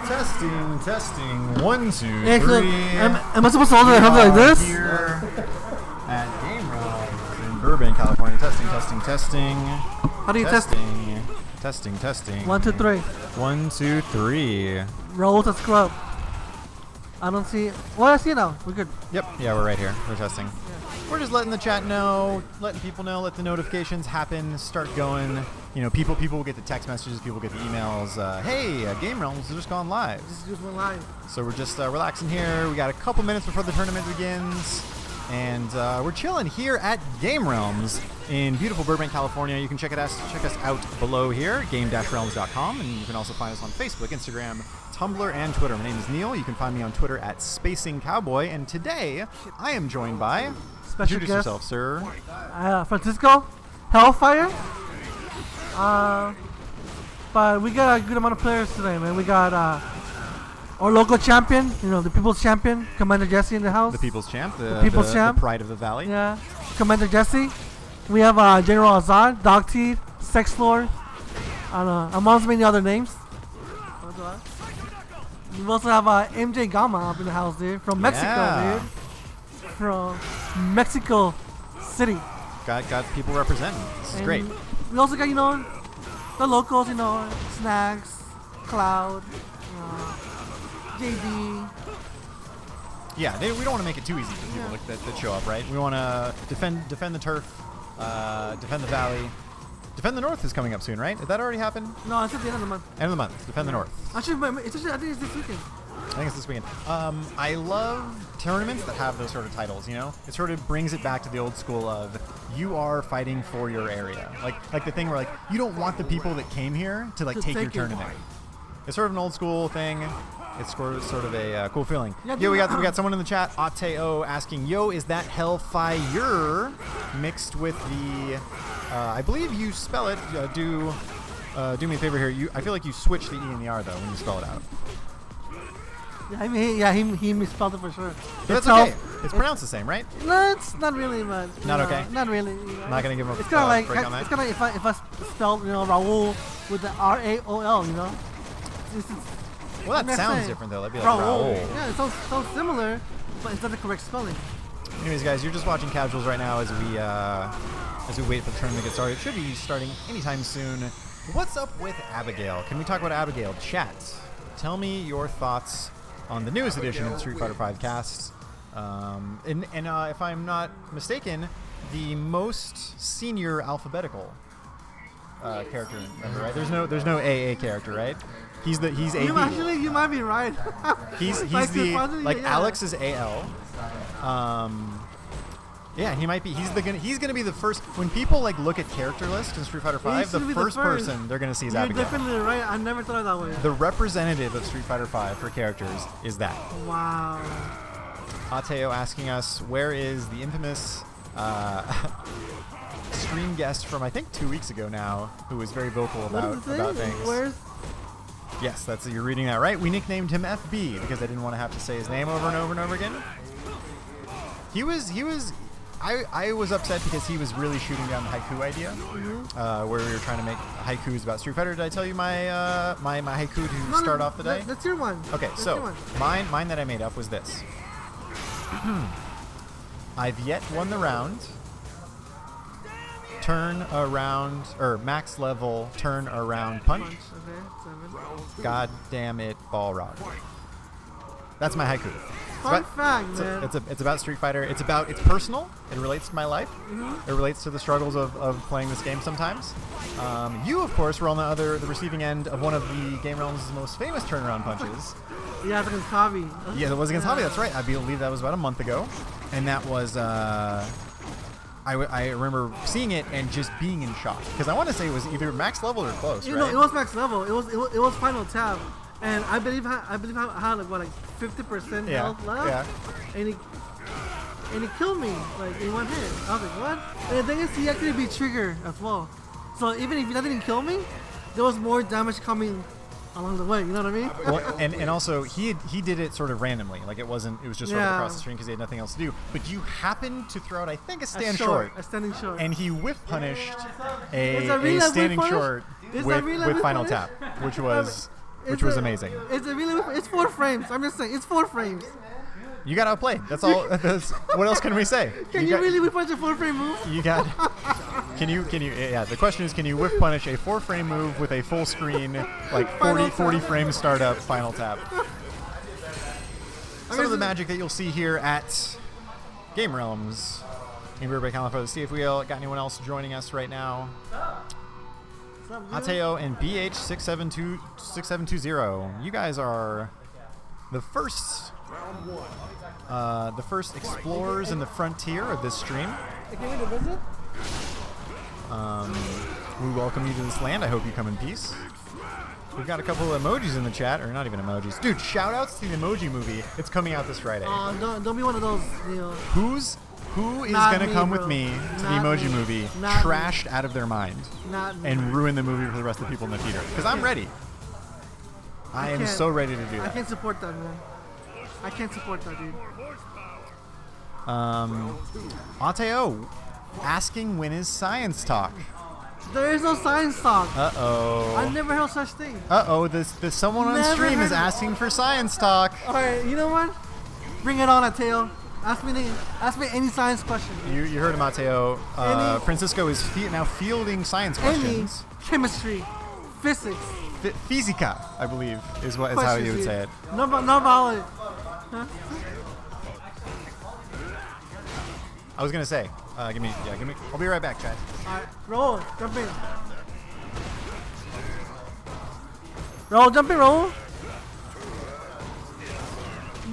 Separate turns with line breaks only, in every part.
Testing. 1, 2, 3.
Am I supposed to hold it like this?
Here at Game Realms in Burbank, California. Testing.
How do you test?
Testing.
1, 2, 3.
1, 2, 3.
Roll to scrub. I don't see. Well, I see it now. We're good.
Yep. Yeah, we're right here. We're testing. We're just letting the chat know, letting people know, let the notifications happen, start going. You know, people will get the text messages, people get the emails. Hey, Game Realms has just gone live.
Just went live.
So we're just relaxing here. We got a couple minutes before the tournament begins. And we're chilling here at Game Realms in beautiful Burbank, California. You can check us out below here, game-realms.com. And you can also find us on Facebook, Instagram, Tumblr, and Twitter. My name is Neil. You can find me on Twitter at SpacingCowboy. And today, I am joined by...
Special
Introduce
guest.
yourself, sir.
Francisco, Hellfire. But we got a good amount of players today, man. We got our local champion, the People's Champion, Commander Jesse in the house.
The People's Champ, the
People's Champ.
The pride of the Valley.
Yeah, Commander Jesse. We have General Azad, Dogteeth, Sex Lord, amongst many other names. We also have MJ Gama up in the house, dude, from Mexico, dude. From Mexico City.
Got people representing. This is great.
We also got, the locals, Snacks, Cloud, JD.
Yeah, we don't want to make it too easy for people that show up, right? We want to defend the turf, defend the valley. Defend the North is coming up soon, right? Did that already happen?
No, it's at the end of the month.
End of the month. Defend the North.
Actually, I think it's this weekend.
I think it's this weekend. I love tournaments that have those sort of titles, It sort of brings it back to the old school of you are fighting for your area. Like the thing where you don't want the people that came here to take your tournament. It's sort of an old school thing. It's sort of a cool feeling. Yeah, we got someone in the chat, Ateo, asking, "Yo, is that Hellfire mixed with the I believe you spell it, do me a favor here. I feel like you switch the E and the R though when you spell it out.
Yeah, he misspelled it for sure.
But that's okay. It's pronounced the same, right?
No, it's not really, but
not okay.
Not really.
Not gonna give him a
it's kind of like
break on that.
it's kind of if I spelled Raul with the RAOL,
Well, that sounds different though. That'd be like
Raul.
Raul.
Yeah, it sounds similar, but it's not the correct spelling.
Anyways, guys, you're just watching Casuals right now as we wait for the tournament to get started. It should be starting anytime soon. What's up with Abigail? Can we talk about Abigail? Chat. Tell me your thoughts on the newest edition of Street Fighter V Cast. And if I'm not mistaken, the most senior alphabetical character ever, right? There's no AA character, AB. You
might be right.
he's Alex is AL. Yeah, he might be. He's gonna be the first when people look at character lists in Street Fighter V. The first person they're gonna see is Abigail.
You're definitely right. I never thought of that way.
The representative of Street Fighter V for characters is that.
Wow.
Ateo asking us, where is the infamous stream guest from I think 2 weeks ago now, who was very vocal about things. Yes, you're reading that right. We nicknamed him FB because I didn't want to have to say his name over and over and over again. I was upset because he was really shooting down the haiku idea, where we were trying to make haikus about Street Fighter. Did I tell you my my haiku to start off the day?
That's your one.
Okay, so mine that I made up was this. I've yet won the round. Turn around, or max level turn around punch.
Okay,
God damn it, Balrog. That's my haiku.
Fun fact, man.
It's about Street Fighter. It's personal. It relates to my life. It relates to the struggles of playing this game sometimes. You, of course, were on the receiving end of one of the Game Realms' most famous turnaround punches.
Yeah, it's against Javi.
Yeah, it was against Javi. That's right. I believe that was about a month ago, and that was. I remember seeing it and just being in shock because I want to say it was either max level or close. Right?
No, it was max level. It was final tab. And I believe I had 50% health left. Yeah. And he killed me in one hit. I was like, what? And the thing is, he actually beat Trigger as well. So even if that didn't kill me, there was more damage coming along the way. You know what I mean?
Well, and also he did it sort of randomly. It was just sort of across the screen because he had nothing else to do. But you happened to throw out, I think, a standing short. And he whiff punished a standing short with final tap, which was which was amazing.
It's 4 frames. I'm just saying, it's 4 frames.
You got outplayed. That's all. What else can we say?
Can you really whip punch a 4-frame move?
You got. Can you? Yeah. The question is, can you whip punish a 4-frame move with a full screen, like 40 frame startup final tap? Some of the magic that you'll see here at Game Realms in Burbank, California. Let's see if we got anyone else joining us right now. Ateo and BH6726720. You guys are the first explorers in the frontier of this stream.
Hey, can we do visit?
We welcome you to this land. I hope you come in peace. We've got a couple of emojis in the chat, or not even emojis. Dude, shout outs to the Emoji Movie. It's coming out this Friday.
Don't be one of those, you know.
Who is gonna come with me to the Emoji Movie, trashed out of their mind, and ruin the movie for the rest of the people in the theater? Because I'm ready. I am so ready to do that.
I can't support that, man. I can't support that, dude.
Ateo asking when is science talk.
There is no science talk.
Uh-oh.
I've never heard such thing.
Uh-oh, this someone on stream is asking for science talk.
Alright, you know what? Bring it on, Ateo. Ask me any science question.
You heard him, Ateo. Francisco is now fielding science questions.
Any chemistry, physics.
Physica, I believe, is how you would say it.
No biology. Huh?
I was gonna say, give me. I'll be right back, Chad.
Alright, roll, jump in. Roll, jump in, roll.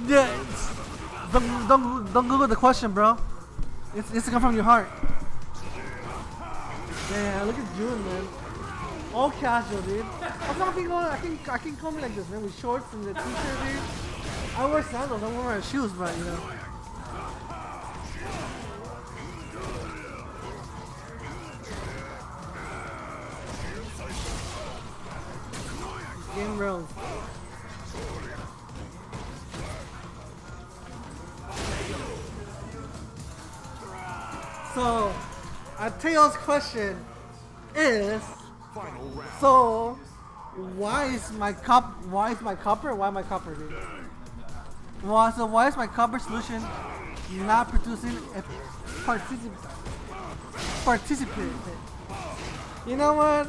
Yeah, don't Google the question, bro. It's to come from your heart. Yeah, look at June, man. All casual, dude. I'm not being going. I can call me like this, man, with shorts and the t-shirt, dude. I wear sandals. I don't wear shoes, but you know. Game Realms. So, Ateo's question is, so why am I copper, dude? Well, so why is my copper solution not producing a participant? You know what?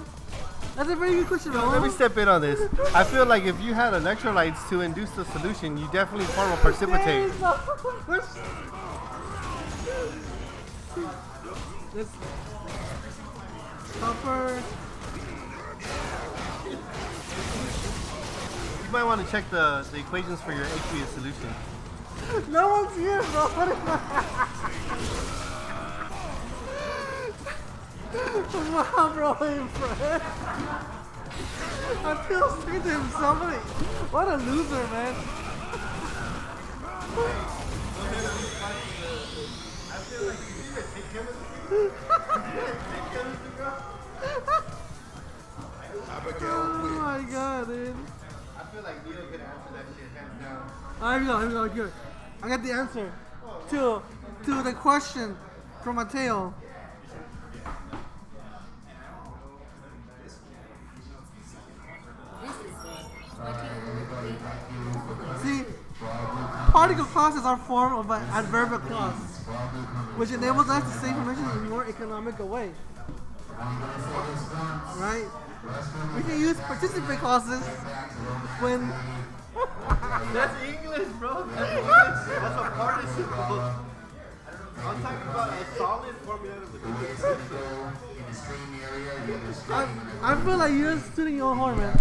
That's a very good question, bro.
Let me step in on this. I feel like if you had electrolytes to induce the solution, you definitely form a precipitate.
This copper.
You might want to check the equations for your aqueous solution.
No one's here, bro. Wow, bro, Fred. I feel sick to him, somebody. What a loser, man. Oh my god, dude.
I feel like Neil could answer that shit hands down.
Here we go, good. I got the answer to the question from Ateo. See, particle clauses are form of an adverbial clause, which enables us to say information in a more economical way. Right? We can use participant clauses when...
That's English, bro. That's English. That's a participle. I'm talking about a solid formula of the
I feel like you're tooting your own horn, man.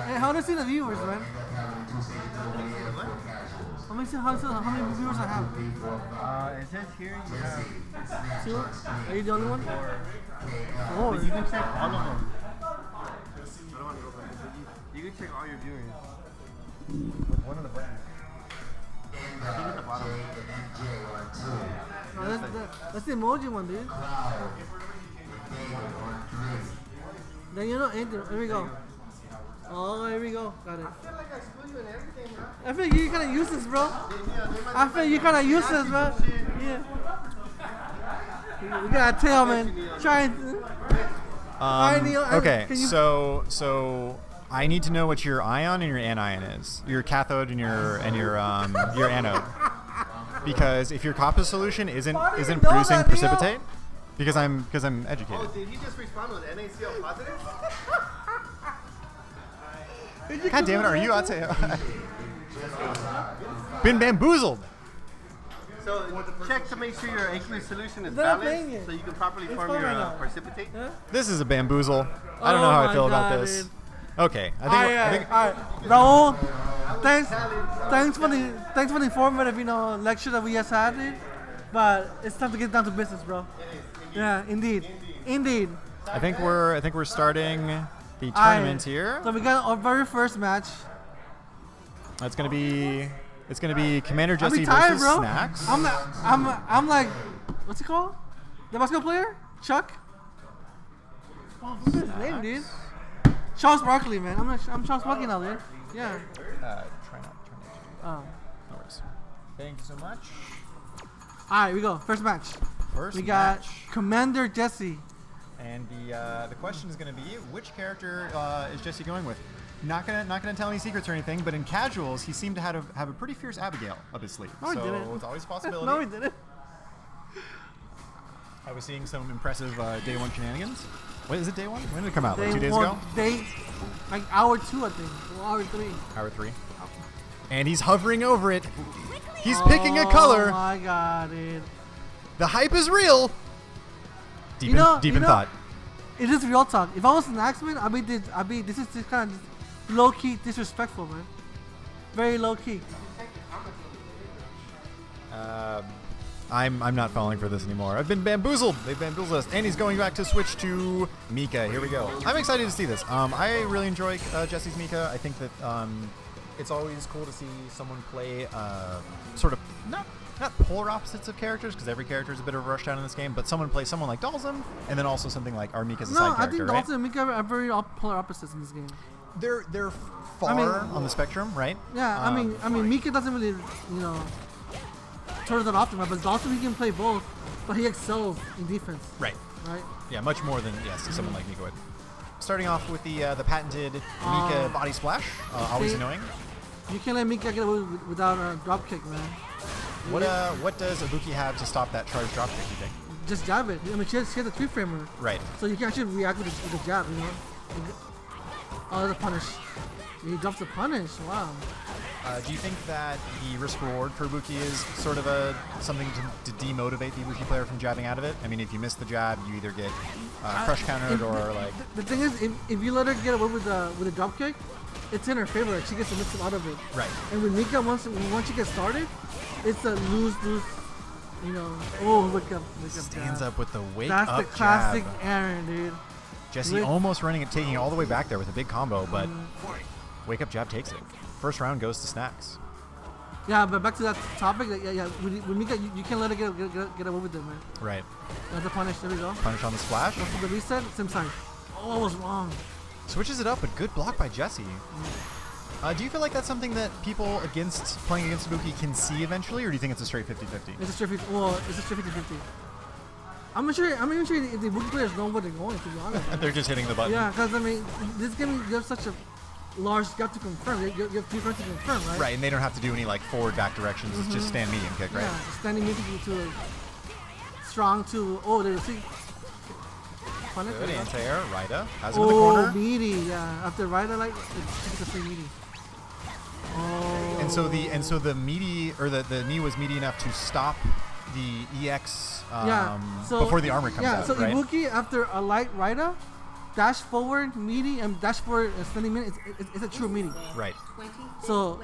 Hey, how do you see the viewers, man? How many viewers I have?
It says here you have
2? Are you the only one? 4.
But you can check all of them. You can check all your viewers with one of the buttons. I think at the bottom.
Oh, that's the emoji one, dude. Then you know, here we go. Oh, here we go. Got it.
I feel like I screw you in everything, bro.
I feel you kind of useless, bro. I feel you kind of useless, bro. Yeah. We got a tail, man. Trying. Alright, Neil,
Okay,
can you-
so I need to know what your ion and your anion is. Your cathode and your anode. Because if your copper solution isn't
Why do you know
producing
that, Neil?
precipitate, because I'm educated.
Oh, did he just respond with NaCl positive?
God damn it, are you out Been bamboozled.
So check to make sure your aqueous solution is
They're not playing
balanced
it.
so you can properly
It's
form
fine
your
right now.
precipitate.
Huh?
This is a bamboozle. I don't know
Oh
how I
my
feel about
God,
this.
dude.
Okay, I think
Alright, Raul, thanks for the informative, lecture that we just had, dude. But it's time to get down to business, bro. Yeah, indeed.
I think we're starting the tournament here.
So we got our very first match.
It's gonna be Commander
I'm
Jesse
retired,
versus
bro.
Snacks.
I'm like, what's it called? The basketball player? Chuck? Oh, what's his name, dude? Charles Barkley, man. I'm Charles Barkley now, dude. Yeah.
Try not to.
Oh.
No worries. Thank you so much.
Alright, we go. First match.
First
We got
match.
Commander Jesse.
And the question is going to be, which character is Jesse going with? Not gonna tell any secrets or anything, but in casuals, he seemed to have a pretty fierce Abigail up his sleeve.
No, he
so
didn't.
it's always a possibility.
No, he didn't.
I was seeing some impressive day one shenanigans. Wait, is it day one? When did it come out? Like
Day
2 days
one-
ago?
like hour 2, I think. Or hour 3.
Hour 3. And he's hovering over it. He's picking a color.
Oh my god, dude.
The hype is real. Deep
You
in
know-
thought.
It is real talk. If I was an Axeman, this is just kind of low key disrespectful, man. Very low key.
I'm not falling for this anymore. I've been bamboozled. They've bamboozled us. And he's going back to switch to Mika. Here we go. I'm excited to see this. I really enjoy Jesse's Mika. I think that it's always cool to see someone play sort of not polar opposites of characters, because every character is a bit of a rushdown in this game, but someone plays someone like Dalsum, and then also something like our Mika's a side
I
character,
think
right?
Dalton and Mika are very polar opposites in this game.
They're far on the spectrum, right?
Yeah, I mean, Mika doesn't really, turn that often, right? But Dalton, he can play both, but he excels in defense,
Right.
right?
Yeah, much more than someone like Mika would. Starting off with the patented Mika body splash, always
see-
annoying.
You can't let Mika get away without a drop kick, man.
What does Ibuki have to stop that charge drop kick, you think?
Just jab it. I mean, she has a 3-framer,
Right.
so you can actually react with a jab, Oh, that's a punish. He drops the punish. Wow.
Do you think that the risk reward for Ibuki is sort of something to demotivate the Ibuki player from jabbing out of it? I mean, if you miss the jab, you either get crush countered or like.
The thing is, if you let her get away with a drop kick, it's in her favor. Like, she gets to mix it out of it.
Right.
And with Mika, once she gets started, it's a lose. Oh, look up.
Stands up with the wake
That's
up
the classic
jab.
Aaron, dude.
Jesse almost running it, taking it all the way back there with a big combo, but wake up jab takes it. First round goes to Snacks.
Yeah, but back to that topic. Yeah. With Mika, you can't let her get away with it, man.
Right.
That's a punish. There we go.
Punish on the splash.
Go for the reset. Same side. Oh, I was wrong.
Switches it up, but good block by Jesse. Do you feel like that's something that people playing against Ibuki can see eventually, or do you think it's a straight 50-50?
It's a straight 50. Well, it's a straight 50-50. I'm not sure if the Wookiee players know where they're going, to be honest.
They're just hitting the button.
Yeah, because I mean, this game you have such a large gap to confirm. You have 3 frames to confirm, right?
Right, and they don't have to do any like forward back directions. It's just stand medium kick, right?
Yeah, standing medium to strong to there's a see.
Good anti-air. Raida has him in the corner.
Meaty, yeah. After Raida, like it's a free meaty. Oh.
And so the meaty or the knee was meaty enough to stop the EX before the armor comes out.
So
right?
Ibuki, after a light Raida, dash forward meaty and dash forward standing meaty, it's a true meaty.
Right.
So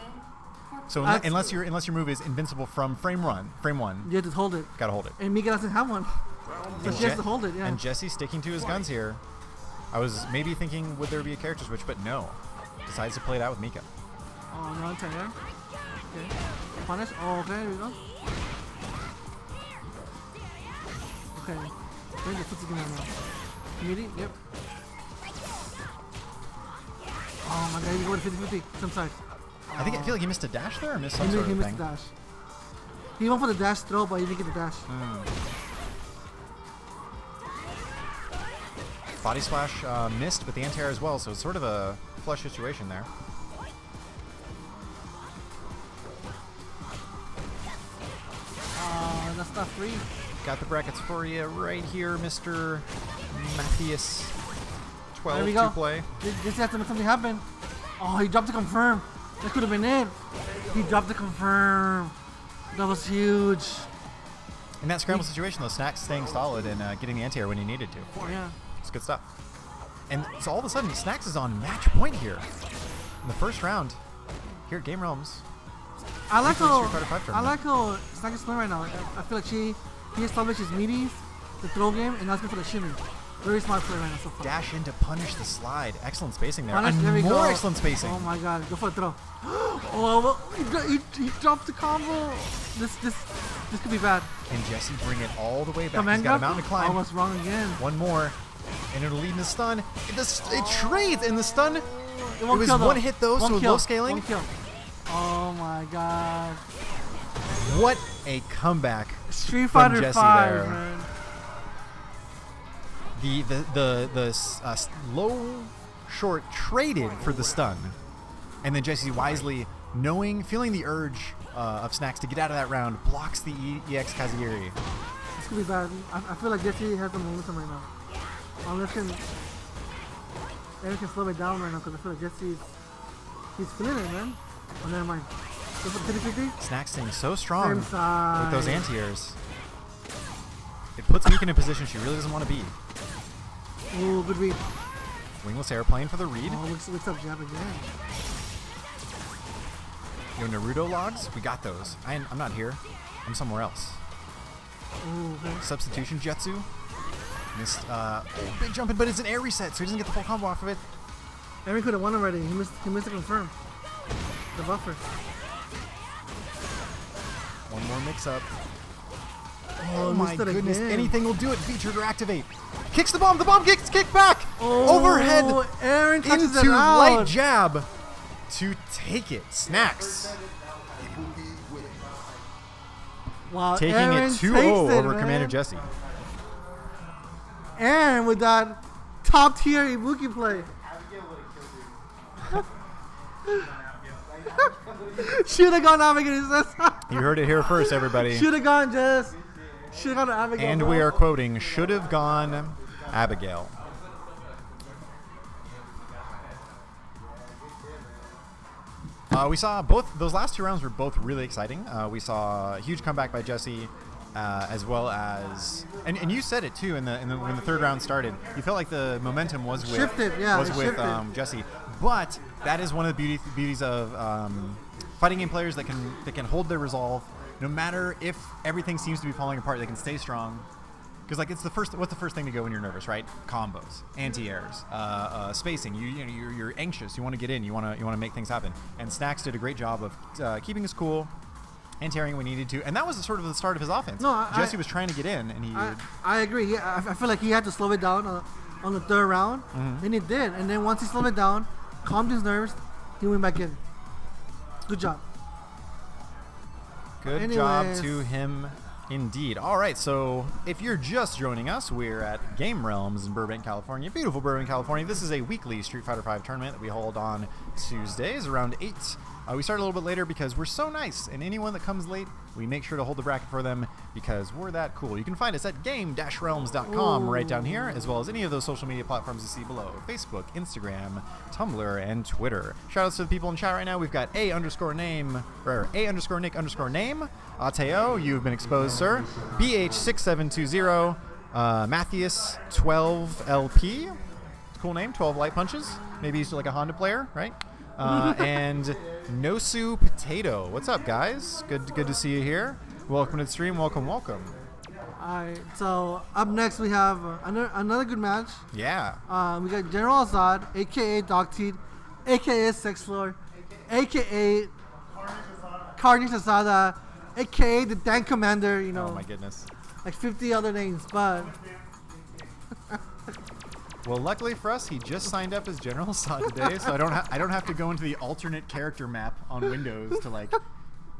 unless your move is invincible from frame 1,
you have to hold it.
gotta hold it.
And Mika doesn't have one. So she has to hold it, yeah.
And Jesse sticking to his guns here. I was maybe thinking, would there be a character switch, but no. Decides to play it out with Mika.
Oh, no anti-air. Okay. Punish. Oh, okay, there we go. Okay. Bring the footsie again now. Meaty, yep. Oh my god, you go to 50-50. Some side.
I feel like he missed a dash there, or missed some
He
sort of
missed
thing.
the dash. He went for the dash throw, but he didn't get the dash.
Body Slash missed, but the anti-air as well, so it's sort of a flush situation there.
That's not free.
Got the brackets for you right here, Mr. Matthias. 12
There we go.
to play.
Just have to make something happen. Oh, he dropped the confirm. That could have been it. He dropped the confirm. That was huge.
In that scramble situation, though, Snacks staying solid and getting the anti-air when he needed to.
Oh, yeah.
It's good stuff. And so all of a sudden, Snacks is on match point here. In the first round, here at Game Realms.
I like
Street Fighter V
how Snacks is playing right now. I feel like he established his meaties, the throw game, and now he's going for the shimmy. Very smart play right now so far.
Dash in to punish the slide. Excellent spacing there.
Punish,
And
there we
more
go.
excellent spacing.
Oh my god, go for a throw. Oh, he dropped the combo. This could be bad.
Can Jesse bring it all the way back?
Command
He's got a
grab?
mountain to climb.
I was wrong again.
One more, and it'll lead in the stun. It trades, and the stun.
It
It was one hit though, so low scaling.
One kill. Oh my god.
What a comeback!
Street
from
Fighter
Jesse
5,
there.
man.
The low short traded for the stun, and then Jesse wisely feeling the urge of Snacks to get out of that round, blocks the EX Kazuyiri.
This could be bad. I feel like Jesse has the momentum right now. Unless Aaron can slow it down right now, because I feel like he's feeling it, man. Oh, never mind. Go for the 50-50.
Snacks staying so strong
Same
with
side.
those anti-airs. It puts Meek in a position she really doesn't want to be.
Ooh, good read.
Wingless airplane for the read.
Oh, looks up jab again.
Yo, Naruto logs, we got those. I'm not here. I'm somewhere else.
Ooh, okay.
Substitution Jetsu. Missed, big jumping, but it's an air reset, so he doesn't get the full combo off of it.
Aaron could have won already. He missed the confirm. The buffer.
One more mix-up.
Oh,
my
missed it
goodness,
again.
anything will do it. Featured or activate. Kicks the bomb gets kicked back.
Oh,
Overhead
Aaron touches it
into
out.
light jab to take it. Snacks.
Wow,
Taking
Aaron
it
takes
2-0
it,
over
man.
Commander Jesse.
Aaron with that top tier Ibuki play. Should have gone Abigail.
You heard it here first, everybody.
Should have gone Jess. Should have gone Abigail.
And we are quoting, should have gone Abigail. We saw both, those last two rounds were both really exciting. We saw a huge comeback by Jesse, as well as, and you said it too when the third round started. You felt like the momentum was with Jesse, but that is one of the beauties of fighting game players that can hold their resolve no matter if everything seems to be falling apart. They can stay strong. Because like it's what's the first thing to go when you're nervous, right? Combos, anti-airs, spacing. You're anxious. You want to get in. You want to make things happen. And Snacks did a great job of keeping us cool, anti-airing when he needed to. And that was the start of his offense.
No,
Jesse was trying to get in, and
I agree. I feel like he had to slow it down on the third round, and he did. And then once he slowed it down, calmed his nerves, he went back in. Good job.
Good job to him. Indeed. All right, so if you're just joining us, we're at Game Realms in Burbank, California. Beautiful Burbank, California. This is a weekly Street Fighter V tournament that we hold on Tuesdays around 8. We start a little bit later because we're so nice, and anyone that comes late, we make sure to hold the bracket for them because we're that cool. You can find us at game-realms.com right down here, as well as any of those social media platforms you see below: Facebook, Instagram, Tumblr, and Twitter. Shoutouts to the people in chat right now. We've got A_Nick_name. Ateo, you've been exposed, sir. BH6720. Matthias 12LP. Cool name, 12 light punches. Maybe he's like a Honda player, right? And Nosu Potato. What's up, guys? Good to see you here. Welcome to the stream. Welcome.
Alright, so up next we have another good match.
Yeah.
We got General Azad, aka Dogteeth, aka Sex Floor, aka Carnage Asada, aka the Dank Commander. You know.
Oh my goodness.
Like 50 other names, but.
Well, luckily for us, he just signed up as General Assad today, so I don't have to go into the alternate character map on Windows to like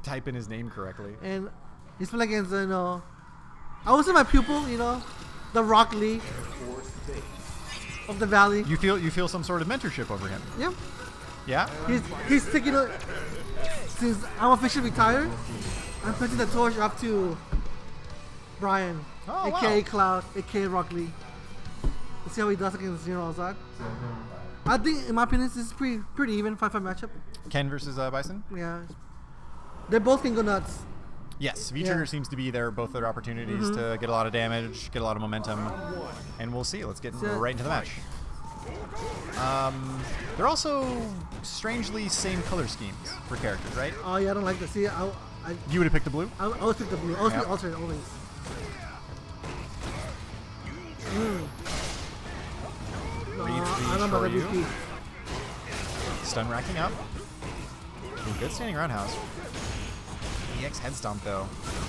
type in his name correctly.
And he's playing against I would say my pupil, the Rock Lee. of the valley.
You feel some sort of mentorship over him.
Yeah.
Yeah.
He's taking a. Since I'm officially retired, I'm passing the torch up to Brian, aka
wow.
Cloud, aka Rock Lee. Let's see how he does against General Azad. I think, in my opinion, this is pretty even 5-5 matchup.
Ken versus Bison.
Yeah. They both can go nuts.
Yes, V-Trigger seems to be both their opportunities to get a lot of damage, get a lot of momentum, and we'll see. Let's get right into the match. They're also strangely same color schemes for characters, right?
Oh yeah, I don't like that. See,
You would have picked the blue?
I always pick the blue. I always pick alternate always.
I don't know you. Stun racking up. Ooh, good standing roundhouse. EX head stomp though.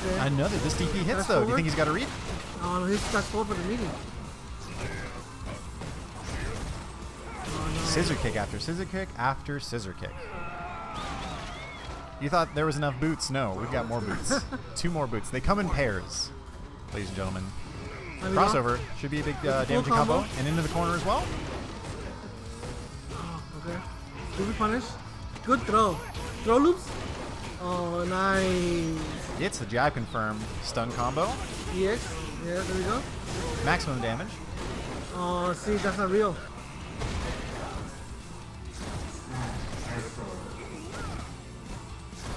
Yeah.
Another. This DP hits though. Do you think he's got a read?
Oh no, he's fast forward for the meeting.
Scissor kick after scissor kick after scissor kick. You thought there was enough boots? No, we've got more boots. 2 more boots. They come in pairs, ladies and gentlemen. Crossover should be a big damaging combo. And into the corner as well.
Oh, okay. Super punish. Good throw. Throw loops. Oh, nice.
It's the jab confirm stun combo.
EX. Yeah, there we go.
Maximum damage.
Oh, see, that's not real.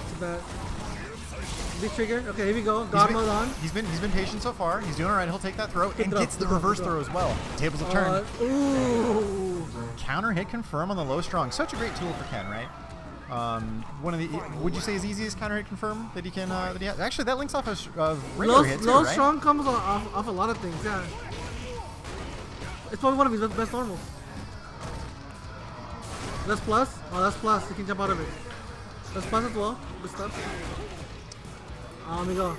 Too bad. Big trigger. Okay, here we go. God mode on.
He's been patient so far. He's doing all right. He'll take that throw and gets the reverse throw as well. Tables have turned.
Ooh.
Counter hit confirm on the low strong. Such a great tool for Ken, right? One of the would you say his easiest counter hit confirm that he can that he has? Actually, that links off of regular hit too,
low
right?
strong comes off a lot of things. Yeah. It's probably one of his best normals. That's plus. Oh, that's plus. You can jump out of it. That's plus as well. Good stuff. Let me go.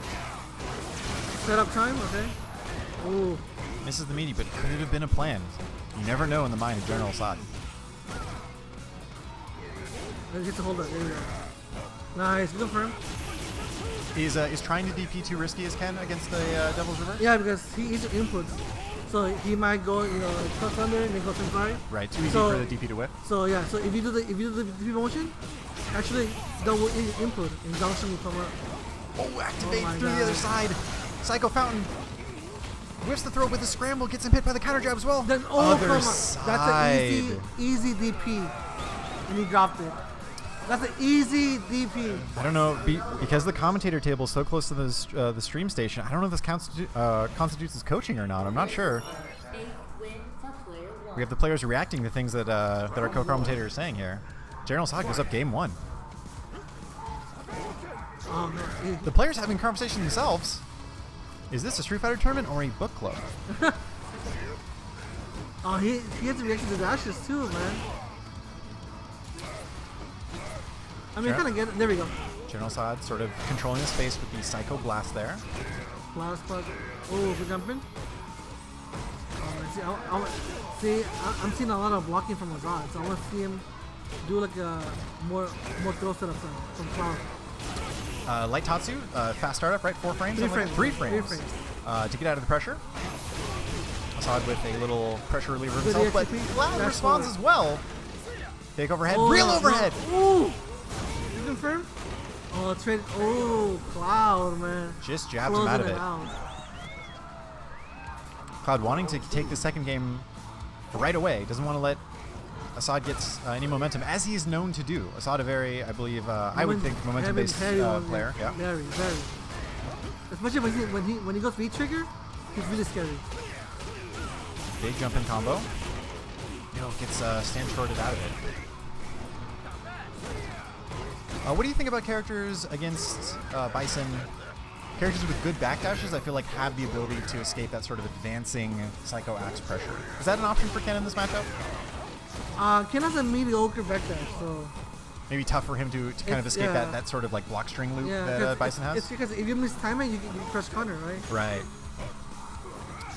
Setup time, okay. Ooh.
Misses the meaty, but could it have been a plan? You never know in the mind of General Assad.
Let's get to hold that. There we go. Nice. Good confirm.
Is trying to DP too risky as Ken against the Devil's Reverse?
Yeah, because he's inputs. So he might go, cross under and then go inside.
Right, too easy for the DP to whip.
So yeah, so if you do the DP motion, actually double input and downstream will come up.
Oh, activate through the other side. Psycho Fountain whips the throw with a scramble, gets him hit by the counter jab as well.
Then
other
side.
That's
an easy DP. And he dropped it. That's an easy DP.
I don't know, because the commentator table is so close to the stream station, I don't know if this constitutes as coaching or not. I'm not sure. We have the players reacting to things that our co-commentator is saying here. General Assad goes up game 1. The players having a conversation themselves. Is this a Street Fighter tournament or a book club?
Oh, he has to react to the dashes too, man. I mean, kind of get it. There we go.
General Assad sort of controlling the space with the Psycho Blast there.
Blast. Oh, we're jumping. I'm seeing a lot of blocking from Azad, so I want to see him do like a more throw setup from Cloud.
Light Tatsu, fast startup, right? 4 frames?
3 frames.
3 frames. To get out of the pressure. Assad with a little pressure reliever himself, but Cloud responds as well. Take overhead, real overhead.
Ooh! You confirm? Oh, trade. Oh, Cloud, man.
Just jabs him out of it. Cloud wanting to take the second game right away. Doesn't want to let Assad get any momentum, as he is known to do. Assad, a very, I believe, I would think, momentum-based player. Yeah.
Very. Especially when he goes V-trigger, he's really scary.
Big jump in combo. Gets stand shorted out of it. What do you think about characters against Bison? Characters with good backdashes, I feel like, have the ability to escape that sort of advancing Psycho Axe pressure. Is that an option for Ken in this matchup?
Ken has a mediocre backdash, so
maybe tough for him to kind of escape that sort of like block string loop that Bison has?
It's because if you miss timing, you press counter, right?
Right.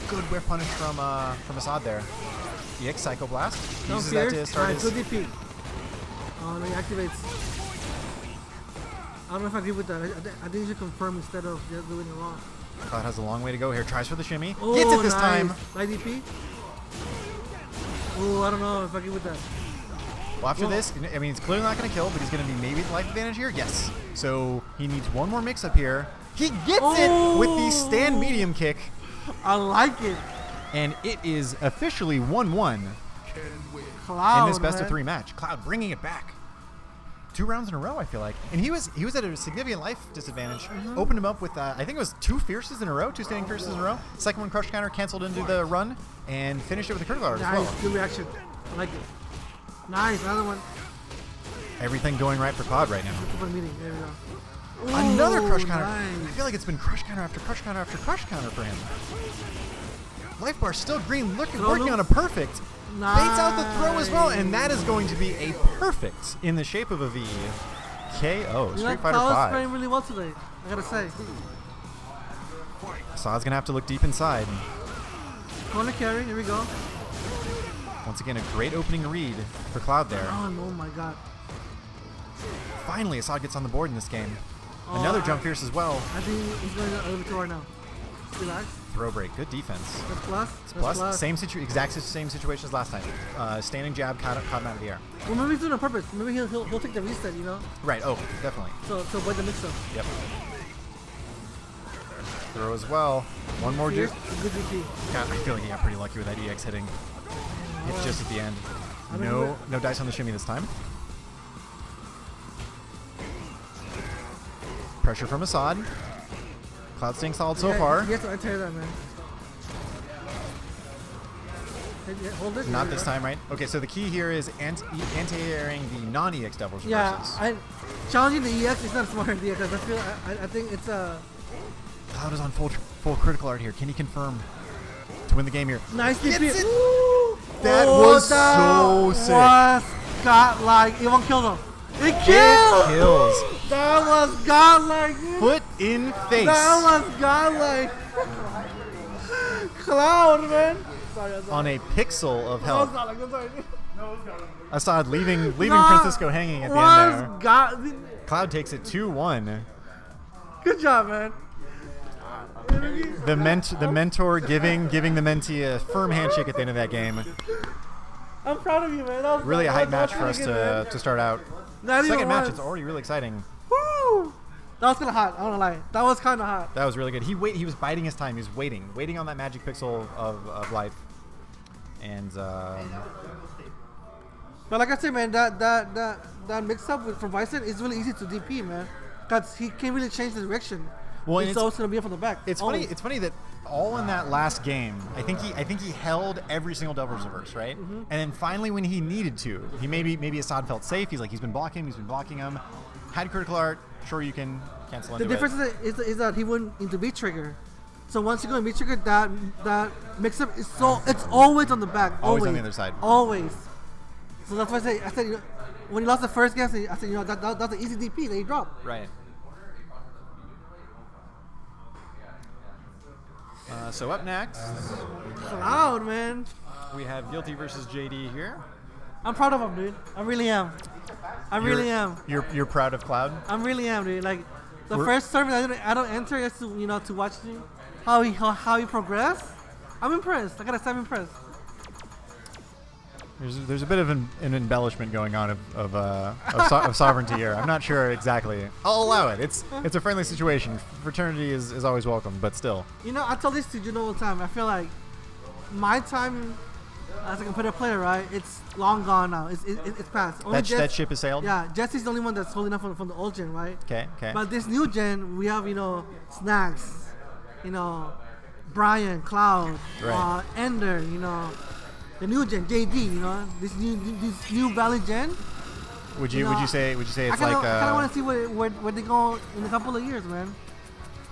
Good whiff punish from Assad there. EX Psycho Blast. Uses that to start his...
Good DP. He activates. I don't know if I agree with that. I think you should confirm instead of just doing it wrong.
Cloud has a long way to go here. Tries for the shimmy.
Oh,
Gets it this time.
Light DP. Oh, I don't know if I get with that.
Well, after this, I mean, it's clearly not going to kill, but he's going to be maybe the life advantage here. Yes. So he needs one more mix-up here. He gets it with the stand medium kick.
I like it.
And it is officially 1-1
Cloud,
in this best
man.
of 3 match. Cloud bringing it back. 2 rounds in a row, I feel like. And he was at a significant life disadvantage. Opened him up with, I think it was 2 fierces in a row, 2 standing fierces in a row. Second one, crush counter, canceled into the run, and finished it with a critical art as
Nice,
well.
good reaction. I like it. Nice, another one.
Everything going right for Cloud right now.
Open meeting. There we go.
Another
Ooh,
crush counter.
nice.
I feel like it's been crush counter after crush counter after crush counter for him. Life bar still green, working on a perfect.
Nice.
Baits out the throw as well, and that is going to be a perfect in the shape of a V. KO. Street Fighter
Cloud's
5.
playing really well today, I gotta say.
Saad's gonna have to look deep inside.
Corner carry, here we go.
Once again, a great opening read for Cloud there.
Oh my god.
Finally, Assad gets on the board in this game. Another jump fierce as well.
I think he's going to over to right now. Relax.
Throw break, good defense.
That's plus.
Plus, exact same situation as last time. Standing jab, caught him out of the air.
Well, maybe he's doing it on purpose. Maybe he'll take the reset, you know?
Right, oh, definitely.
So avoid the mix-up.
Yep. Throw as well. One more
Here's
juke.
a good DP.
God, I feel like he got pretty lucky with that EX hitting. It's just at the end. No dice on the shimmy this time. Pressure from Assad. Cloud staying solid so far.
Yes, I tell you that, man. Hold it.
Not this time, right? Okay, so the key here is anti-airing the non-EX doubles reverses.
Yeah, challenging the EX is not smart idea because I think it's a
Cloud is on full critical art here. Can he confirm to win the game here?
nice DP.
Gets it! That was so sick.
Was godlike. It won't kill them. It killed.
It kills.
That was godlike.
Foot in face.
That was godlike. Cloud, man. Sorry,
On a pixel of
That was
health.
godlike. I'm sorry.
Assad leaving
Nah,
Francisco hanging at the end there. Cloud takes it 2-1.
Good job, man.
The mentor giving the mentee a firm handshake at the end of that game.
I'm proud of you, man. That was
Really a hype
that was
match for us
really good, man.
to start out.
Not even
Second match,
once.
it's already really exciting.
Woo! That was kind of hot. I don't wanna lie. That was kind of hot.
That was really good. He was biding his time. He was waiting on that magic pixel of life. And
But like I said, man, that mix up from Bison is really easy to DP, man. Cause he can't really change the direction.
Well, and
It's always gonna be up from the back.
it's
Always.
funny. It's funny that all in that last game, I think he held every single devil's reverse, right? And then finally, when he needed to, he maybe Assad felt safe. He's been blocking him. Had critical art. Sure, you can cancel
The
into
difference
it.
is that he went into V trigger. So once you go in V trigger, that mix up is it's always on the back.
Always on the other side.
Always. So that's why I said you know, when he lost the first game, I said you know that's an easy DP that he dropped.
Right. So up next,
Cloud, man.
we have Guilty versus JD here.
I'm proud of him, dude. I really am. I really am.
You're proud of Cloud?
I really am, dude. Like the first tournament, I don't enter just to watch how he progressed. I'm impressed. I gotta say, I'm impressed.
There's a bit of an embellishment going on of sovereignty here. I'm not sure exactly. I'll allow it. It's a friendly situation. Fraternity is always welcome, but still.
You know, I tell this to Juno all the time. I feel like my time as a competitive player, right? It's long gone now. It's past. Only
That ship has sailed?
Yeah, Jesse's the only one that's holding up from the old gen, right?
Okay.
But this new gen, we have Snacks, Brian, Cloud,
Right.
Ender, the new gen, JD, this new Valley gen.
Would you say it's
I kind of want to see where they go in a couple of years, man.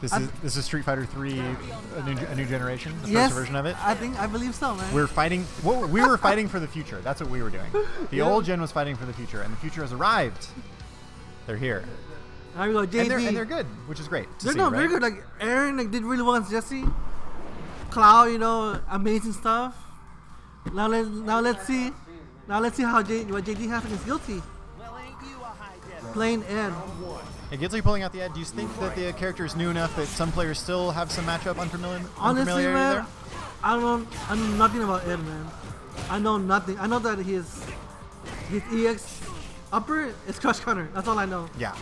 This is Street Fighter 3, a new generation, the
Yes,
first version of it.
I believe so, man.
We're fighting. We were fighting for the future. That's what we were doing. The old gen was fighting for the future, and the future has arrived. They're here,
There we go, JD.
and they're good, which is great.
They're not very good. Like Aaron, did really well against Jesse. Cloud, amazing stuff. Now let's see how what JD has against Guilty. Plain Ed.
Hey, Guilty pulling out the ad. Do you think that the character is new enough that some players still have some matchup
Honestly,
unfamiliarity
man,
there?
I know nothing about Ed, man. I know nothing. I know that his EX upper is Crush Counter. That's all I know.
Yeah.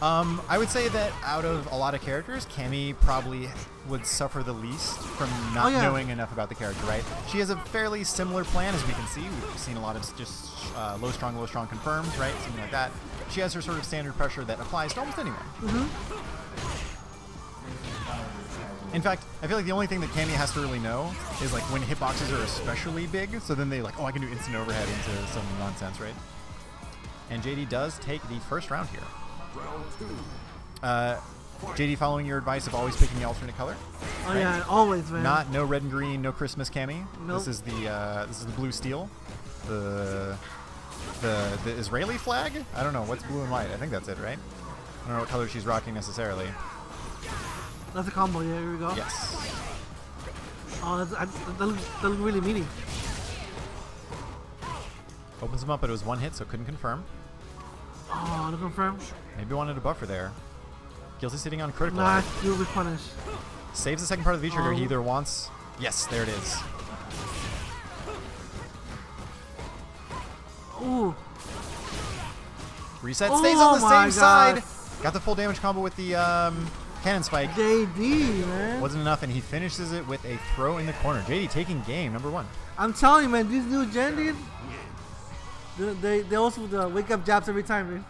I would say that out of a lot of characters, Cammy probably would suffer the least from not knowing enough about the character, right? She has a fairly similar plan, as we can see. We've seen a lot of just low, strong, confirms, right? Something like that. She has her sort of standard pressure that applies to almost anyone. In fact, I feel like the only thing that Cammy has to really know is like when hitboxes are especially big, so then they like, oh, I can do instant overhead into some nonsense, right? And JD does take the first round here. JD, following your advice of always picking the alternate color.
Oh right? Yeah, always, man.
No red and green, no Christmas Cammy. Nope. This is the blue steel, the Israeli flag. I don't know what's blue and white. I think that's it, right? I don't know what color she's rocking necessarily.
That's a combo. Yeah, here we go.
Yes.
Oh, that looks really meaty.
Opens him up, but it was one hit, so couldn't confirm.
Oh, no confirm.
Maybe wanted a buffer there. Guilty sitting on critical.
Nah, you'll be punished.
Saves the second part of the V trigger. He either wants. Yes, there it is.
Ooh.
Reset stays on the same side. Got the full damage combo with the cannon spike.
JD, man.
Wasn't enough, and he finishes it with a throw in the corner. JD taking game number 1.
I'm telling you, man, these new gen, dude, they also wake up jabs every time, man.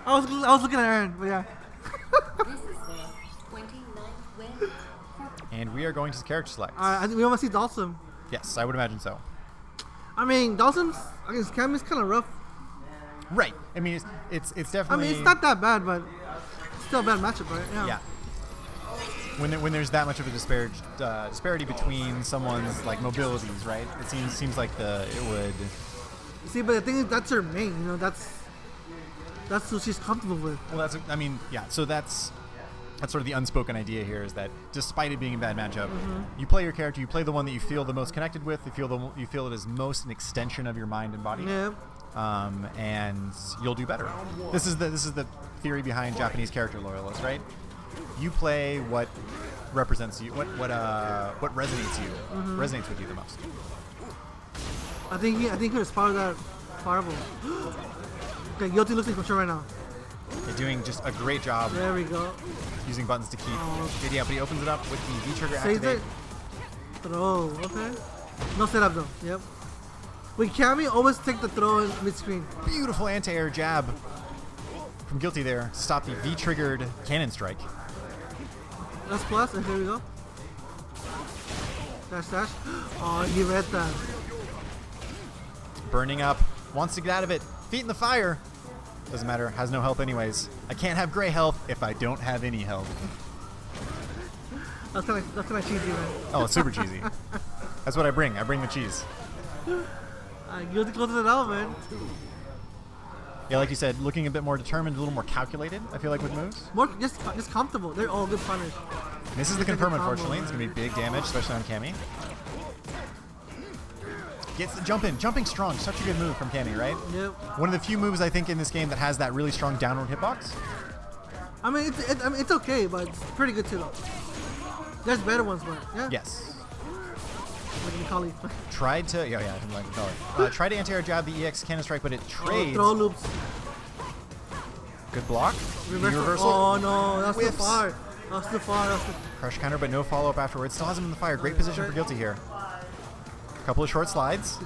I was looking at Aaron, but yeah.
This is the 29th win.
And we are going to character select.
I think we want to see Dawson.
Yes, I would imagine so.
I mean, Dawson's against Cam is kind of rough.
Right. I mean, it's definitely.
I mean, it's not that bad, but it's still a bad matchup, right?
Yeah. When there's that much of a disparity between someone's like mobilities, right? It seems like it would.
See, but the thing is, that's her main. You know, that's what she's comfortable with.
Well, So that's sort of the unspoken idea here, is that despite it being a bad matchup, you play your character, you play the one that you feel the most connected with, you feel it is most an extension of your mind and body.
Yeah.
And you'll do better. This is the theory behind Japanese character loyalists, right? You play what represents you, what resonates with you the most.
I think he would aspire that fireball. Okay, Guilty looks like control right now.
They're doing just a great job.
There we go.
Using buttons to keep. Yeah, but he opens it up with the V trigger
Saves
activate.
it. Throw. Okay. No setup though. Yep. With Cammy, always take the throw in mid-screen.
Beautiful anti-air jab from Guilty there to stop the V-triggered cannon strike.
That's plus, and here we go. Dash, dash. Oh, he read that.
Burning up. Wants to get out of it. Feet in the fire. Doesn't matter. Has no health anyways. I can't have gray health if I don't have any health.
That's kind of cheesy, man.
Oh, it's super cheesy. That's what I bring. I bring the cheese.
Guilty closes it out, man.
Yeah, like you said, looking a bit more determined, a little more calculated, I feel like, with moves.
More just comfortable. They're all good punish.
Misses the confirm, unfortunately. It's going to be big damage, especially on Cammy. Gets the jump in. Jumping strong. Such a good move from Cammy, right?
Yep.
One of the few moves, I think, in this game that has that really strong downward hitbox.
I mean, it's okay, but it's pretty good too, though. There's better ones, but yeah.
Yes.
Like Macaulay.
Tried to, I didn't like Macaulay. Tried to anti-air jab the EX cannon strike, but it trades.
Throw loops.
Good block.
Reversal. Oh no, that's too far. That's too far.
Crush counter, but no follow-up afterwards. Still has him in the fire. Great position for Guilty here. Couple of short slides.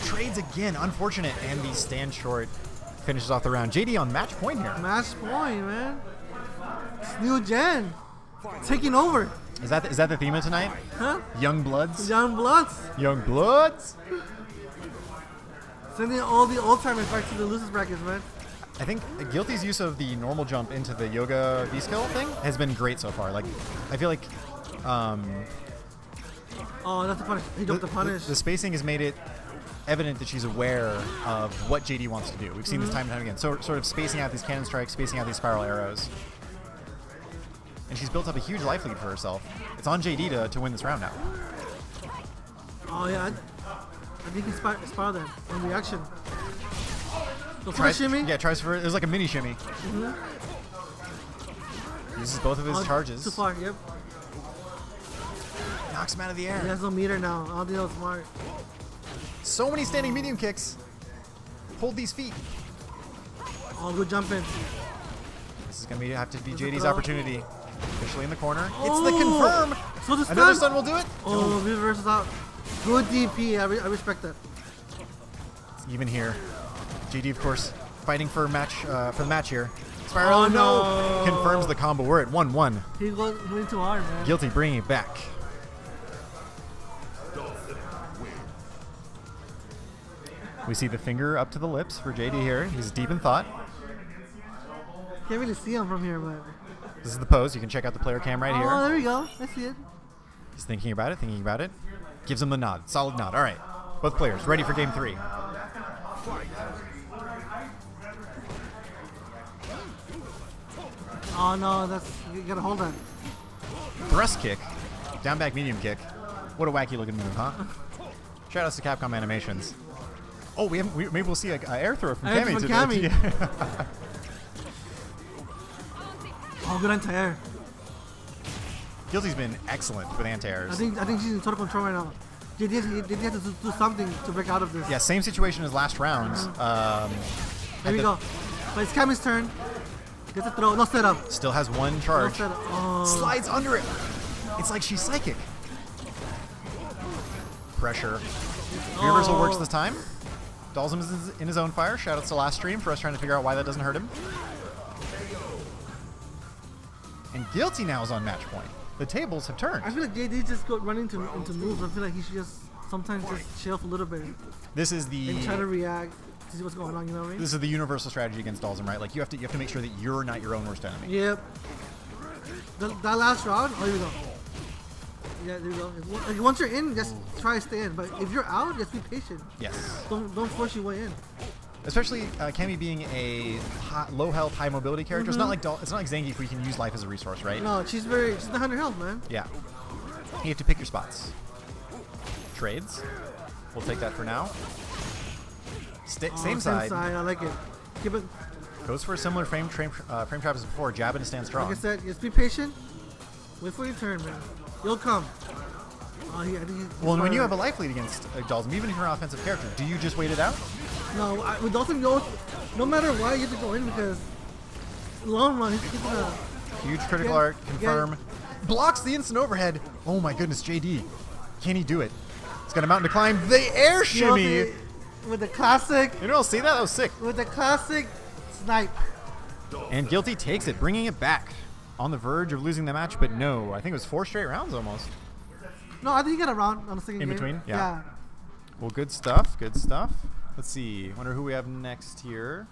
Trades again. Unfortunate. And the stand short finishes off the round. JD on match point here.
Match point, man. It's new gen. Taking over.
Is that the theme of tonight?
Huh?
Young Bloods?
Young Bloods.
Young Bloods?
Sending all the old timers back to the losers brackets, man.
I think Guilty's use of the normal jump into the yoga V-skill thing has been great so far. Like, I feel like
oh, that's the punish. He jumped the punish.
The spacing has made it evident that she's aware of what JD wants to do. We've seen this time and time again. So, sort of spacing out these cannon strikes, spacing out these spiral arrows. And she's built up a huge life lead for herself. It's on JD to win this round now.
Oh, yeah. I think he spiraled that on reaction. So for shimmy?
Yeah, tries for it. There's like a mini shimmy. Uses both of his charges.
Too far, yep.
knocks him out of the
He
air.
has no meter now. I don't think that was smart.
So many standing medium kicks. Hold these feet.
Oh, good jump in.
This is going to have to be
Is it
JD's
throw?
opportunity. Officially in the corner.
Oh!
It's the confirm.
So the
Another
stun.
stun will do it.
Oh, reverse out. Good DP. I respect that.
It's even here. JD, of course, fighting for the match here. Spiral,
Oh, no.
Confirms the combo. We're at 1-1.
He went too hard, man.
Guilty bringing it back. We see the finger up to the lips for JD here. He's deep in thought.
Can't really see him from here, but.
This is the pose. You can check out the player cam right
Oh,
here.
there we go. I see it.
He's thinking about it. Gives him the nod. Solid nod. All right. Both players ready for game 3.
Oh no, you gotta hold that.
Thrust kick. Down back medium kick. What a wacky looking move, huh? Shout outs to Capcom Animations. Oh, maybe we'll see an air throw from
Air
Cammy
from
today.
Cammy. Oh, good anti-air.
Guilty's been excellent with
I
anti-airs.
think she's in total control right now. They have to do something to break out of this.
Yeah, same situation as last round.
There we go. But it's Cammy's turn. Gets a throw. No setup.
Still has one
No
charge.
setup. Oh.
Slides under it. It's like she's psychic. Pressure. Reversal works this time. Dalsum is in his own fire. Shout outs to last stream for us trying to figure out why that doesn't hurt him. And Guilty now is on match point. The tables have turned.
I feel like JD just go running into moves. I feel like he should just sometimes just chill for a little bit
This is the
and try to react to see what's going on. You know what I mean?
this is the universal strategy against Dalsum, right? Like you have to make sure that you're not your own worst enemy.
Yep. That last round. Oh, here we go. Yeah, there we go. Like, once you're in, just try to stay in. But if you're out, just be patient.
Yes.
Don't force your way in.
Especially Cammy being a low health, high mobility character. It's not like Zangief where you can use life as a resource, right?
No, she's the 100 health, man.
Yeah. You have to pick your spots. Trades. We'll take that for now. Same side.
I like it. Keep it.
Goes for a similar frame trap as before. Jab and stand strong.
Like I said, just be patient. Wait for your turn, man. You'll come. Oh, yeah, I think
Well, and when you have a life lead against Dalsum, even if you're an offensive character, do you just wait it out?
No, with Dalton, no matter why, you have to go in because long run, he's gonna.
Huge critical art, confirm. Blocks the instant overhead. Oh my goodness, JD. Can he do it? He's got a mountain to climb. The air shimmy.
With the classic.
You don't see that? That was sick.
With the classic snipe.
And Guilty takes it, bringing it back. On the verge of losing the match, but no. I think it was 4 straight rounds almost.
No, I think he got a round on the second
In
game.
between? Yeah. Well, good stuff. Good stuff. Let's see. Wonder who we have next here.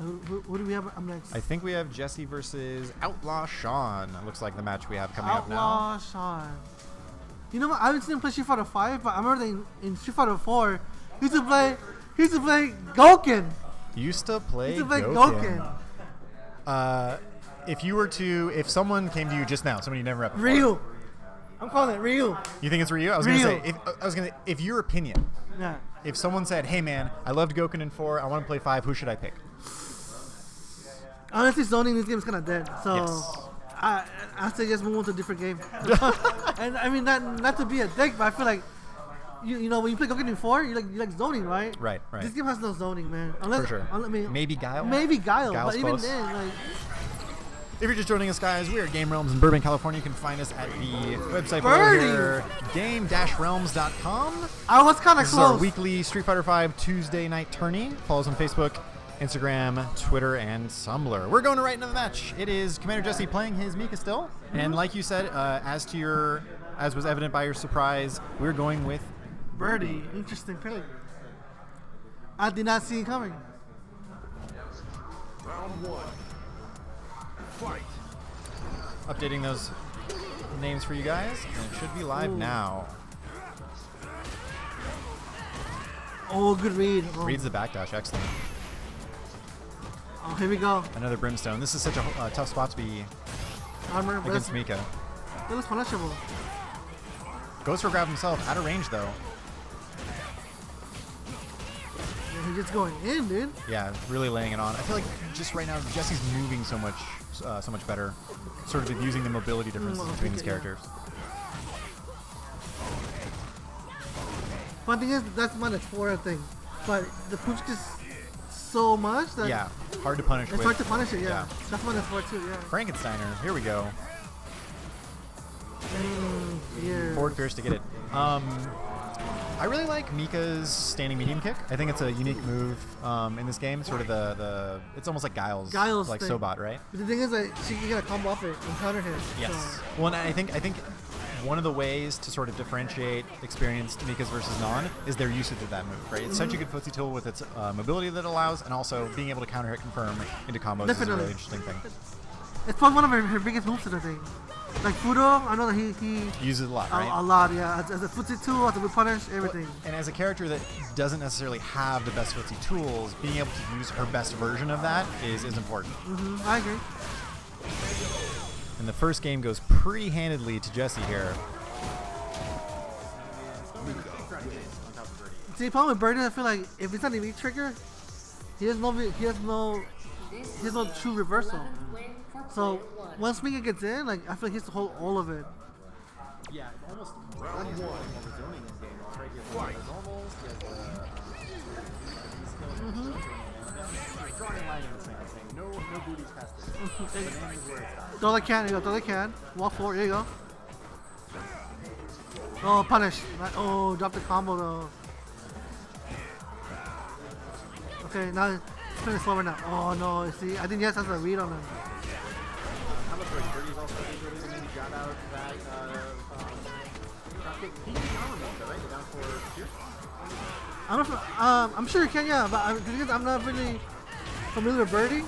Who do we have up next?
I think we have Jesse versus Outlaw Sean. Looks like the match we have coming up now.
Outlaw Sean. You know what? I haven't seen him play Street Fighter 5, but I remember that in Street Fighter 4, he used to play Gouken.
Used to play
Gouken.
If someone came to you just now, someone you never met before.
Ryu. I'm calling it Ryu.
You think it's Ryu? I was gonna say, if your opinion,
Yeah.
if someone said, "Hey man, I loved Gouken in 4, I want to play 5, who should I pick?"
Honestly, zoning in this game is kind of dead. So
Yes.
I say just move on to a different game. And I mean, not to be a dick, but I feel like you know when you play Gouken in 4, you like zoning, right?
Right.
This game has no zoning, man. Unless,
For sure.
I mean,
Maybe Guile.
Guile's
Guile's
but even
close.
then, like.
If you're just joining us, guys, we are Game Realms in Burbank, California. You can find us at the website
Birdie.
below here, game-realms.com.
I was kind of
This is our
close.
weekly Street Fighter V Tuesday night tourney. Follow us on Facebook, Instagram, Twitter, and Tumblr. We're going right into the match. It is Commander Jesse playing his Mika still. And like you said, as was evident by your surprise, we're going with
Birdie. Interesting pick. I did not see it coming.
updating those names for you guys. And it should be live now.
Oh, good read. Oh.
Reads the backdash. Excellent.
Oh, here we go.
Another Brimstone. This is such a tough spot to be
Armor.
against Mika.
It looks punishable.
Goes for grab himself. Out of range, though.
Yeah, he just going in, dude.
Yeah, really laying it on. I feel like just right now, Jesse's moving so much better. Sort of abusing the mobility differences between these characters.
Fun thing is, that's minus 4, I think. But the push is so much that
Yeah, hard to punish
it's
with.
hard to punish it, yeah. That's minus 4 too, yeah.
Frankensteiner, here we go.
Yeah.
Forward fierce to get it. I really like Mika's standing medium kick. I think it's a unique move in this game. Sort of the it's almost like Guile's like
thing.
Sobot, right?
But the thing is that she can get a combo off it and counter hit.
Yes.
So.
Well, and I think one of the ways to sort of differentiate experienced Mikas versus non is their usage of that move, right? It's such a good footsie tool with its mobility that it allows, and also being able to counter hit confirm into combos
Definitely.
is a really interesting thing.
It's probably one of her biggest moves, I think. Like Fudo, I know that he
Uses it a lot, right?
a lot, yeah. As a footsie tool, as a move punish, everything.
And as a character that doesn't necessarily have the best footsie tools, being able to use her best version of that is important.
I agree.
And the first game goes pre-handedly to Jesse here.
See, the problem with Birdie, I feel like if it's not an elite trigger, he has no true reversal. So once Mika gets in, like I feel like he has to hold all of it.
Yeah, almost one more of the zoning in game. It's right here. The normals, drawing line in the same thing. No booties past it.
Throw the can, you go, throw the can. Walk forward, there you go. Oh, punish. Oh, drop the combo though. Okay, now it's pretty slower now. Oh no, see, I think yes has a read on him.
How much for Birdie's also really going to got out that dropkick? He can counter move, right? Go down for Gear?
I don't know if, I'm sure you can, yeah, but the thing is, I'm not really familiar with Birdie,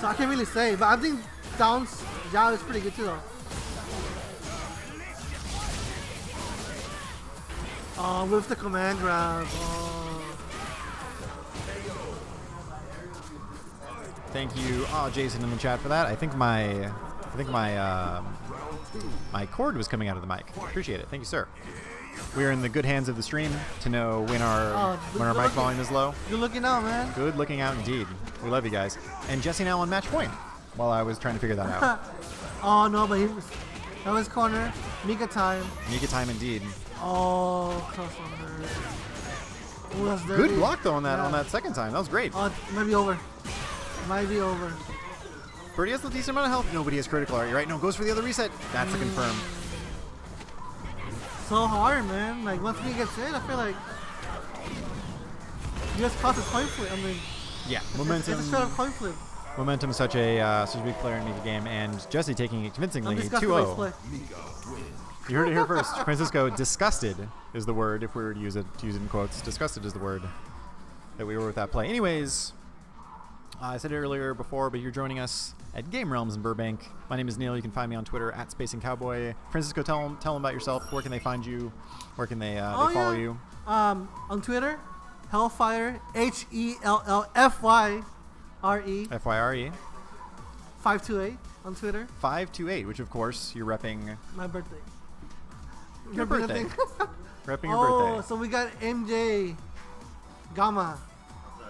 so I can't really say. But I think Down's Yao is pretty good too, though. Oh, with the command grab. Oh.
Thank you, Jason, in the chat for that. I think my cord was coming out of the mic. Appreciate it. Thank you, sir. We are in the good hands of the stream to know when our mic volume is low.
Good looking out, man.
Good looking out indeed. We love you guys. And Jesse now on match point while I was trying to figure that out.
Oh no, but that was corner. Mika time.
Mika time indeed.
Oh, close on her. Ooh, that's dirty.
Good block though on that second time. That was great.
Oh, it might be over. Might be over.
Birdie has a decent amount of health. Nobody has critical, are you right? No, goes for the other reset. That's a confirm.
So hard, man. Like once Mika gets in, I feel like you just caught the coin flip. I mean,
Yeah, momentum.
It's a straight up coin flip.
Momentum is such a big player in the game, and Jesse taking it convincingly 2-0. You heard it here first. Francisco, disgusted is the word, if we were to use it in quotes. Disgusted is the word that we were with that play. Anyways, I said it earlier before, but you're joining us at Game Realms in Burbank. My name is Neil. You can find me on Twitter at @SpacingCowboy. Francisco, tell them about yourself. Where can they find you? Where can they follow you?
On Twitter, Hellfire, HELLFYRE.
FYRE.
528 on Twitter.
528, which of course you're repping
My birthday.
your birthday. Repping your
Oh,
birthday.
so we got MJ Gama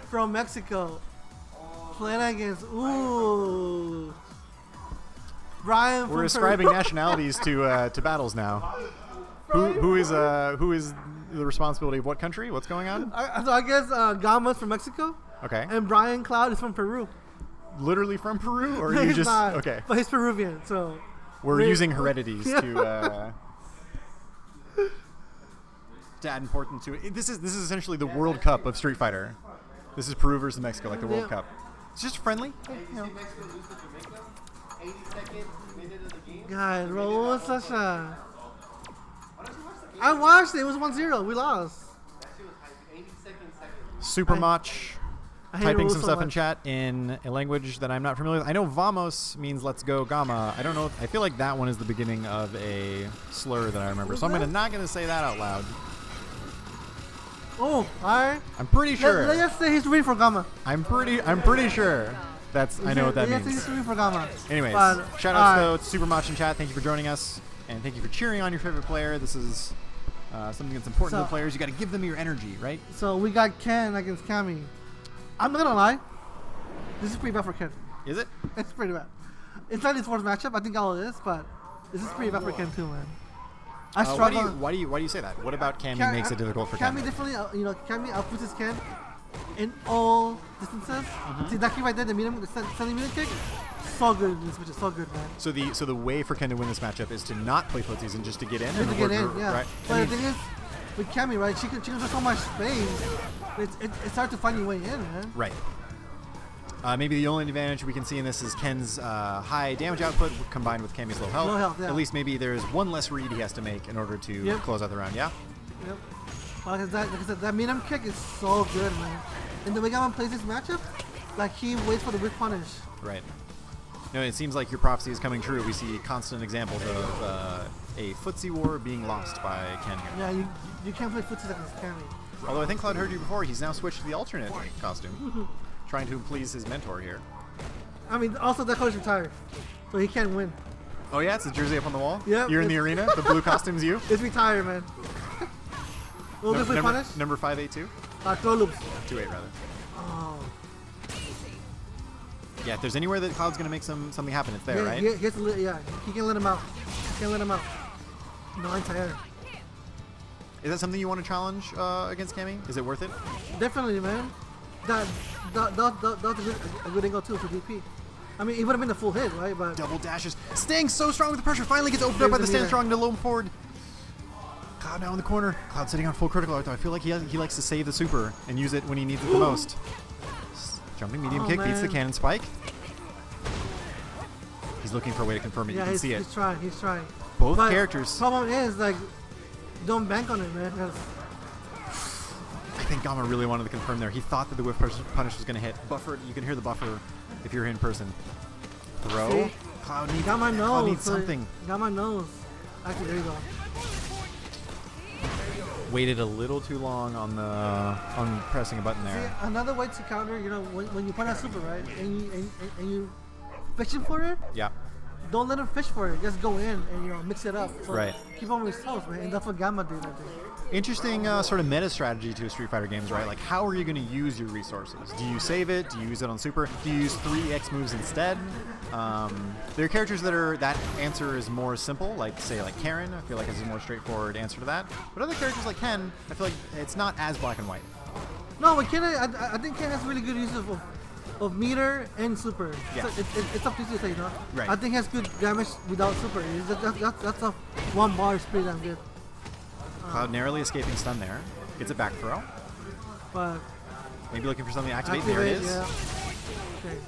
from Mexico playing against Brian.
We're ascribing nationalities to battles now. Who is the responsibility of what country? What's going on?
So I guess Gama's from Mexico.
Okay.
And Brian Cloud is from Peru.
Literally from Peru, or are you
He's
just
not,
okay?
But he's Peruvian, so
We're using heredities to add importance to it. This is essentially the World Cup of Street Fighter. This is Peru versus Mexico, like the World Cup. It's just friendly.
God, bro, what's such a... I watched it. It was 1-0. We lost.
Super Mach
I hate
typing
rules
some
so
stuff in
much.
chat in a language that I'm not familiar with. I know Vamos means let's go Gamma. I don't know. I feel like that one is the beginning of a slur that I remember. So I'm not going to say that out loud.
Oh, alright.
I'm pretty sure.
Let's just say he's rooting for Gamma.
I'm pretty sure. I know what that
Let's say
means.
he's rooting for Gamma.
Anyways,
But,
shout outs though to Super Mach in chat. Thank you for joining us, and thank you for cheering on your favorite player. This is Something that's important to
So-
the players. You got to give them your energy, right?
So we got Ken against Cammy. I'm not gonna lie. This is pretty bad for Ken.
Is it?
It's pretty bad. It's not his first matchup. I think all it is, but this is pretty bad for Ken too, man. I struggle.
Why do you say that? What about Cammy
Cam-
makes it difficult for Ken?
Cammy definitely, Cammy outputs his Ken in all distances. See that kick right there, the sending medium kick, so good in this match. So good, man.
So the way for Ken to win this matchup is to not play footsies and just to get in.
Just
and
to get
work
in,
her-
yeah.
Right?
But
I mean,
the thing is, with Cammy, right, she can have so much space. It's hard to find your way in, man.
right. Maybe the only advantage we can see in this is Ken's high damage output combined with Cammy's low health.
Low health, yeah.
At least maybe there's one less read he has to make in order to
Yep.
close out the round. Yeah.
Yep. Like I said, that medium kick is so good, man. And the way Gamma plays this matchup, like he waits for the whip punish.
Right. No, it seems like your prophecy is coming true. We see constant examples of a footsie war being lost by Ken here.
Yeah, you can't play footsies against Cammy.
Although I think Cloud heard you before, he's now switched to the alternate costume, trying to please his mentor here.
I mean, also that coach retired, so he can't win.
Oh yeah, it's the jersey up on the wall.
Yep,
You're in the
it's-
arena. The blue costume's you.
It's retired, man. Will this whip punish?
Number 582,
Throw loops.
28 rather.
Oh.
Yeah, if there's anywhere that Cloud's gonna make something happen, it's there,
Yeah,
right?
he has to he can let him out. He can let him out. No anti-air.
Is that something you want to challenge against Cammy? Is it worth it?
Definitely, man. That's a good angle too for DP. I mean, it would have been a full hit, right? But
Double dashes, staying so strong with the pressure. Finally gets opened up by the stand strong to low forward. Cloud now in the corner. Cloud sitting on full critical art though. I feel like he likes to save the super and use it when he needs it the most. Jumping medium kick beats the
man.
cannon spike. He's looking for a way to confirm it.
yeah,
You can see it.
he's trying. He's trying.
Both
But
characters.
Problem is, like, don't bank on it, man. 'Cause
I think Gamma really wanted to confirm there. He thought that the whiff punish was going to hit. Buffer. You can hear the buffer if you're in person. Throw.
See?
Cloud needs,
got my nose.
Cloud needs
so-
something.
Got my nose. Actually, there you go.
Waited a little too long on pressing a button
See,
there.
another way to counter, when you put out super, right, and you fishing for it,
Yeah.
don't let him fish for it. Just go in and mix it up. So
Right.
Keep on with toes, man. And that's what Gamma did, I think.
Interesting sort of meta strategy to Street Fighter games, right? Like, how are you going to use your resources? Do you save it? Do you use it on Super? Do you use 3x moves instead? There are characters that answer is more simple, like, say, like Karen. I feel like it's a more straightforward answer to that. But other characters like Ken, I feel like it's not as black and white.
No, but Ken, I think Ken has really good use of meter and super.
Yeah.
So it's up to you to say,
Right.
I think he has good damage without super. That's a one bar is pretty damn good.
Cloud narrowly escaping stun there. Gets it back throw.
But
Maybe looking for something to activate. There it is.
Yeah. Okay.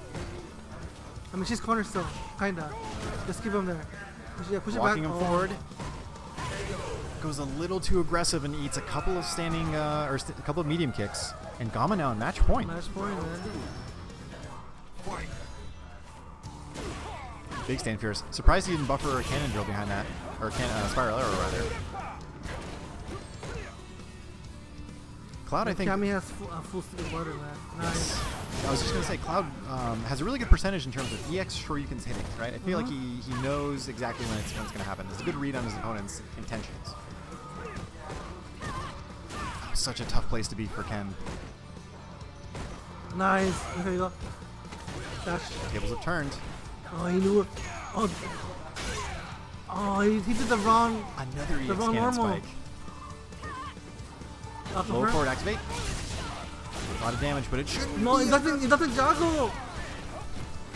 I mean, she's corner still, kinda. Just keep him there. Push it
Walking
back.
him forward. Goes a little too aggressive and eats a couple of standing a couple of medium kicks. And Gamma now in match point.
Match point, man.
Big stand fierce. Surprised he didn't buffer a cannon drill behind that, or spiral arrow rather. Cloud, I think.
Cammy has a full stick of water, man. Nice.
I was just gonna say, Cloud has a really good percentage in terms of EX Shoryuken's hitting, right? I feel like he knows exactly when it's gonna happen. There's a good read on his opponent's intentions. Such a tough place to be for Ken.
Nice. There you go. Dash.
Tables have turned.
Oh, he knew it. Oh, he did the wrong.
Another EX
wrong
cannon
normal.
spike.
Off the
Low
front.
forward activate. A lot of damage, but it should
No,
be
it doesn't joggle.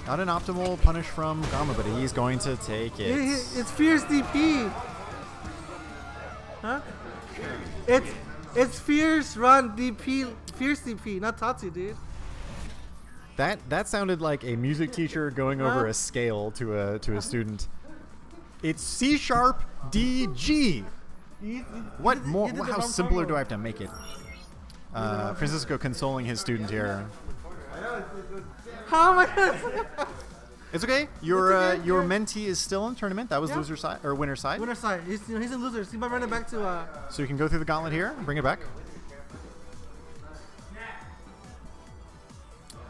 not an optimal punish from Gamma, but he's going to take it.
It's fierce DP. Huh? It's fierce run DP, fierce DP, not Tatsu, dude.
That sounded like a music teacher going over a scale to a student. It's C sharp D G. What more?
you did the
How
wrong
simpler
combo.
do I have to make it? Francisco consoling his student here.
How am I?
It's okay. Your mentee is still in the tournament. That was
Yeah.
loser side or winner side.
Winner side. He's in losers. He might run it back to.
So you can go through the gauntlet here. Bring it back.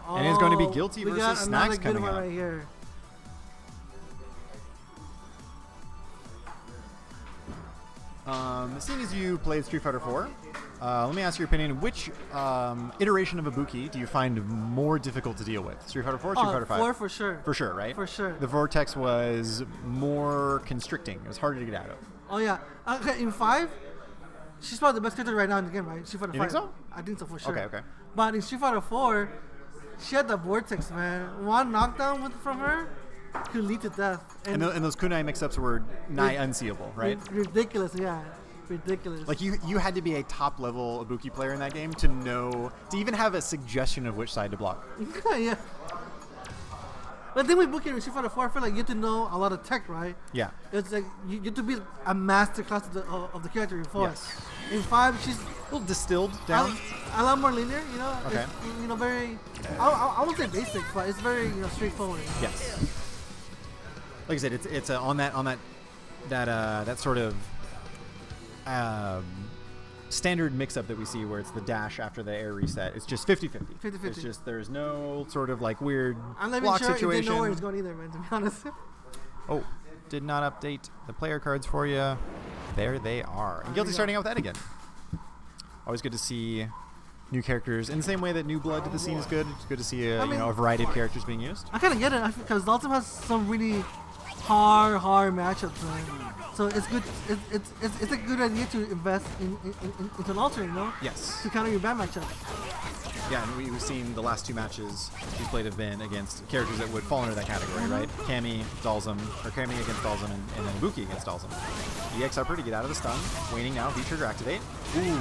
And he's going to be guilty
we
versus
got
Snacks
another good
coming
one
up.
right here.
Seeing as you played Street Fighter 4, let me ask your opinion. Which iteration of Ibuki do you find more difficult to deal with? Street Fighter 4 or Street Fighter 5?
4 for sure.
For sure, right?
For sure.
The vortex was more constricting. It was harder to get out of.
Oh, yeah. Okay, in 5, she's probably the best character right now in the game, right? Street Fighter 5.
You think so?
I think so, for sure.
Okay.
But in Street Fighter 4, she had the vortex, man. One knockdown from her could lead to death.
And those kunai mix-ups were nigh unseeable, right?
Ridiculous, yeah. Ridiculous.
Like you had to be a top-level Ibuki player in that game to even have a suggestion of which side to block.
Yeah. But the thing with Ibuki in Street Fighter 4, I feel like you have to know a lot of tech, right?
Yeah.
It's like you have to be a master class of the character in 4.
Yes.
In 5, she's
A little distilled down.
a lot more linear, you know.
Okay.
It's, very. I won't say basic, but it's very straightforward.
Yes. Like I said, it's on that sort of standard mix-up that we see where it's the dash after the air reset. It's just 50-50.
50-50.
It's just there's no sort of like weird
I'm not even
block
sure
situation.
if they know where it's going either, man. To be honest.
Oh, did not update the player cards for you. There they are. And Guilty starting out with Ed again. Always good to see new characters. In the same way that New Blood to the scene is good, it's good to see a variety of characters being used.
I kind of get it because the Ultimate has some really hard matchups, man. So it's good. It's a good idea to invest into an alter, you know?
Yes.
To counter your bad matchup.
Yeah, and we've seen the last 2 matches he's played have been against characters that would fall under that category, right? Cammy, Dalsum, or Cammy against Dalsum, and then Ibuki against Dalsum. Xrd to get out of the stun. Waning now, V-trigger activate. Ooh,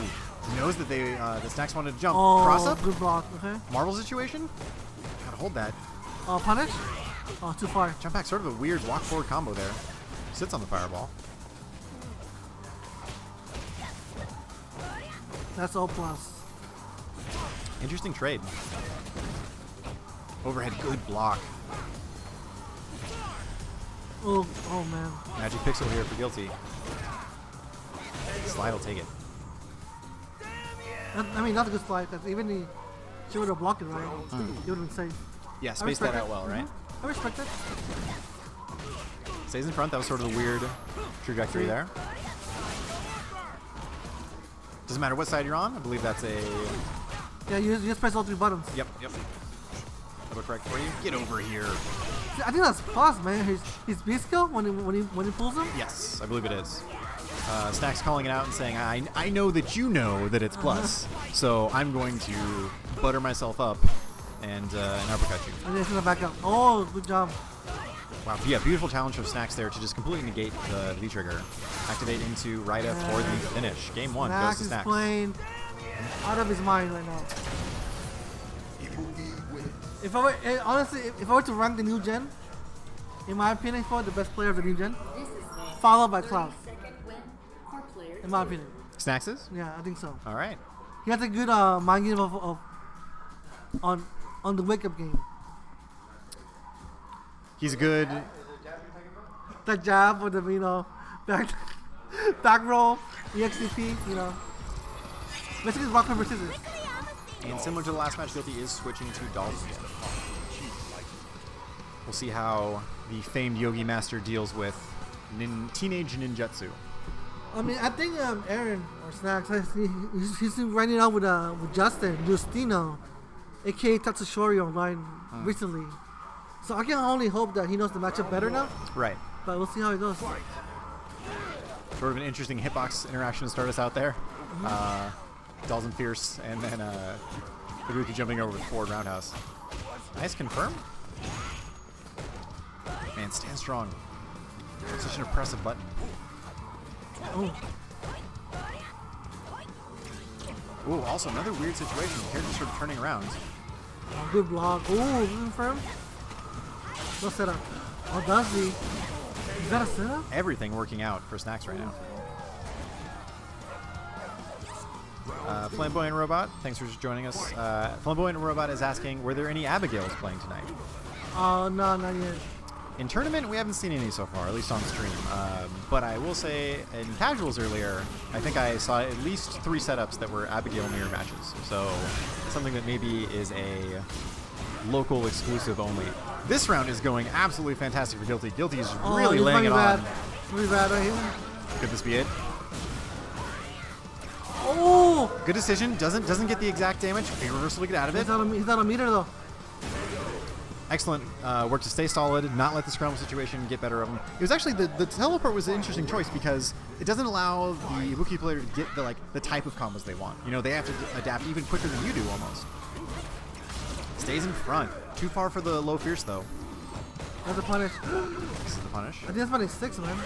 knows that the Snacks wanted to jump. Cross up.
Good block, okay.
Marvel situation. Gotta hold that.
Punish? Oh, too far.
Jump back, sort of a weird walk forward combo there. Sits on the fireball.
That's O plus.
Interesting trade. Overhead, good block.
Oh man.
Magic Pixel here for Guilty. Slide will take it.
Not a good slide, because even she would have blocked it, right? It would have been safe.
Yeah, spaced that out well, right?
I respect it.
Stays in front. That was sort of a weird trajectory there. Doesn't matter what side you're on. I believe that's a...
Yeah, you just press all 3 buttons.
Yep. Double correct for you. Get over here.
I think that's plus, man. His B skill when he pulls him.
Yes, I believe it is. Snacks calling it out and saying, I know that you know that it's plus, so I'm going to butter myself up and uppercut you.
And then he's gonna back up. Oh, good job.
Wow, yeah, beautiful challenge from Snacks there to just completely negate the V-trigger. Activate into Raida for the finish. Game 1 goes to
Snacks
Snacks.
is playing out of his mind right now. If I were to rank the new gen, in my opinion, he's probably the best player of the new gen, followed by Cloud. In my opinion.
Snacks is?
Yeah, I think so.
All right.
He has a good mind game on the wake up game.
He's good.
That jab with the back roll, EXDP, Basically rock paper scissors.
And similar to the last match, Guilty is switching to Dolls again. We'll see how the famed Yogi Master deals with Teenage Ninjutsu.
I think Aaron or Snacks, he's been grinding out with Justin, Justino, aka Tatsushori online recently. So I can only hope that he knows the matchup better now. Right. But we'll see how it goes.
Sort of an interesting hitbox interaction to start us out there. Dolls and Fierce, and then Ibuki jumping over with forward roundhouse. Nice confirm. Man, stand strong. Such an impressive button.
Oh.
Ooh, also another weird situation. The character's sort of turning around.
Oh, good block. Ooh, confirm. No setup. Oh, does he? Is that a setup?
Everything working out for Snacks right now. Flamboyant Robot, thanks for joining us. Flamboyant Robot is asking, were there any Abigails playing tonight?
No, not yet.
In tournament, we haven't seen any so far, at least on stream. But I will say, in casuals earlier, I think I saw at least 3 setups that were Abigail mirror matches. So something that maybe is a local exclusive only. This round is going absolutely fantastic for Guilty. Guilty is really laying it on.
Really bad right here.
Could this be it? Good decision. Doesn't get the exact damage. Big reversal to get out of it.
He's not a meter though.
Excellent work to stay solid, not let the scramble situation get better of him. It was actually the teleport was an interesting choice because it doesn't allow the Ibuki player to get the type of combos they want. You know, they have to adapt even quicker than you do almost. Stays in front. Too far for the low fierce though.
That's a punish.
This is the punish.
I think that's punish 6, man.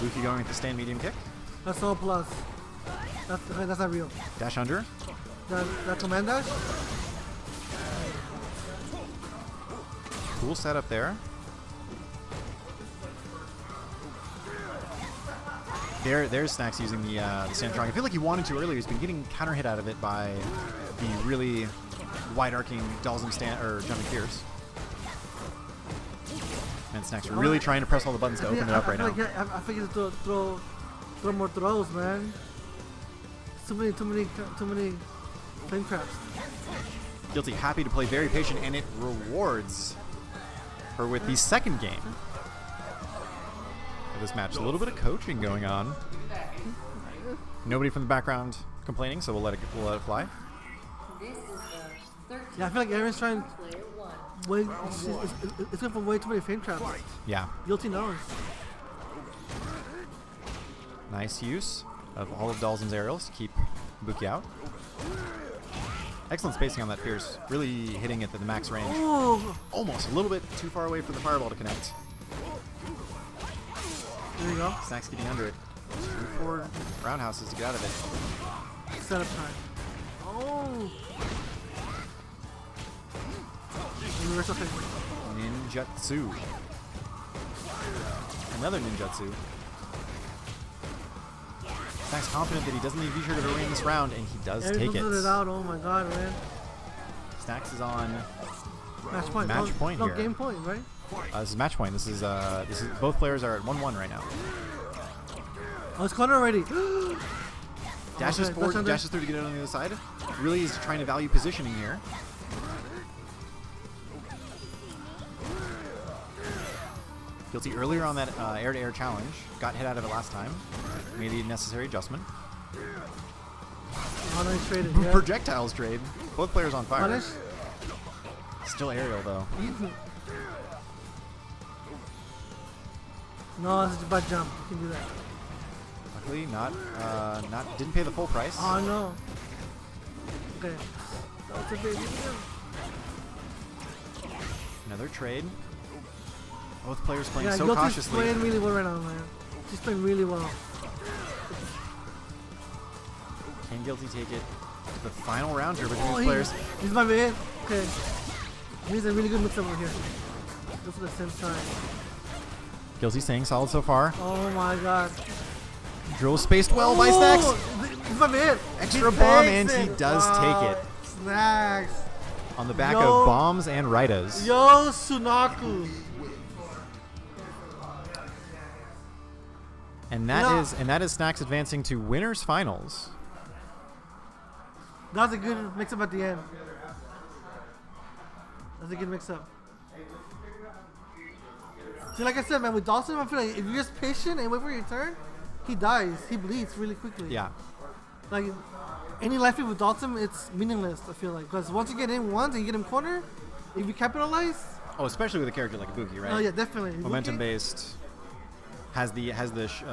Luffy going with the stand medium kick.
That's all plus. That's not real.
Dash under.
That command dash.
Cool setup there. There's Snacks using the stand strong. I feel like he wanted to earlier. He's been getting counter hit out of it by the really wide arcing Dalsum stand or jumping fierce. And Snacks are really trying to press all the buttons to open it up right now.
I think he's throw more throws, man. Too many flame traps.
Guilty happy to play very patient, and it rewards her with the second game of this match. A little bit of coaching going on. Nobody from the background complaining, so we'll let it fly.
This is the 13th
Yeah, I feel like Aaron's trying.
player one.
Way, it's going for way too many flame traps.
Yeah.
Guilty knows.
Nice use of all of Dalsum's aerials to keep Ibuki out. Excellent spacing on that Fierce. Really hitting it at the max range.
Oh,
Almost a little bit too far away for the fireball to connect.
there you go.
Snacks getting under it. 4 roundhouses to get out of it.
Setup time. Oh. Reversal thing.
Ninjutsu. Another ninjutsu. Snacks confident that he doesn't need V-Trigger to win this round, and he does
Aaron
take it.
it out. Oh my god, man.
Snacks is on
Match point.
Match point
no,
here.
game point, right?
this is match point. This is both players are at 1-1 right now.
Oh, it's corner already.
Dashes
Okay,
forward,
that's under.
dashes through to get it on the other side. Really is trying to value positioning here. Guilty earlier on that air-to-air challenge. Got hit out of it last time. Made the necessary adjustment.
Oh, nice traded. Yeah.
Projectiles trade. Both players on fire.
Punish.
Still aerial though.
No, this is a bad jump. You can do that.
Luckily, didn't pay the full price.
Oh no. Okay. That's a big deal.
Another trade. Both players playing
Yeah,
so
Guilty's
cautiously.
playing really well right now, man. She's playing really well.
Can Guilty take it to the final round here between
Oh,
these players?
He's my man. Okay. He's a really good mix over here. Just at the same time.
Guilty staying solid so far.
Oh my god.
Drill spaced well by Snacks.
He's my man.
Extra
He
bomb,
takes
and he
it.
does
Wow.
take it.
Snacks.
On the back
Yo.
of bombs and Raidas.
Yo, Sunaku.
And that is Snacks advancing to winners finals.
That was a good mix-up at the end. That's a good mix-up. See, like I said, man, with Dawson, I feel like if you're just patient and wait for your turn, he dies. He bleeds really quickly.
Yeah.
Like, any life lead with Dawson, it's meaningless, I feel like. Because once you get in once and you get him corner, if you capitalize...
Oh, especially with a character like Ibuki, right?
Oh, yeah, definitely.
Momentum
Ibuki,
based. Has the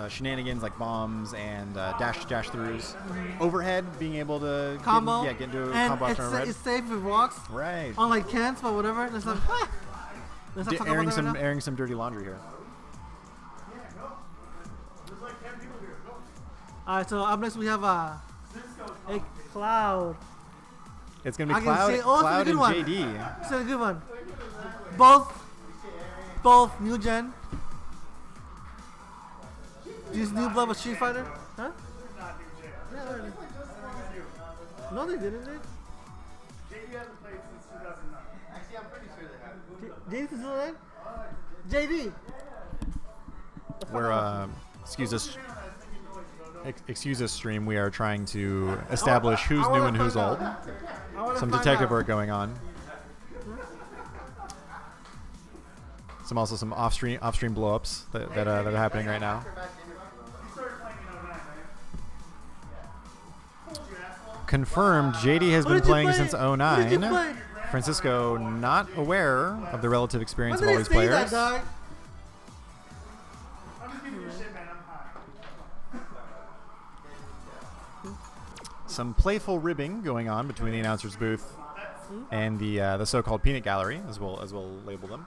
shenanigans like bombs and dash throughs. Overhead, being able to
Combo.
get into a
and
combo after overhead.
it's safe if it walks.
Right.
On, like, cans, but whatever. Let's not talk about
Airing
that right now.
airing some dirty laundry here.
Alright, so up next we have a Cloud.
It's gonna be
I can
Cloud,
say- oh, it's a
Cloud
good
and
one.
JD.
It's a good one. Both new gen. These new blood of Street Fighter? Huh? Yeah, already. No, they didn't.
JD hasn't played since 2009. Actually, I'm pretty sure they have.
JD is still there? JD.
We're excuse us stream. We are trying to establish who's new and who's old. Some detective work going on. Some off-stream blow-ups that are happening right now.
He started playing in 09, right?
Confirmed, JD has
What
been
did you
playing
play?
since
What did you
09.
play?
Francisco not aware of the relative experience
When
of all
did
these
I say
players.
that, dog?
Some playful ribbing going on between the announcer's booth and the so-called peanut gallery, as we'll label them.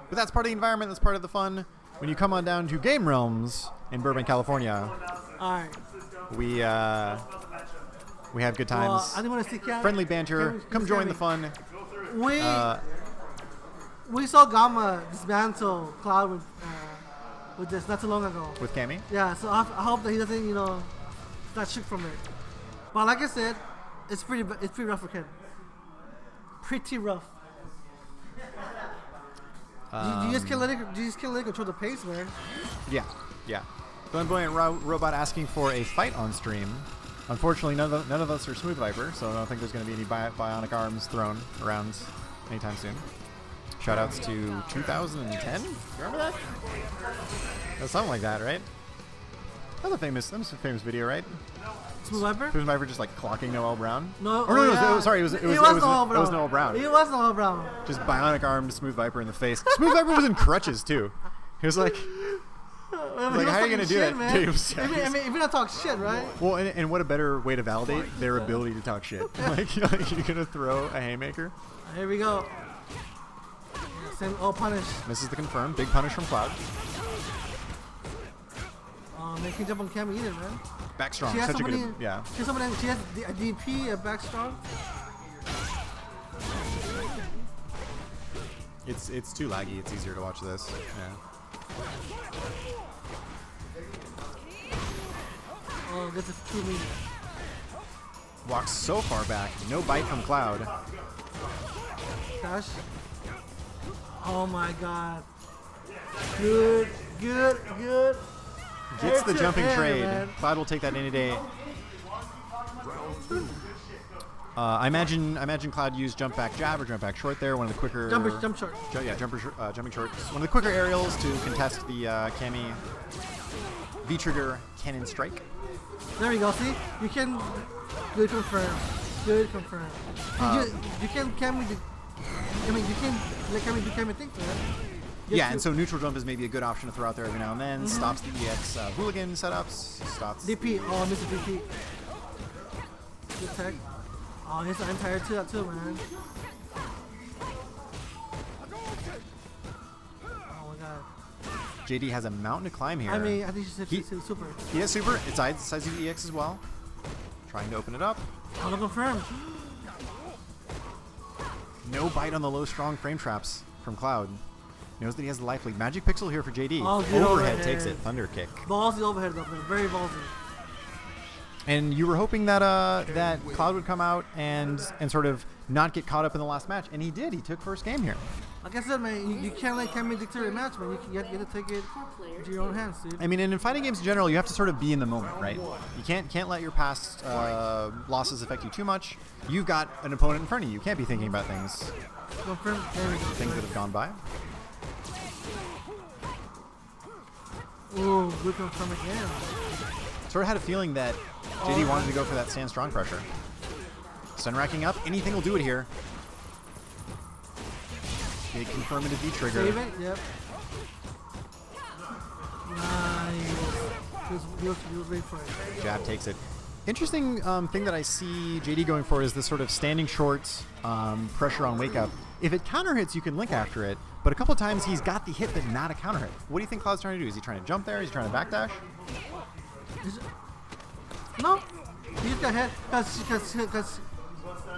But that's part of the environment. That's part of the fun. When you come on down to Game Realms in Burbank, California,
All right.
we have good
Well,
times,
I didn't want to see Cam.
friendly banter.
Cam-
Come join the fun.
We saw Gamma dismantle Cloud with this not too long ago.
With Cammy.
Yeah, so I hope that he doesn't, got shook from it. But like I said, it's pretty rough for Ken. Pretty rough. You just can't let it control the pace, man.
Yeah. Flamboyant Robot asking for a fight on stream. Unfortunately, none of us are Smooth Viper, so I don't think there's going to be any bionic arms thrown around anytime soon. Shoutouts to 2010. Remember that? That's something like that, right? That was a famous video, right?
Smooth Viper?
Smooth Viper just like clocking Noel Brown.
No,
Or no,
yeah.
sorry, it was
Noel Brown.
Noel Brown.
He was Noel Brown.
Just bionic armed Smooth Viper in the face. Smooth Viper was in crutches too. He was like,
Like,
how are you gonna do it?
Man.
Dude,
I mean, if you're gonna talk shit, right?
well, and what a better way to validate their ability to talk shit. like you're gonna throw a haymaker.
Here we go. Punish.
This is the confirmed big punish from Cloud.
They can jump on Cammy either, man.
Back strong,
She has
such a
somebody.
good yeah.
She has a DP, a back strong.
It's too laggy. It's easier to watch this. Yeah.
Oh, that's a 2 meter.
Walks so far back. No bite from Cloud.
Dash. Oh my god. Good.
Gets the
Air to
jumping
air,
trade.
man.
Cloud will take that any day. I imagine Cloud used jump back jab or jump back short there. One of the quicker
Jump short.
Jumping short. One of the quicker aerials to contest the Cammy V-trigger cannon strike.
There we go. See, you can. Good confirm. You can Cammy. You can let Cammy do Cammy things, man.
Yeah, and so neutral jump is maybe a good option to throw out there every now and then. Stops the EX hooligan setups. Stops.
DP. Oh, Mr. DP. Good tech. Oh, I'm tired too, man. Oh my god.
JD has a mountain to climb here.
I mean, I think she's super.
He has super. It's size of the EX as well. Trying to open it up.
Oh, no confirm.
No bite on the low strong frame traps from Cloud. Knows that he has the life lead. Magic pixel here for JD.
Oh, good overhead.
Takes it. Thunder kick.
Ballsy overhead though, man. Very ballsy.
And you were hoping that that Cloud would come out and sort of not get caught up in the last match, and he did. He took first game here.
Like I said, man, you can't let Cammy dictate a match, man. You have to take it into your own hands, dude.
I mean, and in fighting games in general, you have to sort of be in the moment, right? You can't let your past losses affect you too much. You've got an opponent in front of you. You can't be thinking about things
Confirm. There we go.
that have gone by.
Ooh, good confirm again.
Sort of had a feeling that JD wanted to go for that stand strong pressure. Stun racking up. Anything will do it here. Big confirmative V-trigger.
Save it. Yep. Nice. He was ready for it.
Jab takes it. Interesting thing that I see JD going for is this sort of standing short pressure on wake up. If it counter hits, you can link after it. But a couple of times he's got the hit, but not a counter hit. What do you think Cloud's trying to do? Is he trying to jump there? Is he trying to backdash?
No, he just got hit because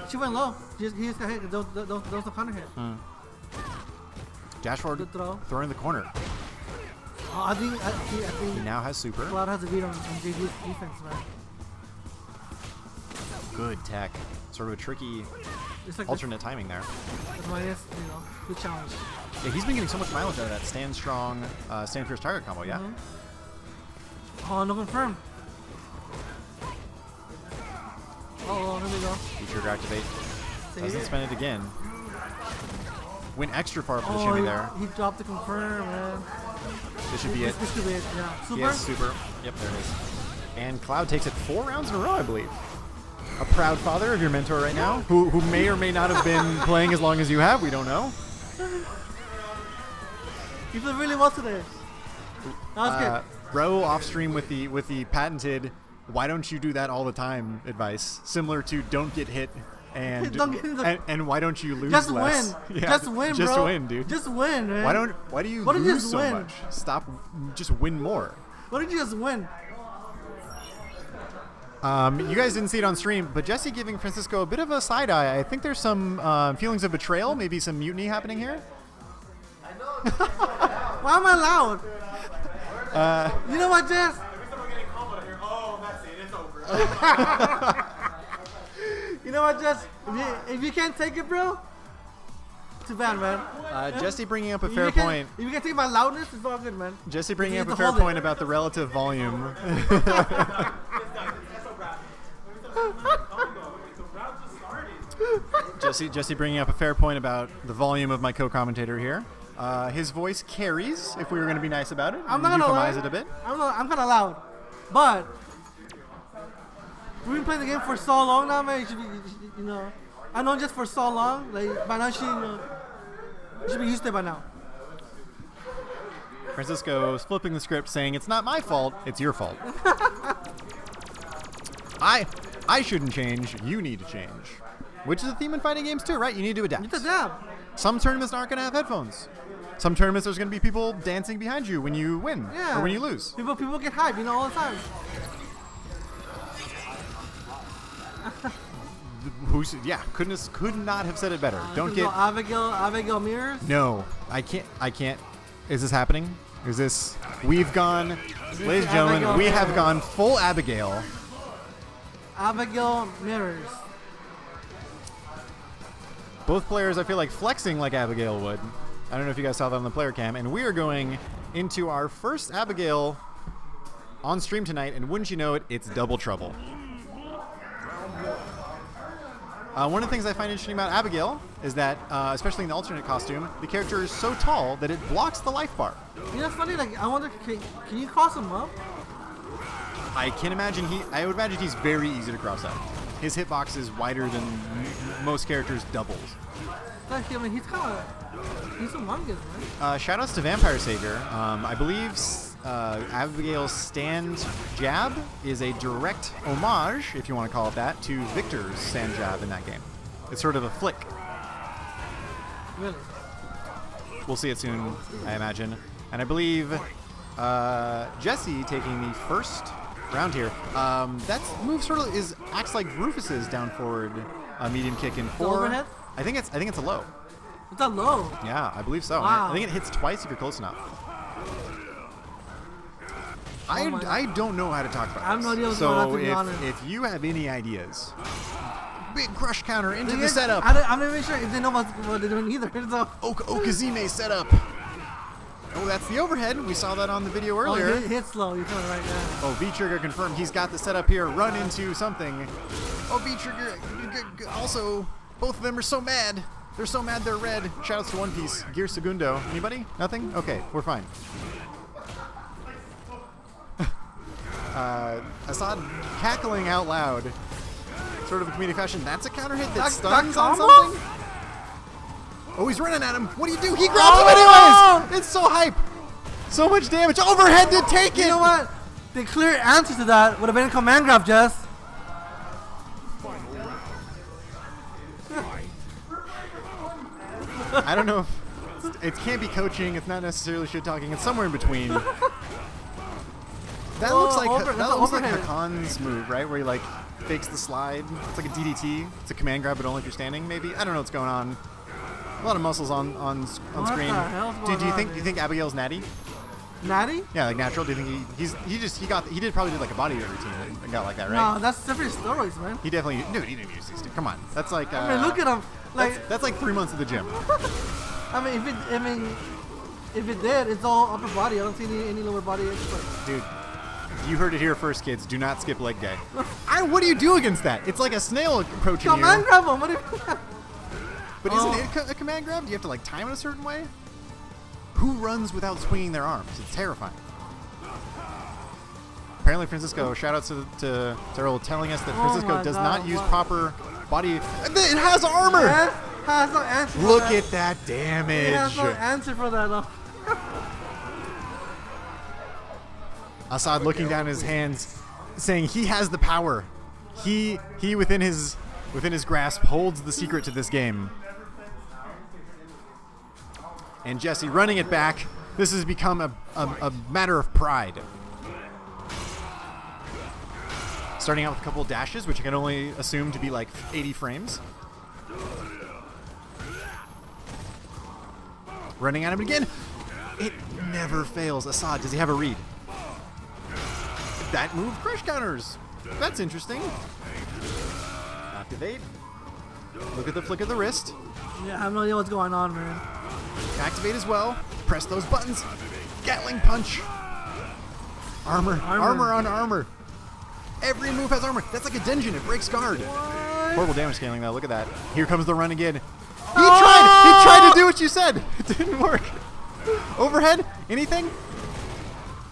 she went low. He just got hit. Those the counter hit.
Dash forward,
Good throw.
throw in the corner.
Oh, I think
He now has super.
Cloud has a beat on JD's defense, man.
Good tech. Sort of a tricky
It's like
alternate timing there.
That's why it's, good challenge.
Yeah, he's been getting so much mileage out of that stand strong, stand fierce target combo, yeah?
Oh, no confirm. Oh, here we go.
V-trigger activate.
Save
Doesn't
it.
spend it again. Went extra far for the shimmy there.
He dropped the confirm, man.
This should be it.
This could be it, yeah. Super?
He has super. Yep, there it is. And Cloud takes it 4 rounds in a row, I believe. a proud father of your mentor right now, who may or may not have been playing as long as you have. We don't know.
You played really well today. That was good.
Ro off stream with the patented "why don't you do that all the time" advice, similar to "don't get hit" and and why don't you lose
just
less?
win.
Yeah,
Just win, bro.
Just win, dude.
Just win, man.
Why do you
Why don't you
lose
just
so
win?
much? Stop. Just win more.
Why don't you just win?
You guys didn't see it on stream, but Jesse giving Francisco a bit of a side eye. I think there's some feelings of betrayal, maybe some mutiny happening here.
Why am I loud? You know what, Jess? You know what, Jess? If you can't take it, bro, too bad, man.
Jesse bringing up a
If
fair
you can't-
point.
If you can take my loudness, it's all good, man.
Jesse bringing
You
up
need
a
to
fair
hold it.
point about the relative volume. Jesse bringing up a fair point about the volume of my co-commentator here. His voice carries, if we were going to be nice about it.
I'm not gonna lie.
euphemize it a bit.
I'm kind of loud, but we've been playing the game for so long now, man. You should be, you know, I know just for so long. Like by now, you should be used to it by now.
Francisco's flipping the script, saying it's not my fault, it's your fault. I shouldn't change. You need to change. Which is a theme in fighting games too, right? You need to adapt.
It's a dab.
Some tournaments aren't going to have headphones. Some tournaments there's going to be people dancing behind you when you win or when you lose.
People get hyped, you know, all the time.
Could not have said it better. Don't get
Abigail mirrors.
No, I can't. Is this happening? Is this? We've gone, ladies and gentlemen,
Abigail
we have
mirrors.
gone full Abigail.
Abigail mirrors.
Both players, I feel like, flexing like Abigail would. I don't know if you guys saw that on the player cam. And we are going into our first Abigail on stream tonight. And wouldn't you know it, it's double trouble. One of the things I find interesting about Abigail is that, especially in the alternate costume, the character is so tall that it blocks the life bar.
You know, funny. Like I wonder, can you cross him up?
I can imagine I would imagine he's very easy to cross out. His hitbox is wider than most characters' doubles.
Like, I mean, he's humongous, man.
Shoutouts to Vampire Savior. I believe Abigail's stand jab is a direct homage, if you want to call it that, to Victor's stand jab in that game. It's sort of a flick.
Really.
We'll see it soon, I imagine. And I believe Jesse taking the first round here. That move sort of acts like Rufus's down forward medium kick in 4.
overhead?
I think it's a low.
It's a low.
Yeah, I believe so.
Wow.
I think it hits twice if you're close enough.
my
I don't know how to talk about
I have
this.
no idea what's going on, to be
So
honest.
if you have any ideas, big crush counter into the
Yes,
setup.
I'm not even sure if they know what they're doing either. So.
Okazime setup. Oh, that's the overhead. We saw that on the video
Oh,
earlier.
hit slow. You're telling right now.
Oh, V-Trigger confirmed he's got the setup here. Run into something. Oh, V-Trigger. Also, both of them are so mad. They're so mad they're red. Shoutouts to One Piece. Gear Segundo. Anybody? Nothing? Okay, we're fine. Assad cackling out loud. Sort of a comedic fashion. That's a counter hit that stuns on
combo?
something? Oh, he's running at him. What do you do? He grabs him anyways! It's so hype. So much damage. Overhead to take it!
You know what? The clear answer to that would have been a command grab, Jess.
I don't know if it can't be coaching. It's not necessarily shit talking. It's somewhere in between. That looks like
overhead.
Hakan's move, right? Where he like fakes the slide. It's like a DDT. It's a command grab, but only if you're standing. Maybe I don't know what's going on. A lot of muscles on screen.
the hell's
Do you
going
think Abigail's natty?
Natty?
Yeah, like natural. Do you think he probably did like a body routine and got like that, right?
No, that's different stories, man.
He definitely he didn't use these. Come on, that's like.
I mean, look at him. Like,
that's like 3 months at the gym.
I mean, if it did, it's all upper body. I don't see any lower body exercise.
Dude, you heard it here first, kids. Do not skip leg day. What do you do against that? It's like a snail approaching
Command
you.
grab him. What do you?
But isn't it a command grab? Do you have to like time it a certain way? Who runs without swinging their arms? It's terrifying. apparently Francisco, shout out to Earl telling us that Francisco does not use proper body. It has armor!
It has no answer
Look
for that.
at that damage.
It has no answer for that though.
Assad looking down his hands, saying he has the power. He within his grasp holds the secret to this game. And Jesse running it back. This has become a matter of pride. Starting out with a couple of dashes, which I can only assume to be like 80 frames. Running at him again. It never fails. Assad, does he have a read? That move, crush counters. That's interesting. Activate. Look at the flick of the wrist.
Yeah, I have no idea what's going on, man.
Activate as well. Press those buttons. Gatling punch. Armor on armor. Every move has armor. That's like a dungeon. It breaks guard.
What?
Horrible damage scaling though. Look at that. Here comes the run again. He tried to do what you said. It didn't work. Overhead? Anything?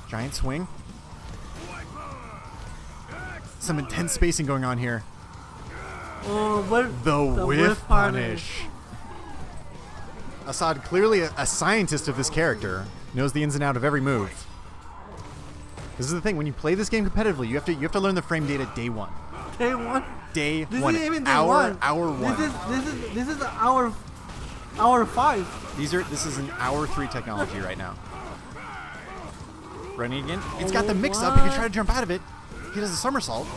Giant swing. Some intense spacing going on here.
Oh,
The whiff punish. Assad, clearly a scientist of this character, knows the ins and outs of every move. This is the thing. When you play this game competitively, you have to learn the frame data day one.
Day one.
Day
This
one.
isn't even day
Hour
one.
one.
This is hour 5.
This is an hour 3 technology right now. Running again. It's got the mix up. If you try to jump out of it, he does a somersault.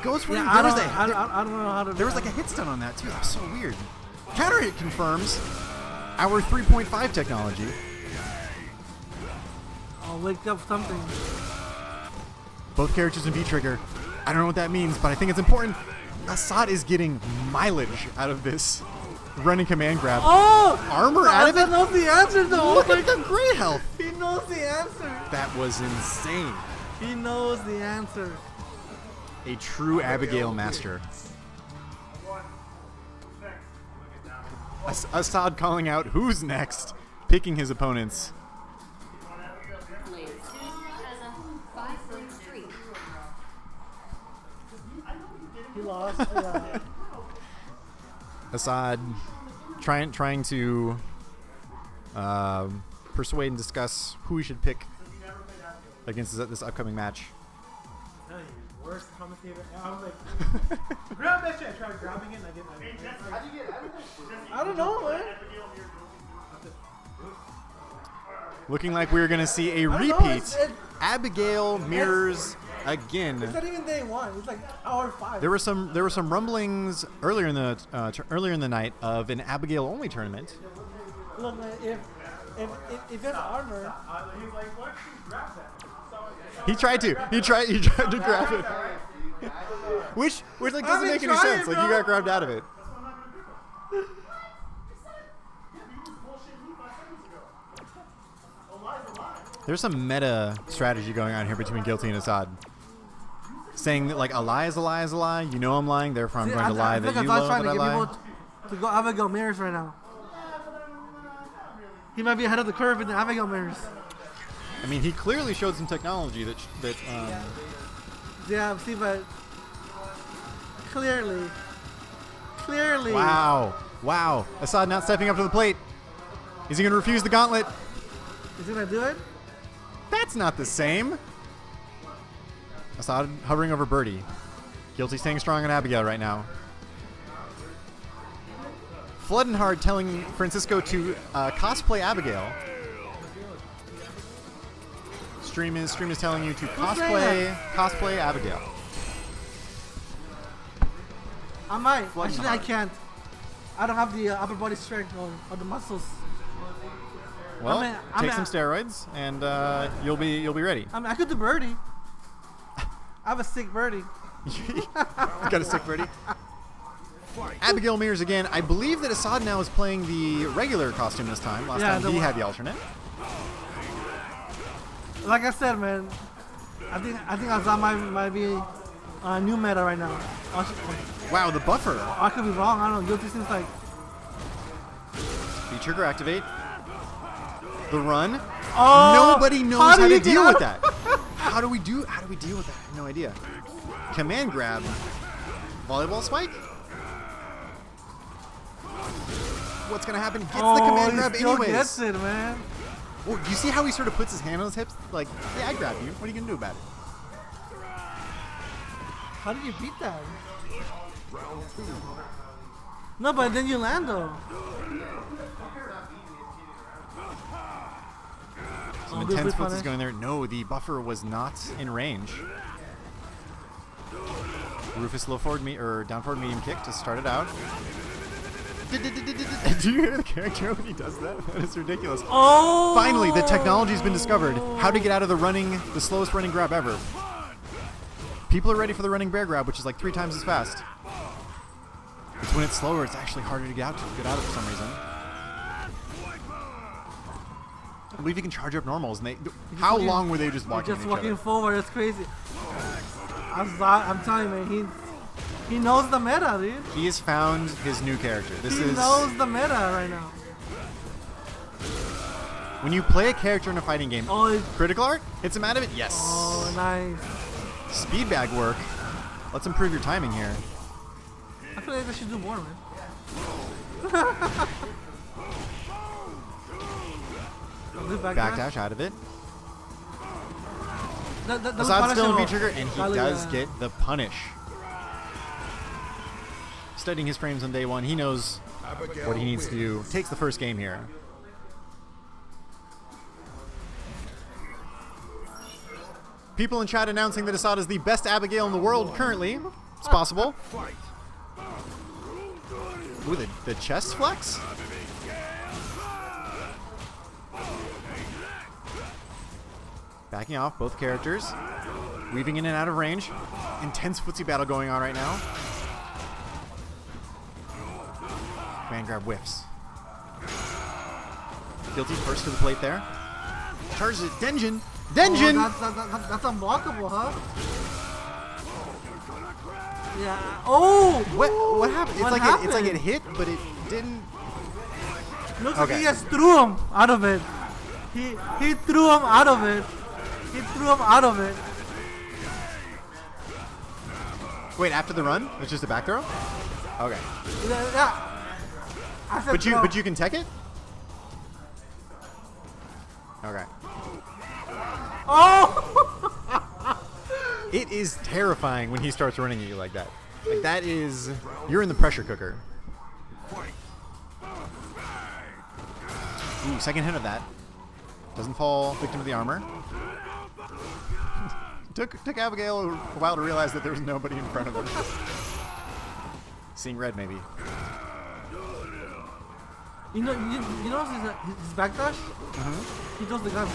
Goes for you.
I don't know how to.
There was like a hit stun on that too. That was so weird. Counter hit confirms. Our 3.5 technology.
I'll wake up something.
Both characters in V-Trigger. I don't know what that means, but I think it's important. Assad is getting mileage out of this running command grab.
Oh!
Armor out of it?
Assad knows the answer though.
Look at the great health.
He knows the answer.
That was insane.
He knows the answer.
A true Abigail master. Assad calling out who's next, picking his opponents.
Play 2 as a 5-game streak.
He lost. Yeah.
Assad trying to persuade and discuss who we should pick against this upcoming match.
Worst commentator. I was like, grab that shit. I tried grabbing it and I didn't. How'd you get out of it?
I don't know, man.
Looking like we're going to see a
I don't know,
repeat. Abigail mirrors again.
It's not even day one. It's like hour 5.
There were some rumblings earlier in the night of an Abigail only tournament.
Look, man, if it's armor,
He's like, why don't you grab that?
He tried to grab it. Which like doesn't make any sense. Like you got grabbed out of it. There's some meta strategy going on here between Guilty and Assad. Saying that like a lie is a lie is a lie. You know I'm lying, therefore I'm going to lie that you know that I lie.
People to go Abigail mirrors right now. He might be ahead of the curve in the Abigail mirrors.
I mean, he clearly showed some technology that
Yeah, see, but clearly.
Wow. Assad not stepping up to the plate. Is he going to refuse the gauntlet?
Is he gonna do it?
That's not the same. Assad hovering over Birdie. Guilty staying strong on Abigail right now. Floodenhard telling Francisco to cosplay Abigail. Stream is telling you to cosplay Abigail.
I might. Actually, I can't. I don't have the upper body strength or the muscles.
Well, take some steroids and you'll be ready.
I mean, I could do birdie. I have a sick birdie.
You got a sick birdie. Abigail mirrors again. I believe that Assad now is playing the regular costume this time. Last time he had the alternate.
Like I said, man, I think Assad might be a new meta right now.
Wow, the buffer.
I could be wrong. I don't know. Guilty seems like
V-trigger activate. The run.
Oh,
Nobody knows how to deal with that. How do we deal with that? I have no idea. Command grab. Volleyball spike? What's gonna happen? Gets the command grab
he still
anyways.
gets it, man.
Oh, you see how he sort of puts his hand on his hips? Like, yeah, I grab you. What are you gonna do about it?
How did you beat that? No, but then you land though.
Some intense puts is going there. No, the buffer was not in range. Rufus low forward down forward medium kick to start it out. Do you hear the character when he does that? That is ridiculous.
Oh!
Finally, the technology's been discovered. How to get out of the slowest running grab ever. People are ready for the running bear grab, which is like 3 times as fast. It's when it's slower, it's actually harder to get out of for some reason. I believe you can charge up normals, and how long were they just walking?
Just walking forward, it's crazy. I'm telling you, man, he knows the meta, dude.
He has found his new character.
He knows the meta right now.
When you play a character in a fighting game,
Oh,
critical art hits him out of it. Yes.
Oh, nice.
Speed bag work. Let's improve your timing here.
I feel like they should do more, man.
Backdash out of it.
Assad's
still in V-trigger, and he does get the punish. Studying his frames on day one, he knows what he needs to do. Takes the first game here. People in chat announcing that Assad is the best Abigail in the world currently. It's possible. Ooh, the chest flex? Backing off both characters. Weaving in and out of range. Intense footsie battle going on right now. Man grab whiffs. Guilty first to the plate there. Charges it. Denjin! Denjin!
Oh, that's unblockable, huh? Yeah. Oh!
What happened? It's like it hit, but it didn't.
Looks like he just threw him out of it. He threw him out of it. He threw him out of it.
Wait, after the run? It's just a back throw? Okay.
Yeah. I said
But you can tech it? Okay.
Oh!
It is terrifying when he starts running at you like that. Like that is, you're in the pressure cooker. Ooh, second hit of that. Doesn't fall victim to the armor. Took Abigail a while to realize that there was nobody in front of her. Seeing red, maybe.
You know his backdash? He throws the gun.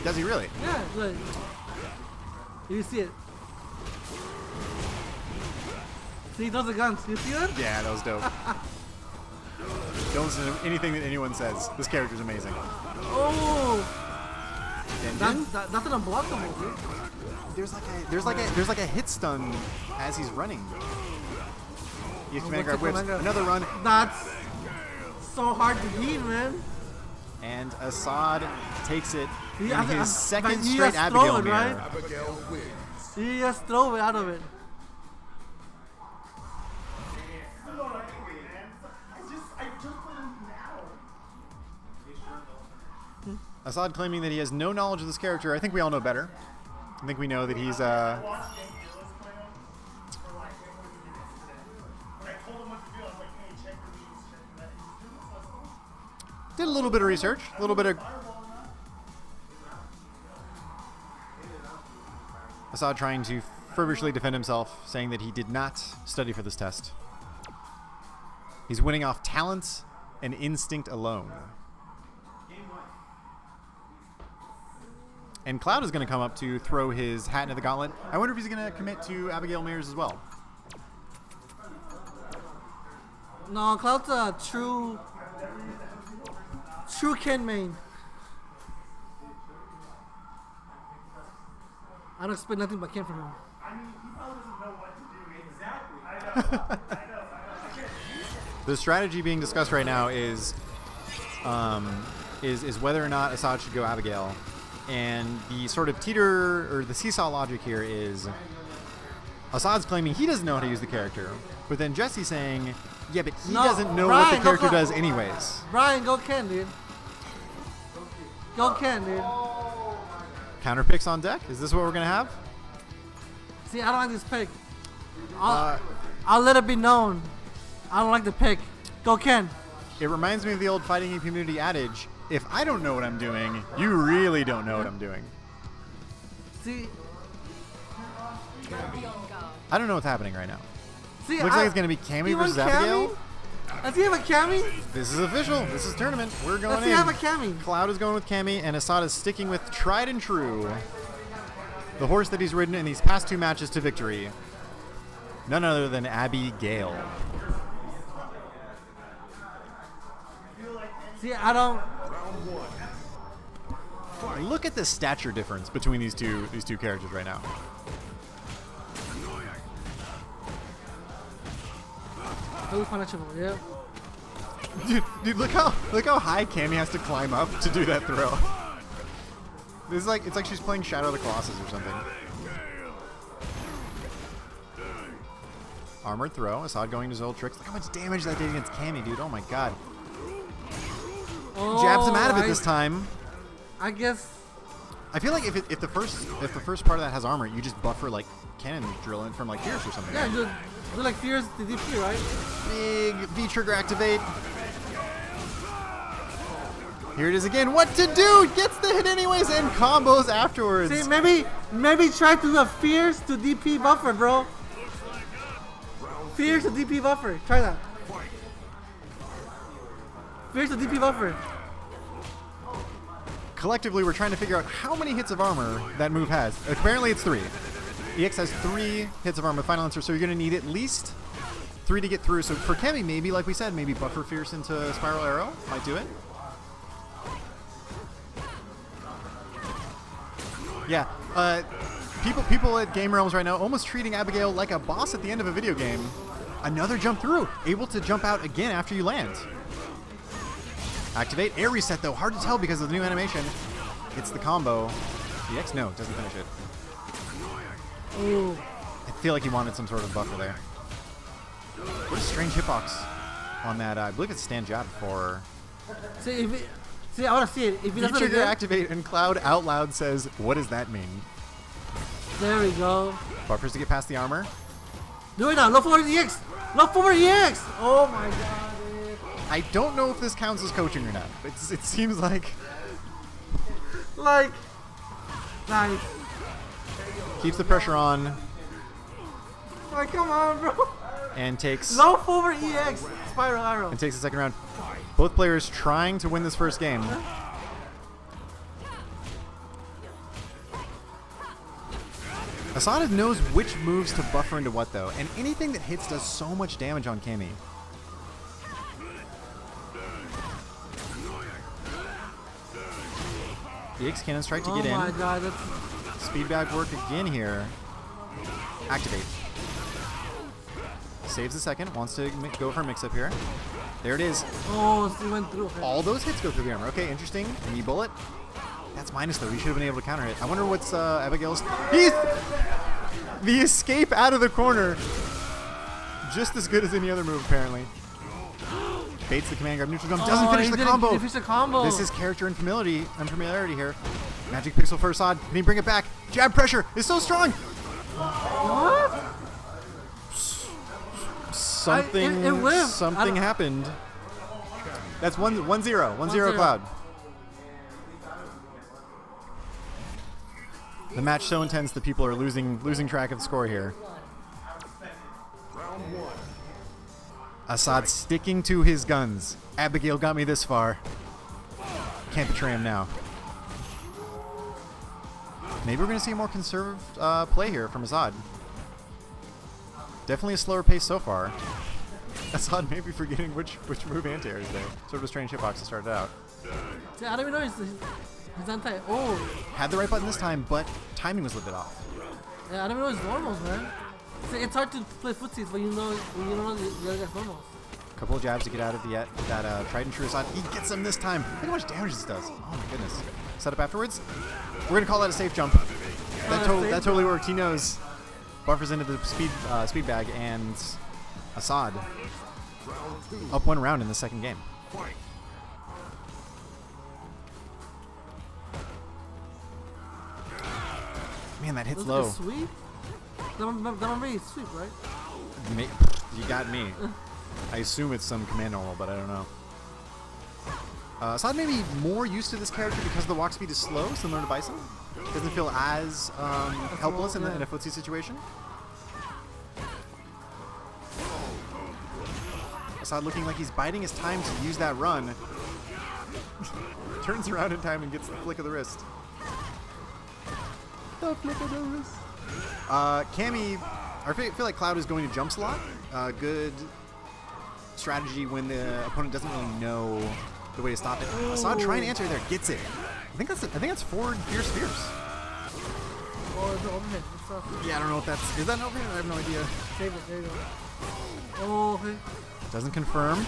Does he really?
Yeah, like you see it. See, he throws the guns. You see that?
Yeah, that was dope. Don't listen to anything that anyone says. This character's amazing.
Oh! That's an unblockable, dude.
There's like a hit stun as he's running. You command grab whips. Another run.
That's so hard to beat, man.
And Assad takes it in
Yeah,
his second
but he
straight
just throw
Abigail
it,
mirror.
right? He just throw it out of it.
Assad claiming that he has no knowledge of this character. I think we all know better. I think we know that he's did a little bit of research, a little bit of Assad trying to feverishly defend himself, saying that he did not study for this test. He's winning off talent and instinct alone. And Cloud is going to come up to throw his hat into the gauntlet. I wonder if he's going to commit to Abigail Mears as well.
No, Cloud's a true Ken main. I don't expect nothing but Ken from him.
I mean, he probably doesn't know what to do. Exactly. I know.
The strategy being discussed right now is whether or not Assad should go Abigail. And the sort of teeter or the seesaw logic here is Assad's claiming he doesn't know how to use the character, but then Jesse's saying, yeah, but he doesn't know what the character does anyways.
Brian, go Ken, dude. Go Ken, dude.
Counter picks on deck? Is this what we're going to have?
See, I don't like this pick. I'll let it be known. I don't like the pick. Go Ken.
It reminds me of the old fighting game community adage, if I don't know what I'm doing, you really don't know what I'm doing.
See,
I don't know what's happening right now.
see,
Looks like it's going to be Cammy versus Abigail.
Does he have a Cammy?
This is official. This is tournament. We're going
Does
in.
he have a Cammy?
Cloud is going with Cammy, and Assad is sticking with tried and true. The horse that he's ridden in these past 2 matches to victory. None other than Abigail.
See, I don't.
Look at the stature difference between these two characters right now.
Totally punishable, yeah.
Dude, look how high Cammy has to climb up to do that throw. This is like it's like she's playing Shadow of the Colossus or something. Armored throw. Assad going to his old tricks. Look how much damage that did against Cammy, dude. Oh my god.
Oh,
Jabs him out of it this time.
I guess.
I feel like if the first part of that has armor, you just buffer like cannon drill in from like Fierce or something.
Yeah, do like Fierce the DP, right?
Big V trigger activate. Here it is again. What to do? Gets the hit anyways and combos afterwards.
See, maybe try to do a Fierce to DP buffer, bro. Fierce to DP buffer. Try that. Fierce to DP buffer.
Collectively, we're trying to figure out how many hits of armor that move has. Apparently, it's 3. EX has 3 hits of armor with Final Answer, so you're going to need at least 3 to get through. So for Cammy, maybe, like we said, maybe buffer Fierce into Spiral Arrow. Might do it. Yeah. People at Game Realms right now almost treating Abigail like a boss at the end of a video game. Another jump through. Able to jump out again after you land. Activate. Air reset, though. Hard to tell because of the new animation. It's the combo. EX, no, doesn't finish it.
Ooh.
I feel like he wanted some sort of buffer there. What a strange hitbox on that. I believe it's stand jab for...
See, I want to see it. If he doesn't
trigger
again,
activate, and Cloud out loud says, what does that mean?
there we go.
Buffers to get past the armor.
Do it now. Low forward EX. Low forward EX. Oh my god, dude.
I don't know if this counts as coaching or not. It seems like...
Like, nice.
Keeps the pressure on
Like, come on, bro.
and takes...
Low forward EX. Spiral arrow.
And takes the second round. Both players trying to win this first game. Assad knows which moves to buffer into what, though, and anything that hits does so much damage on Cammy. The X cannon strike to get in.
Oh my god, that's...
Speed bag work again here. Activate. Saves a second. Wants to go for a mix-up here. There it is.
Oh, he went through.
All those hits go through the armor. Okay, interesting. And you bullet. That's minus, though. You should have been able to counter hit. I wonder what's Abigail's... He's... The escape out of the corner. Just as good as any other move, apparently. Baits the command grab. Neutral jump. Doesn't finish the combo.
Finish the combo.
This is character unfamiliarity here. Magic pixel for Assad. Can he bring it back? Jab pressure is so strong.
What?
Something happened. That's 1-0. 1-0 Cloud. The match so intense that people are losing track of score here. Assad sticking to his guns. Abigail got me this far. Can't betray him now. Maybe we're going to see a more conservative play here from Assad. Definitely a slower pace so far. Assad may be forgetting which move anti-air is there. Sort of a strange hitbox to start it out.
See, I don't even know his anti... Oh.
Had the right button this time, but timing was a little bit off.
Yeah, I don't even know his normals, man. See, it's hard to play footsies when you know the other guy's normals.
Couple of jabs to get out of that tried and true Assad. He gets him this time. Look how much damage this does. Oh my goodness. Set up afterwards. We're gonna call that a safe jump. That totally worked. He knows. Buffers into the speed bag, and Assad up 1 round in the second game. Man, that hits low.
Sweep? That one really sweep, right?
You got me. I assume it's some command normal, but I don't know. Assad may be more used to this character because the walk speed is slow, similar to Bison. Doesn't feel as helpless in a footsie situation. Assad looking like he's biding his time to use that run. Turns around in time and gets the flick of the wrist. The flick of the wrist. Cammy, I feel like Cloud is going to jump slot. Good strategy when the opponent doesn't really know the way to stop it. Assad trying to answer there, gets it. I think that's forward fierce.
Oh, it's an overhead.
Yeah, I don't know if that's... Is that an overhead? I have no idea.
Save it, there you go. Oh, okay.
Doesn't confirm.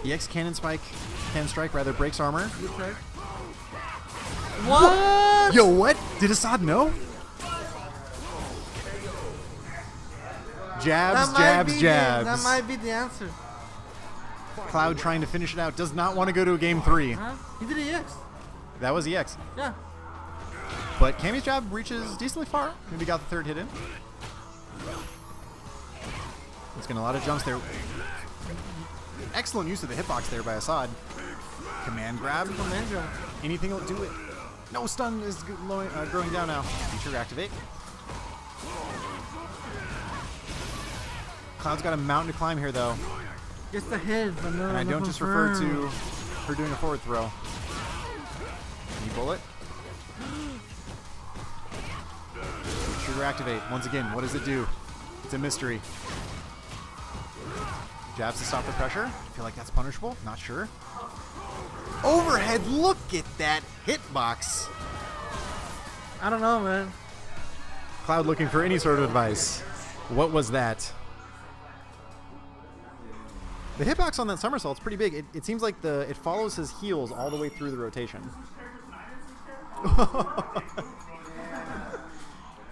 EX cannon strike breaks armor.
Okay. What?
Yo, what? Did Assad know? Jabs.
That might be the answer.
Cloud trying to finish it out. Does not want to go to a game 3.
Huh? He did EX.
That was EX.
Yeah.
But Cammy's jab reaches decently far. Maybe got the third hit in. He's getting a lot of jumps there. Excellent use of the hitbox there by Assad. Command grab.
Command grab.
Anything will do it. No stun is growing down now. Feature activate. Cloud's got a mountain to climb here, though.
Gets the hit, but no.
And I don't just refer to her doing a forward throw. Knee bullet. Trigger activate. Once again, what does it do? It's a mystery. Jabs to stop the pressure. I feel like that's punishable. Not sure. Overhead. Look at that hitbox.
I don't know, man.
Cloud looking for any sort of advice. What was that? The hitbox on that somersault's pretty big. It seems like it follows his heels all the way through the rotation.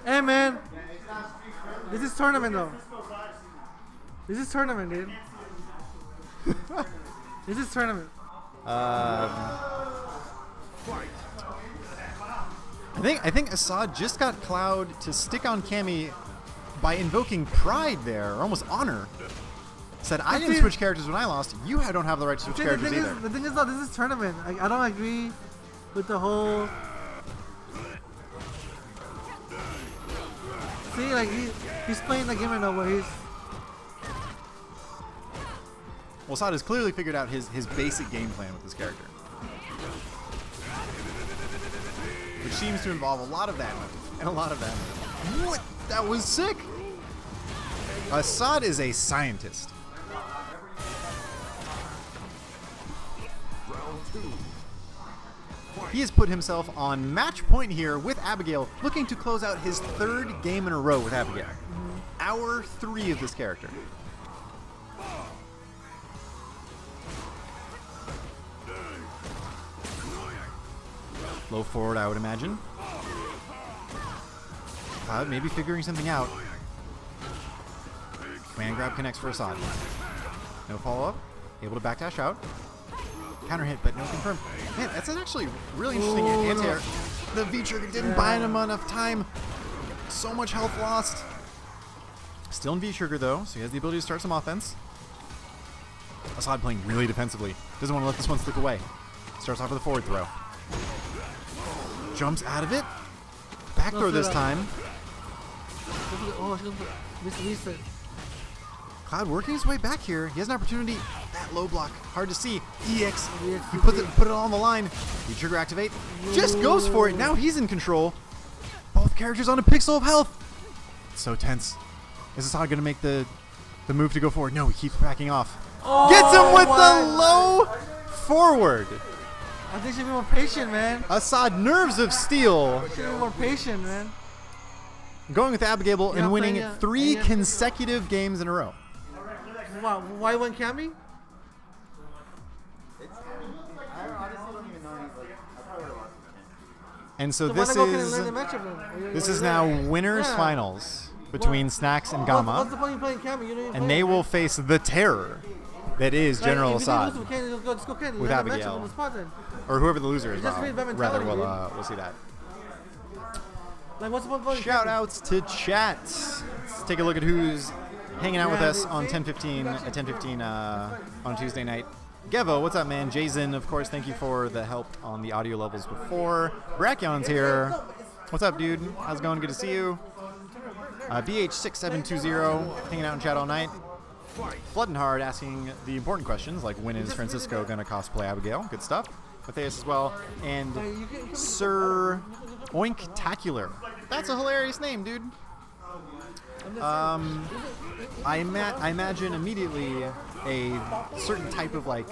Hey, man. This is tournament, though. This is tournament, dude. This is tournament.
I think Assad just got Cloud to stick on Cammy by invoking pride there, or almost honor. Said, I didn't switch characters when I lost. You don't have the right to switch characters either.
The thing is, though, this is tournament. I don't agree with the whole... See, like, he's playing the game right now where he's...
Well, Assad has clearly figured out his basic game plan with this character. Which seems to involve a lot of that and a lot of that. What? That was sick! Assad is a scientist. He has put himself on match point here with Abigail, looking to close out his 3rd game in a row with Abigail. Hour 3 of this character. Low forward, I would imagine. Cloud maybe figuring something out. Command grab connects for Assad. No follow-up. Able to backdash out. Counter hit, but no confirm. Man, that's actually really interesting anti-air. The V-trigger didn't buy him enough time. So much health lost. Still in V-trigger, though, so he has the ability to start some offense. Assad playing really defensively. Doesn't want to let this one slip away. Starts off with a forward throw. Jumps out of it. Back throw this time.
Oh, missed it.
Cloud working his way back here. He has an opportunity. That low block, hard to see. EX, he put it all on the line. The trigger activate. Just goes for it. Now he's in control. Both characters on a pixel of health. It's so tense. Is Assad going to make the move to go forward? No, he keeps backing off.
Oh,
gets him with the low forward.
I think she should be more patient, man.
Assad, nerves of steel.
Should be more patient, man.
Going with Abigail and winning 3 consecutive games in a row.
Wow, why won Cammy?
And so
So
this
why not go ahead and
is
learn the matchup then?
this is now winners
Yeah.
finals between Snacks and
What's the
Gamma,
point of playing Cammy? You don't even play
and they
it,
will
right?
face the terror that is
Like,
General
if you
Assad,
lose with Cammy, just go ahead and
with
learn the
Abigail.
matchup on the spot then.
or whoever the loser is.
It's just
well,
really bad
rather,
mentality,
we'll see that.
Like, what's the point of going
Shout
Cammy?
outs to chat. Let's take a look at who's hanging out with
Yeah,
us on
see?
10:15 at 10:15 on Tuesday night. Gevo, what's up, man? Jason, of course, thank you for the help on the audio levels before. Brackion's here. What's up, dude? How's it going? Good to see you. BH6720 hanging out in chat all night. Flooding Hard asking the important questions like when is Francisco gonna cosplay Abigail? Good stuff. Matthias as well. And Sir Oinktacular. That's a hilarious name, dude. I imagine immediately a certain type of like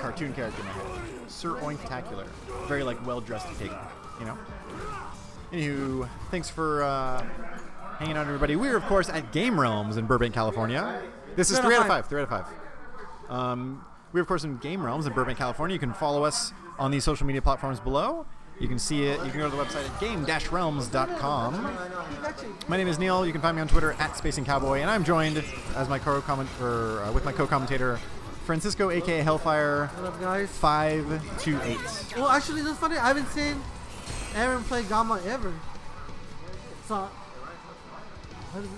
cartoon character in my head. Sir Oinktacular. Very like well dressed pig, you know? Anywho, thanks for hanging out, everybody. We're of course at Game Realms in Burbank, California. This is 3 out of 5. 3 out of 5. We're of course in Game Realms in Burbank, California. You can follow us on these social media platforms below. You can see it. You can go to the website at game-realms.com. My name is Neil. You can find me on Twitter at SpacingCowboy, and I'm joined as my with my co-commentator Francisco, aka Hellfire.
What up, guys?
528.
Well, actually, that's funny. I haven't seen Aaron play Gamma ever. So, what is it?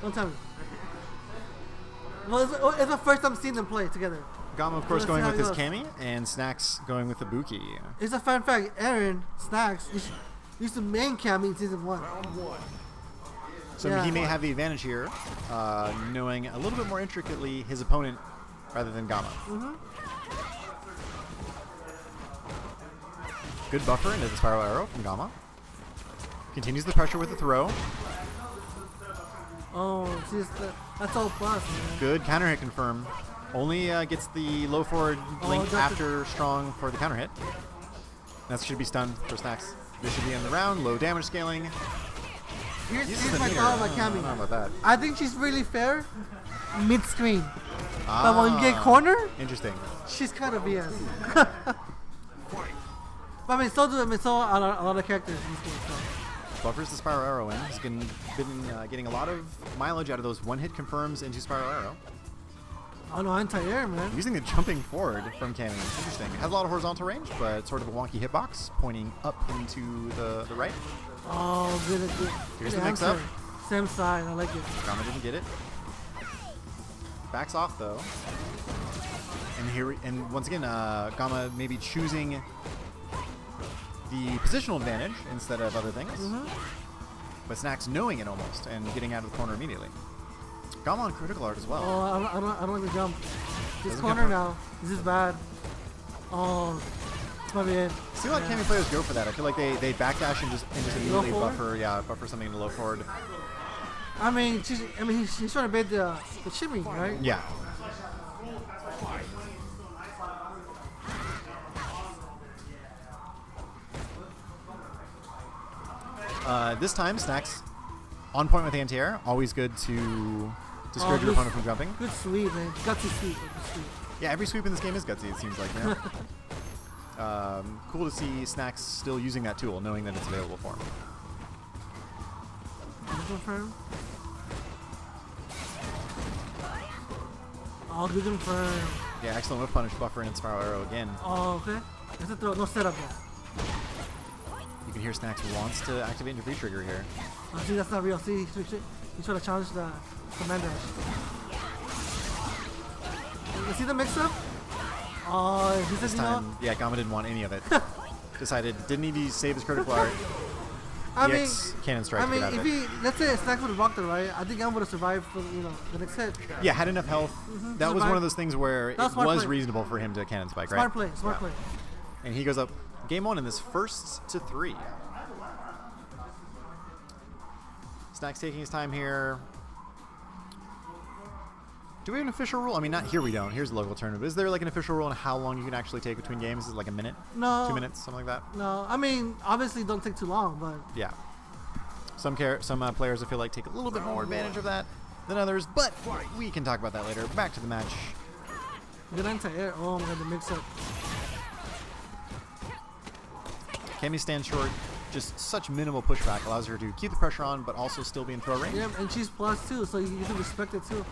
Don't tell me. Well, it's the first time seeing them play together.
Gamma, of course,
Let's
going
see
with
how
his
it goes.
Cammy, and Snacks going with the Buki.
It's a fun fact. Aaron Snacks used to main Cammy in season 1.
So
Yeah.
he may have the advantage here, knowing a little bit more intricately his opponent rather than Gamma. Good buffer into the spiral arrow from Gamma. Continues the pressure with the throw.
Oh, see, that's all plus, man.
Good counter hit confirm. Only gets the low forward link
that's
after strong for the counter hit. That should be stunned for Snacks. This should be in the round. Low damage scaling.
Here's my thought about
I don't know
Cammy.
about that.
I think she's really fair mid-screen. But when you get corner,
Interesting.
she's kind of BS. But I mean, so a lot of characters in this game. So.
Buffers the spiral arrow in. He's been getting a lot of mileage out of those one-hit confirms into spiral arrow.
Oh no, anti-air, man.
Using the jumping forward from Cammy. Interesting. It has a lot of horizontal range, but sort of a wonky hitbox pointing up into the right.
Oh, good.
Here's
good
the mix-up.
answer. Same side, I like it.
Gamma didn't get it. Backs off though. And once again, Gamma maybe choosing the positional advantage instead of other things. But Snacks knowing it almost and getting out of the corner immediately. Gamma on critical art as well.
Oh, I don't like the jump. This
Doesn't
corner
get
now. This is bad. Oh, this might be it.
See a lot of Cammy players go for that. I feel like they backdash and just immediately
forward?
buffer something to low forward.
I mean, he's trying to bait the shimmy, right?
Yeah. This time, Snacks on point with anti-air. Always good to discourage your
good-
opponent from jumping.
Good sweep, man. Gutsy sweep. Good sweep.
Yeah, every sweep in this game is gutsy, it seems like. You know? Cool to see Snacks still using that tool, knowing that it's available for him.
Good confirm. Oh, good confirm.
Yeah, excellent whiff punish, buffer, and spiral arrow again.
Oh, okay. That's a throw. No setup yet.
You can hear Snacks wants to activate into V-trigger here.
Oh, see, that's not real. See, he's trying to challenge the commander. You see the mix-up? Oh, he
This
says,
time, yeah, Gamma didn't want any of it. Decided, didn't need to save his critical art.
I mean,
Cannon strike
I
to
mean,
get out
if
of it.
he, let's say Snacks would have rocked it, right? I think I would have survived for, the next hit.
Yeah, had enough health. That was
Survive.
one of those things where it
That was smart
was
play.
reasonable for him to cannon spike, right?
Smart play, smart play.
And he goes up game 1 in this first to 3. Snacks taking his time here. Do we have an official rule? I mean, not here we don't. Here's the local tournament. Is there like an official rule on how long you can actually take between games? Is it like a minute?
No.
2 minutes? Something like that?
No, I mean, obviously don't take too long, but
Yeah. Some players I feel like take a little bit more advantage of that than others, but we can talk about that later. Back to the match.
good anti-air. Oh my god, the mix-up.
Cammy stands short. Just such minimal pushback allows her to keep the pressure on, but also still be in throw range.
Yeah, and she's plus 2, so you can respect it too.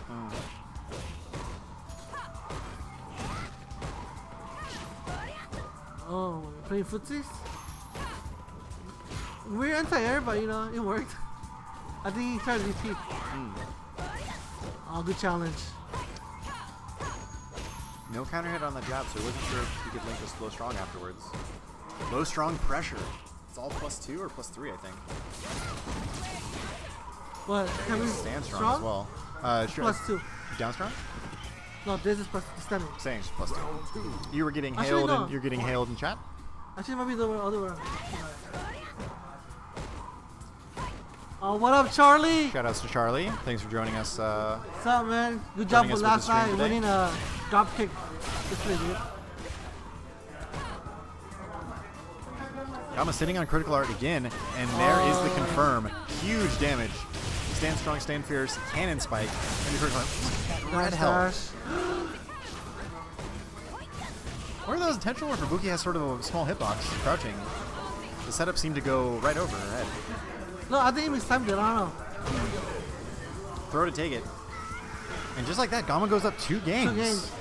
Oh, playing footsies? We're anti-air, but you know, it worked. I think he tried to repeat. Oh, good challenge.
No counter hit on the jab, so I wasn't sure if he could link this low strong afterwards. Low strong pressure. It's all +2 or +3, I think.
What? Can we
Stand strong as well.
+2.
Down strong?
No, this is plus standing.
Same, +2. You were getting
Actually,
hailed.
no.
You're getting hailed in chat.
Actually, it might be the other way. Oh, what up, Charlie?
Shout outs to Charlie. Thanks for joining us.
What's up, man? Good job
Joining
with
us
last
with the stream
night,
today.
winning a drop kick. Good play, dude.
Gama sitting on critical art again, and there is the confirm. Huge damage. Stand strong, stand fierce, cannon spike, and the critical art. Red health. Or are those intentional, or Fubuki has sort of a small hitbox crouching? The setup seemed to go right over her head.
No, I think he mistimed it. I don't know.
Throw to take it. And just like that, Gama goes up 2 games.
2 games.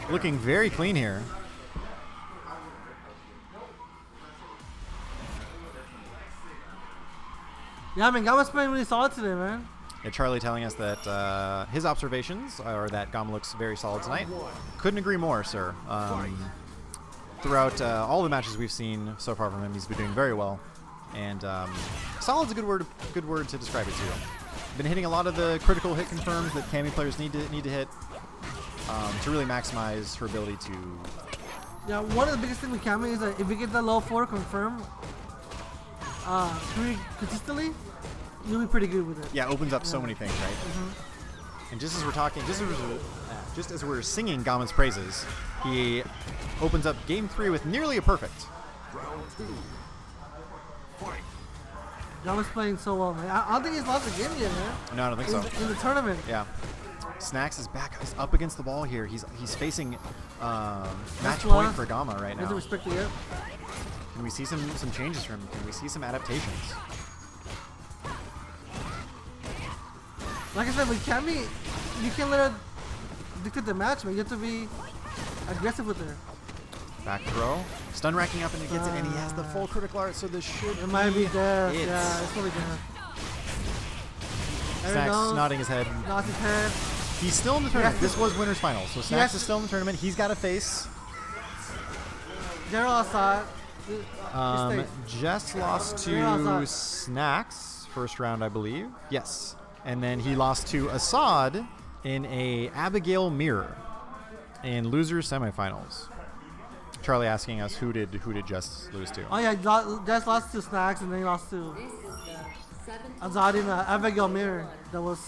Looking very clean here.
Yeah, I mean, Gama's playing really solid today, man.
Yeah, Charlie telling us that his observations are that Gama looks very solid tonight. Couldn't agree more, sir. Throughout all the matches we've seen so far from him, he's been doing very well. And solid's a good word to describe it to. Been hitting a lot of the critical hit confirms that Cammy players need to hit to really maximize her ability to.
Yeah, one of the biggest things with Cammy is that if we get the low 4 confirm pretty consistently, you'll be pretty good with it.
Yeah, opens up so many things, right? And just as we're talking, just as we're singing Gama's praises, he opens up Game 3 with nearly a perfect.
Gama's playing so well, man. I don't think he's lost a game yet, man.
No, I don't think so.
In the tournament.
Yeah. Snacks is back. He's up against the ball here. He's facing match
one.
point for Gama right
Doesn't
now.
respect it yet.
Can we see some changes from him? Can we see some adaptations?
Like I said, with Cammy, you can't let her dictate the match, man. You have to be aggressive with her.
Back throw. Stun racking up and he gets it, and he has the full critical art, so this should
It might be death.
It's
Yeah, it's probably death.
Snacks nodding his head.
Nods his head.
He's still in the tournament.
Yes.
This was winner's finals, so Snacks is still in the tournament. He's got a face.
Gerald Assad.
Just lost
Where else
to
are-
Snacks first round, I believe. Yes, and then he lost to Assad in a Abigail mirror in losers semifinals. Charlie asking us who did Just lose to?
Oh yeah, just lost to Snacks and then he lost to
This is the 17th
Azad in Abigail mirror. That was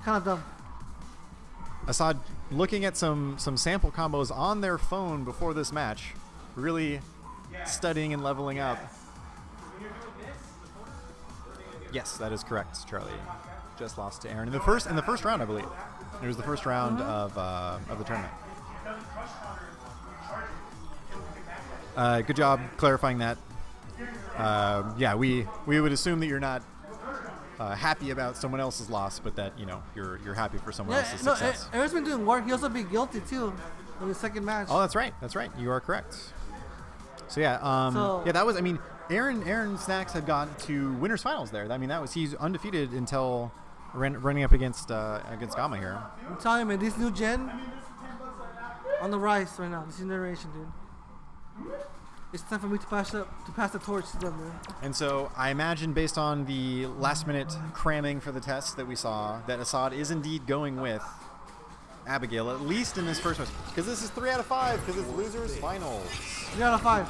kind of dumb.
Assad looking at some sample combos on their phone before this match, really studying and leveling up. Yes, that is correct, Charlie. Just lost to Aaron in the first round, I believe. It was the first round of the tournament. Good job clarifying that. Yeah, we would assume that you're not happy about someone else's loss, but that you're happy for someone else's success.
Aaron's been doing work. He also be guilty too in the second match.
Oh, that's right. That's right. You are correct. So yeah, that was. I mean, Aaron Snacks had gotten to winners finals there. I mean, he's undefeated until running up against Gama here.
I'm telling you, man, this new gen on the rise right now. This generation, dude. It's time for me to pass the torch to them, man.
And so I imagine, based on the last-minute cramming for the test that we saw, that Assad is indeed going with Abigail, at least in this first match, because this is 3 out of 5, because it's losers finals.
3 out of 5.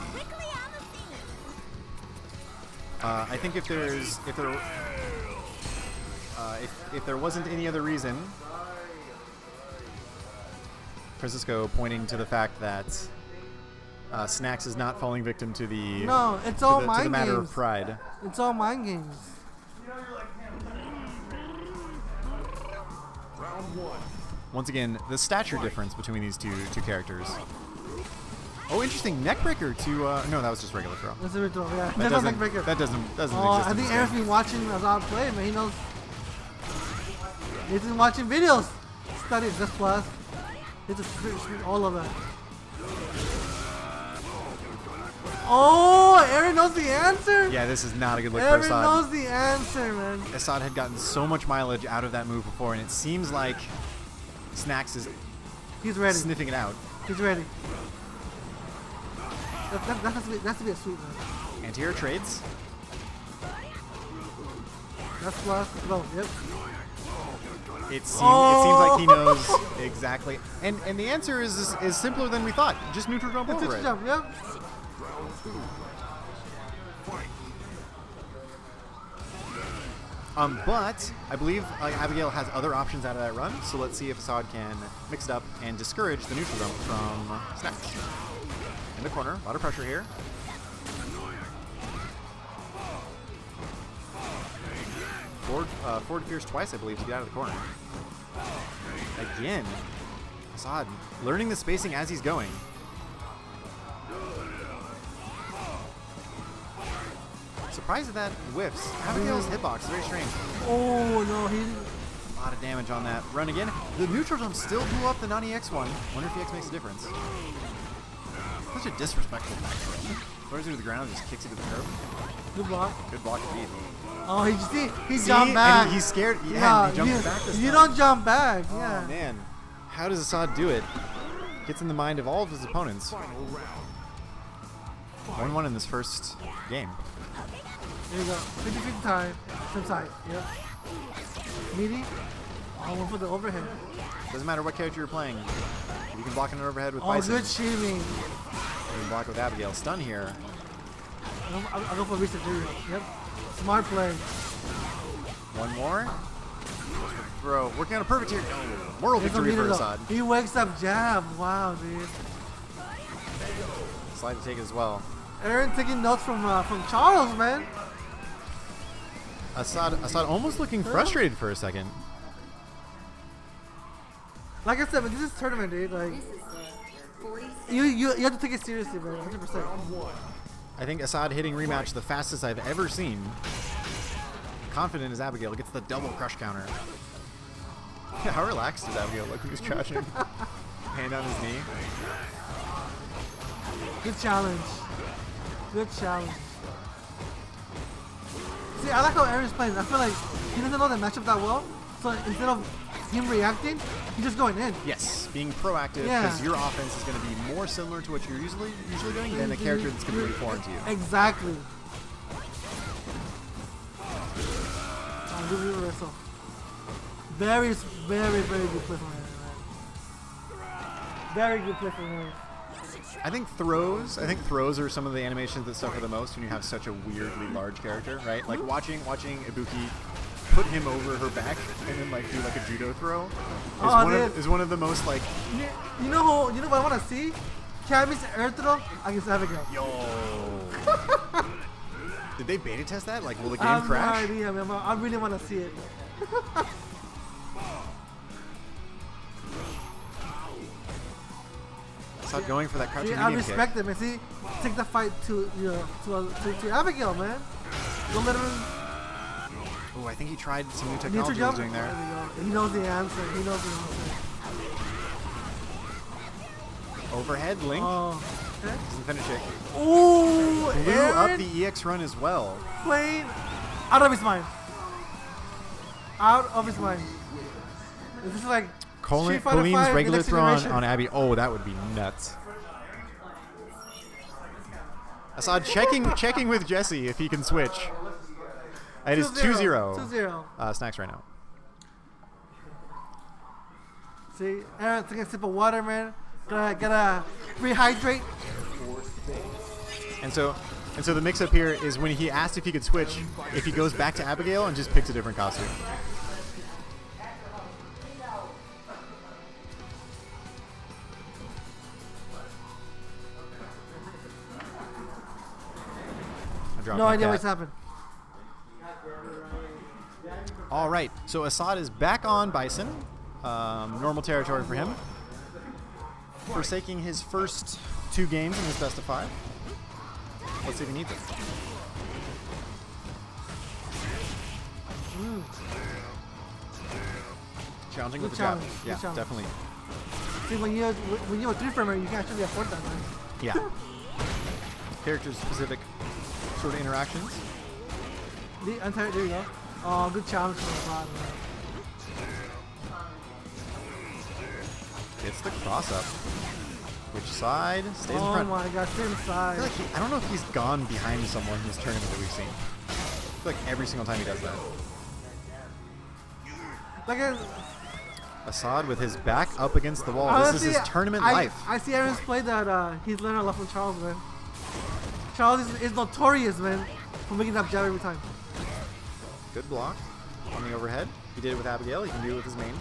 I think if there wasn't any other reason, Francisco pointing to the fact that Snacks is not falling victim to the
mind
matter
games.
of pride.
It's all mind games.
Once again, the stature difference between these two characters. Oh, interesting. Neckbreaker to no, that was just regular throw.
That's a ritual, yeah.
That
There's no
doesn't,
neckbreaker.
that doesn't
Oh,
exist.
I
in
think
this
Aaron's
game.
been watching Azad play, man. He knows. He's been watching videos, studied this class. He just screwed all of that. Oh, Aaron knows the answer.
Yeah, this is not a good look for
Aaron
Assad.
knows the answer, man.
Assad had gotten so much mileage out of that move before, and it seems like Snacks is
He's ready.
sniffing it out.
He's ready. That has to be a sweep, man.
Anti-air trades.
That's plus. Go. Yep.
It seems like he knows exactly. And the answer is simpler than we thought. Just neutral jump
That's
over
a
it.
jump. Yep.
But I believe Abigail has other options out of that run, so let's see if Assad can mix it up and discourage the neutral jump from Snacks. In the corner, a lot of pressure here. Forward fierce twice, I believe, to get out of the corner. Again, Assad learning the spacing as he's going. Surprised that whiffs. Abigail's hitbox is very strange.
Oh no, he.
A lot of damage on that run again. The neutral jump still blew up the non-EX one. Wonder if EX makes a difference. Such a disrespectful back throw. Throws it to the ground, just kicks it to the curb.
Good block.
Good block indeed.
Oh, he jumped back.
And he's scared. Yeah, he jumps back this
You
time.
don't jump back. Yeah.
Oh man, how does Assad do it? Gets in the mind of all of his opponents. 1-1 in this first game.
There you go. 50-50 time. Same side. Yep. Meaty. Oh, one for the overhead.
Doesn't matter what character you're playing. You can block an overhead with
Oh,
Bison.
good shielding.
You can block with Abigail. Stun here.
I'll go for reset theory. Yep. Smart play.
One more. Throw. Working on a perfect here. Oh, moral victory for Assad.
He wakes up jab. Wow, dude.
Slide to take it as well.
Aaron taking notes from Charles, man.
Assad almost looking frustrated for a second.
Like I said, but this is tournament, dude. Like
This is the 46th.
you have to take it seriously, man. 100%.
I think Assad hitting rematch the fastest I've ever seen. Confident as Abigail gets the double crush counter. How relaxed is Abigail? Look, he's crouching. Hand on his knee.
Good challenge. Good challenge. See, I like how Aaron's playing. I feel like he doesn't know the matchup that well. So instead of him reacting, he's just going in.
Yes, being proactive
Yeah.
because your offense is going to be more similar to what you're usually doing than a character that's completely foreign to you.
Exactly. Good reversal. Very, very, very good play from Aaron. Very good play from Aaron.
I think throws are some of the animations that suffer the most when you have such a weirdly large character, right? Like watching Ibuki put him over her back and then like do like a judo throw is one of the most like
You know what I want to see? Cammy's air throw against Abigail.
yo. Did they beta test that? Like, will the game
I have
crash?
no idea, man. I really want to see it.
Stop going for that crouching
See, I
medium
respect
kick.
him, man. See, take the fight to to Abigail, man. Don't let him
Oh, I think he tried some new
neutral
technology he was
jump.
doing there.
He knows the answer. He knows the answer.
Overhead link
Oh, okay.
doesn't finish it.
Ooh,
Blew
Aaron
up the EX run as well.
playing out of his mind. Out of his mind. This is like Street Fighter
Colleen's
5
regular
next
throw
generation.
on Abby. Oh, that would be nuts. Assad checking with Jesse if he can switch. It is 2-0.
2-0.
Snacks right now.
See, Aaron taking a sip of water, man. Gotta rehydrate.
And so the mix-up here is when he asked if he could switch, if he goes back to Abigail and just picks a different costume.
No idea what's happened.
All right, so Assad is back on Bison. Normal territory for him. forsaking his first 2 games in his best of 5. Let's see if he needs it. Challenging
Good
with the jab.
challenge, good
Yeah,
challenge.
definitely.
See, when you're a 3-framer, you can actually afford that, man.
Yeah. Character-specific sort of interactions.
There you go. Oh, good challenge from the bot, man.
Gets the cross-up. Which side? Stays in
Oh
front.
my god, same
I,
side.
feel like I don't know if he's gone behind someone in this tournament that we've seen. I feel like every single time he does that.
Like a,
Assad with his back up against the wall.
honestly,
This is his tournament life.
I see Aaron's play that he's learned a lot from Charles, man. Charles is notorious, man, for making that jab every time.
Good block on the overhead. He did it with Abigail. He can do it with his main.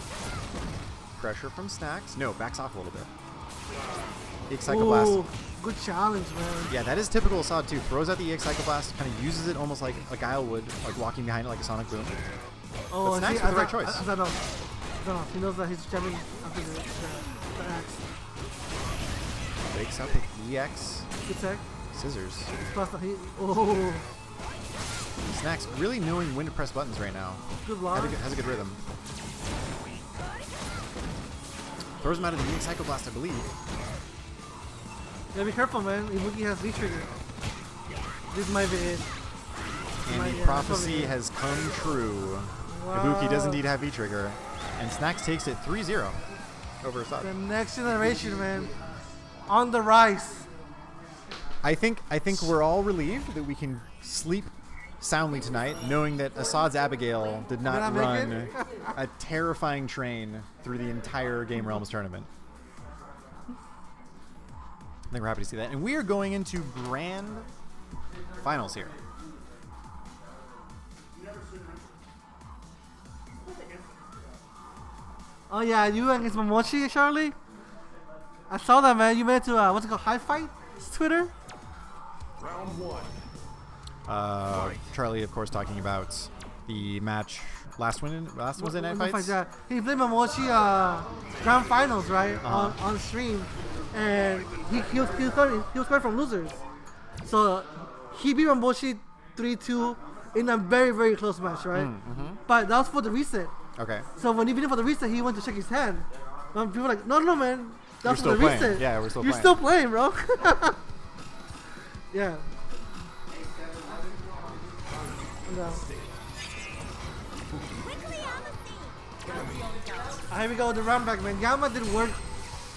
Pressure from Snacks. No, backs off a little bit. EX Psychoblast.
Ooh, good challenge, man.
Yeah, that is typical Assad too. Throws out the EX Psychoblast, kind of uses it almost like Guile would, like walking behind it like a Sonic Boom.
Oh,
But Snacks
see,
with the right choice.
I don't know. He knows that he's jamming after the axe.
Breaks up with EX.
Good tech.
Scissors.
Plus, oh,
Snacks really knowing when to press buttons right now.
good block.
Has a good rhythm. Throws him out of the EX Psychoblast, I believe.
Yeah, be careful, man. Ibuki has V-trigger. This might be it.
And the
Yeah,
prophecy
probably.
has come true.
Wow.
Ibuki does indeed have V-trigger. And Snacks takes it 3-0 over Assad.
The next generation, man. On the rise.
I think we're all relieved that we can sleep soundly tonight, knowing that Assad's Abigail did not
Did I make
run
it?
a terrifying train through the entire Game Realms tournament. I think we're happy to see that. And we are going into grand finals here.
Oh yeah, you against Momochi, Charlie? I saw that, man. You made it to what's it called, High Fight? It's Twitter.
Charlie, of course, talking about the match last Wednesday Night Fights.
Yeah. He played Momochi grand finals, right? On stream, and he was coming from losers. So he beat Momochi 3-2 in a very, very close match, right? But that was for the reset.
Okay.
So when he beat him for the reset, he went to check his hand. And people were like, no, man, that's for
still
the
playing.
reset.
Yeah, we're still
You're
playing.
still playing, bro. Yeah. No. Here we go with the round back, man. Gamma did work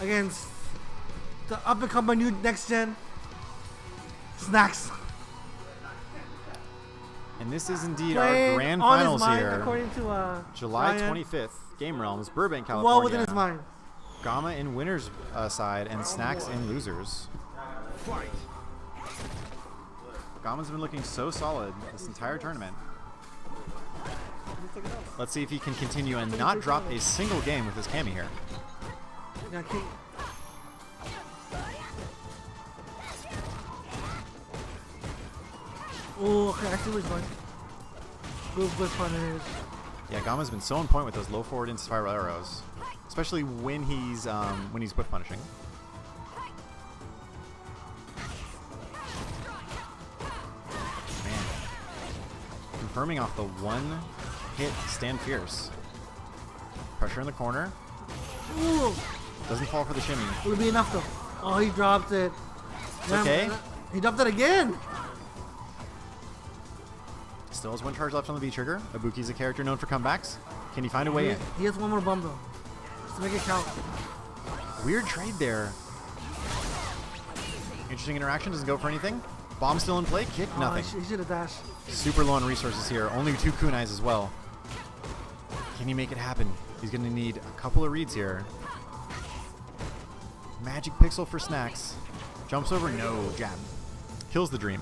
against the up and coming new next gen Snacks.
And this is indeed
Playing
our grand
on his
finals
mind,
here.
according to
July
Ryan.
25th, Game Realms, Burbank, California.
Well within his mind.
Gamma in winners side and Snacks in losers. Gamma's been looking so solid this entire tournament. Let's see if he can continue and not drop a single game with his Cammy here.
Yeah, oh, okay, I see where he's going. Good punish.
Yeah, Gamma's been so on point with those low forward and spiral arrows, especially when he's whip punishing. Man, confirming off the one hit stand fierce. Pressure in the corner.
Ooh,
Doesn't fall for the shimmy.
will be enough though. Oh, he dropped it. Damn,
okay.
He dropped it again.
Still has one charge left on the V trigger. Ibuki's a character known for comebacks. Can he find a way in?
He has one more bomb though. Just to make it count.
Weird trade there. Interesting interaction. Doesn't go for anything. Bomb still in play. Kick, nothing.
He should have dashed.
Super low on resources here. Only 2 kunais as well. Can he make it happen? He's going to need a couple of reads here. Magic pixel for Snacks. Jumps over. No. Jab. Kills the dream.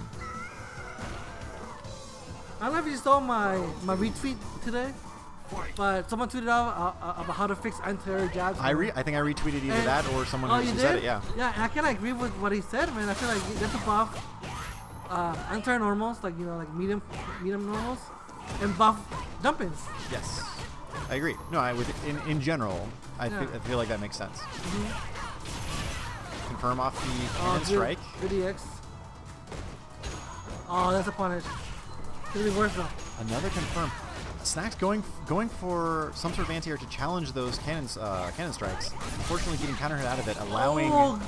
I don't know if you saw my retweet today, but someone tweeted out about how to fix anti-air jabs.
I think I retweeted either
And-
that or someone
Oh,
who
you
said
did?
it. Yeah.
Yeah, and I kind of agree with what he said, man. I feel like that's a buff anti-normals, like, you know, like medium normals, and buff dump-ins.
Yes. I agree. No, in general, I
Yeah.
feel like that makes sense. confirm off the cannon
good,
strike.
Good EX. Oh, that's a punish. Could be worse though.
Another confirm. Snacks going for some sort of anti-air to challenge those cannon strikes. Unfortunately, getting counter hit out of it, allowing.
Oh.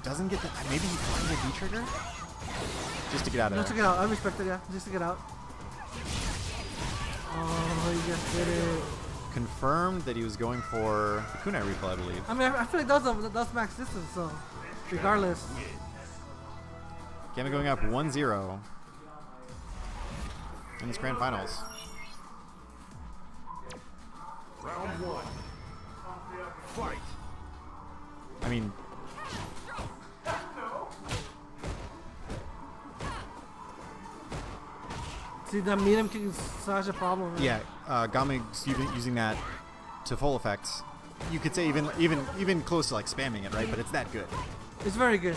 Doesn't get the. Maybe he finds a V trigger just to get out of
Just to
there.
get out. I respect it. Yeah, just to get out. Oh, you just did it.
Confirmed that he was going for the kunai refill, I believe.
I mean, I feel like that's max distance. So, regardless.
Gamma going up 1-0 in this grand finals.
Round 1. Fight.
I mean,
See, that medium kick is such a problem. Right?
yeah, Gamma's using that to full effect. You could say even close to like spamming it, right? But it's that good.
It's very good.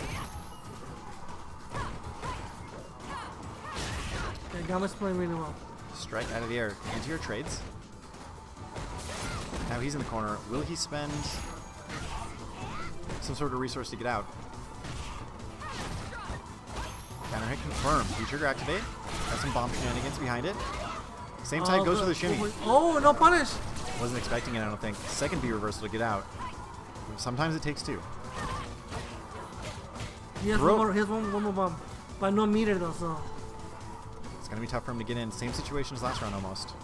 Yeah, Gamma's playing really well.
Strike out of the air. Anti-air trades. Now he's in the corner. Will he spend some sort of resource to get out? Counter hit confirmed. V-trigger activate. Got some bomb shenanigans behind it. Same side goes for the shimmy.
Oh, no punish.
Wasn't expecting it, I don't think. Second B reversal to get out. Sometimes it takes two.
He has one more bomb. But no meter though, so.
It's going to be tough for him to get in. Same situation as last round almost.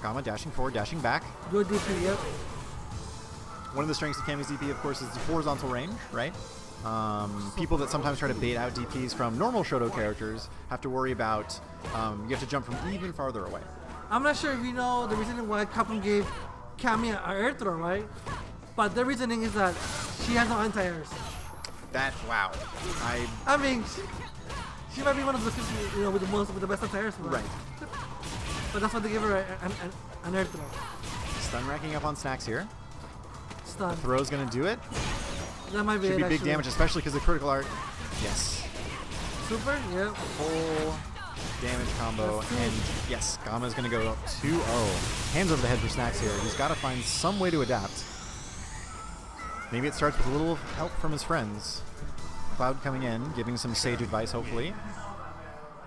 Gamma dashing forward, dashing back.
Good DP, yep.
One of the strengths of Cammy's DP, of course, is the horizontal range, right? People that sometimes try to bait out DPs from normal Shoto characters have to worry about, you have to jump from even farther away.
I'm not sure if you know the reason why Capcom gave Cammy an air throw, right? But the reasoning is that she has no anti-airs.
That, wow.
I mean, she might be one of the with the best anti-airs.
Right.
But that's why they give her an air throw.
Stun racking up on Snacks here.
Stun.
Throw's going to do it.
That might be
Should
it,
be big
actually.
damage, especially because of critical art. Yes.
Super, yep.
Full damage combo, and yes, Gamma's going to go up 2-0. Hands over the head for Snacks here. He's got to find some way to adapt. Maybe it starts with a little help from his friends. Cloud coming in, giving some sage advice, hopefully.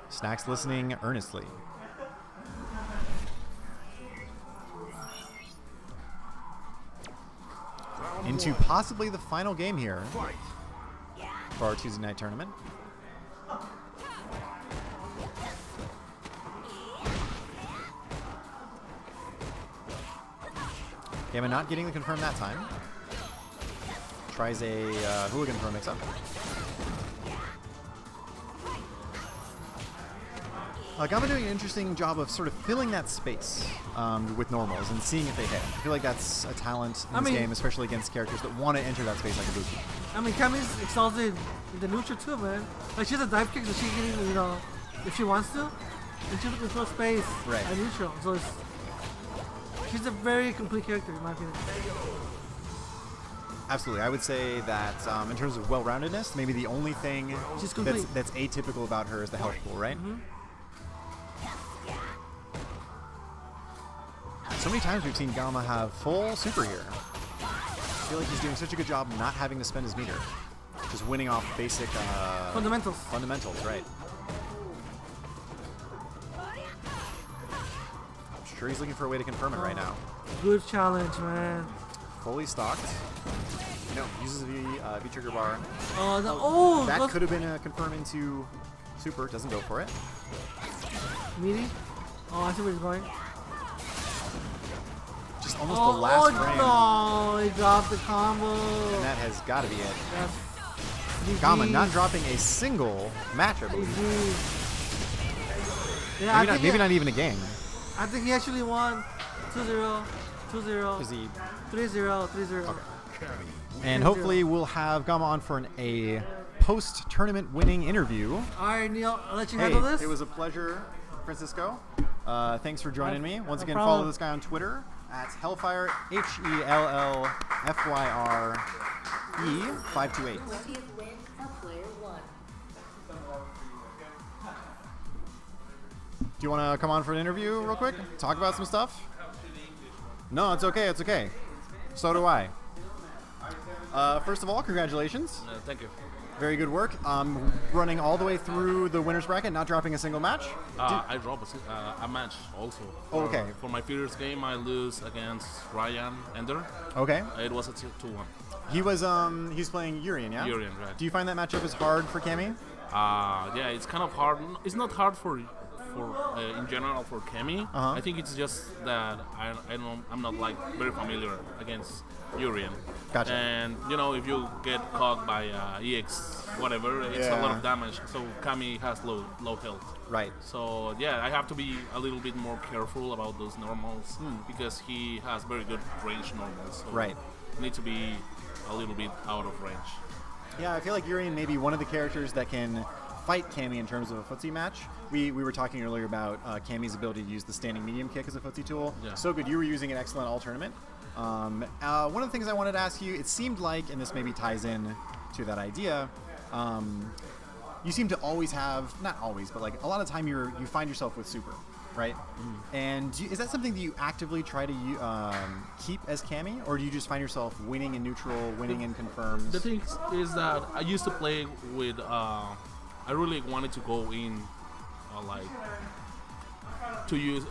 Snacks listening earnestly. Into possibly the final game here for our Tuesday night tournament. Gamma not getting the confirm that time. Tries a hooligan for a mix-up. Gamma doing an interesting job of sort of filling that space with normals and seeing if they hit. I feel like that's a talent in this game, especially against characters that want to enter that space like a Buki.
I mean, Cammy's exalted in the neutral too, man. Like, she has a dive kick that she can, if she wants to, and she can throw space at neutral. So she's a very complete character, in my opinion.
Absolutely. I would say that in terms of well-roundedness, maybe the only thing that's atypical about her is the health pool, right?
Mm-hmm.
So many times we've seen Gamma have full super here. I feel like he's doing such a good job not having to spend his meter. Just winning off basic...
fundamentals.
Fundamentals, right. I'm sure he's looking for a way to confirm it right now.
Good challenge, man.
Fully stocked. No, uses the V-trigger bar.
That
could have been a confirm into super. Doesn't go for it.
Meaty? Oh, I see where he's going.
Just almost the last frame.
No, he dropped the combo.
And that has got to be it.
That's
Gamma not dropping a single match, I believe.
Yeah,
maybe not even a game.
I think he actually won 2-0, 2-0,
Is he
3-0, 3-0.
Okay. And hopefully we'll have Gamma on for a post-tournament winning interview.
All right, Neil, I'll let you handle this.
It was a pleasure, Francisco. Thanks for joining me. Once again,
problem.
follow this guy on Twitter at Hellfire, HELLFYRE 528.
20th win for player 1.
Do you want to come on for an interview real quick? Talk about some stuff? No, it's okay. It's okay. So do I. First of all, congratulations.
Thank you.
Very good work. Running all the way through the winner's bracket, not dropping a single match.
I dropped a match also.
Oh, okay.
For my first game, I lose against Ryan Ender.
Okay.
It was a 2-1.
He's playing Urian, yeah?
Urian, right.
Do you find that matchup is hard for Cammy?
Yeah, it's kind of hard. It's not hard for in general for Kemi. I think it's just that I'm not like very familiar against Urian.
Gotcha.
And if you get caught by EX whatever, it's a lot of damage. So Kami has low health.
Right.
So yeah, I have to be a little bit more careful about those normals because he has very good range normals. So
right.
Need to be a little bit out of range.
Yeah, I feel like Urian may be one of the characters that can fight Cammy in terms of a footsie match. We were talking earlier about Cammy's ability to use the standing medium kick as a footsie tool. Yeah. So good. You were using it excellent all tournament. One of the things I wanted to ask you, it seemed like, and this maybe ties in to that idea, you seem to always have, not always, but like a lot of time you find yourself with super, right? And is that something that you actively try to keep as Cammy, or do you just find yourself winning in neutral, winning in confirms?
The thing is that I used to play with, I really wanted to go in, to use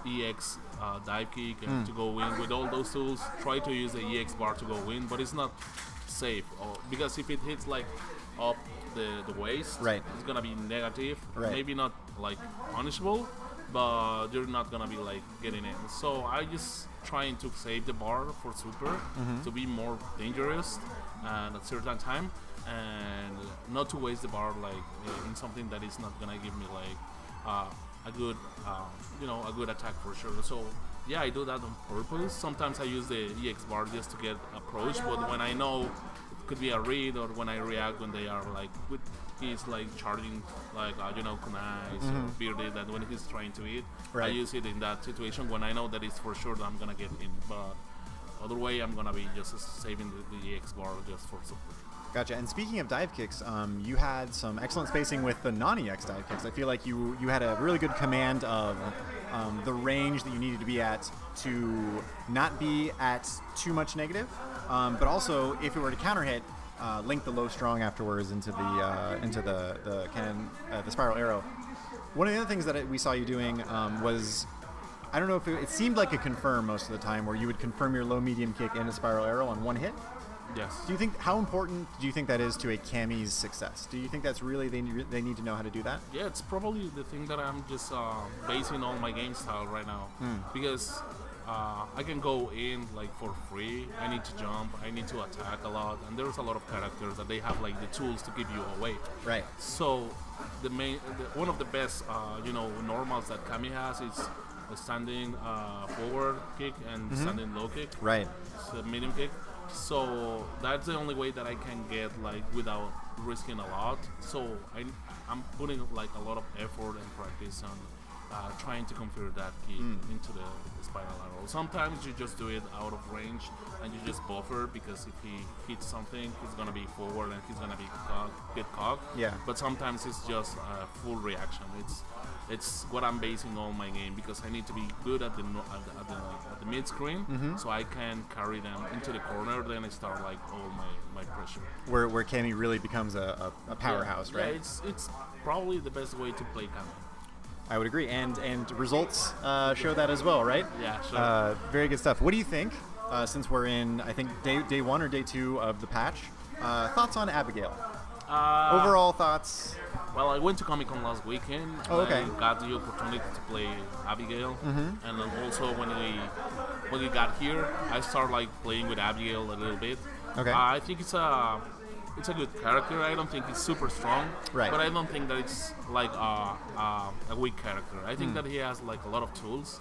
EX dive kick and to go in with all those tools. Try to use the EX bar to go in, but it's not safe because if it hits like up the waist,
right,
it's gonna be negative.
Right.
Maybe not like punishable, but you're not gonna be like getting in. So I just trying to save the bar for super to be more dangerous at a certain time, and not to waste the bar like in something that is not gonna give me like a good a good attack for sure. So yeah, I do that on purpose. Sometimes I use the EX bar just to get approach, but when I know it could be a read, or when I react when they are like with he's like charging like kunais or bearded, that when he's trying to eat, right, I use it in that situation when I know that it's for sure that I'm gonna get in, but other way I'm gonna be just saving the EX bar just for support.
Gotcha. And speaking of dive kicks, you had some excellent spacing with the non-EX dive kicks. I feel like you had a really good command of the range that you needed to be at to not be at too much negative, but also if it were to counter hit, link the low strong afterwards into the cannon, the spiral arrow. One of the other things that we saw you doing was, I don't know if it seemed like a confirm most of the time, where you would confirm your low medium kick and a spiral arrow on one hit.
Yes.
How important do you think that is to a Cammy's success? Do you think that's really they need to know how to do that?
Yeah, it's probably the thing that I'm just basing all my game style right now, because I can go in like for free. I need to jump. I need to attack a lot, and there's a lot of characters that they have like the tools to keep you away.
Right.
So one of the best normals that Cammy has is the standing forward kick and standing low kick.
Right.
It's a medium kick. So that's the only way that I can get like without risking a lot. So I'm putting like a lot of effort and practice on trying to convert that key into the spiral arrow. Sometimes you just do it out of range and you just buffer, because if he hits something, he's gonna be forward and he's gonna get caught. Yeah. But sometimes it's just a full reaction. It's what I'm basing all my game, because I need to be good at the mid screen, so I can carry them into the corner. Then I start like all my pressure. Where
Cammy really becomes a powerhouse, right?
Yeah, it's probably the best way to play Cammy.
I would agree, and results show that as well, right?
Yeah, sure.
Very good stuff. What do you think? Since we're in, I think day 1 or day 2 of the patch, thoughts on Abigail? Overall thoughts?
Well, I went to Comic-Con last weekend.
Oh, okay.
I got the opportunity to play Abigail, and then also when we got here, I started like playing with Abigail a little bit.
Okay.
I think it's a good character. I don't think it's super strong,
right,
but I don't think that it's like a weak character. I think that he has like a lot of tools,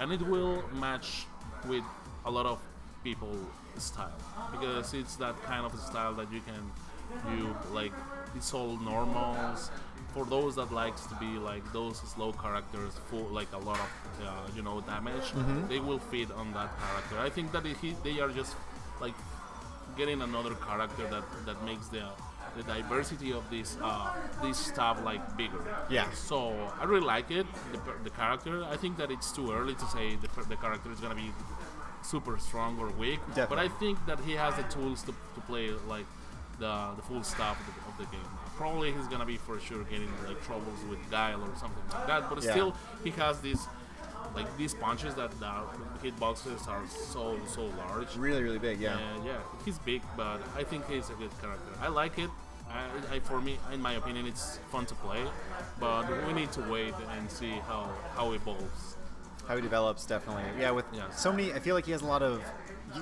and it will match with a lot of people's style, because it's that kind of style that you like. It's all normals. For those that likes to be like those slow characters for like a lot of damage, they will fit on that character. I think that they are just like getting another character that makes the the diversity of this stuff like bigger.
Yeah.
So I really like it. The character. I think that it's too early to say the character is gonna be super strong or weak.
Definitely.
But I think that he has the tools to play like the full stuff of the game. Probably he's gonna be for sure getting like troubles with Guile or something like that. But still, he has these punches that the hitboxes are so large.
Really, really big. Yeah.
And yeah, he's big, but I think he's a good character. I like it. For me, in my opinion, it's fun to play, but we need to wait and see how it evolves.
How he develops, definitely. Yeah, with so many, I feel like he has a lot of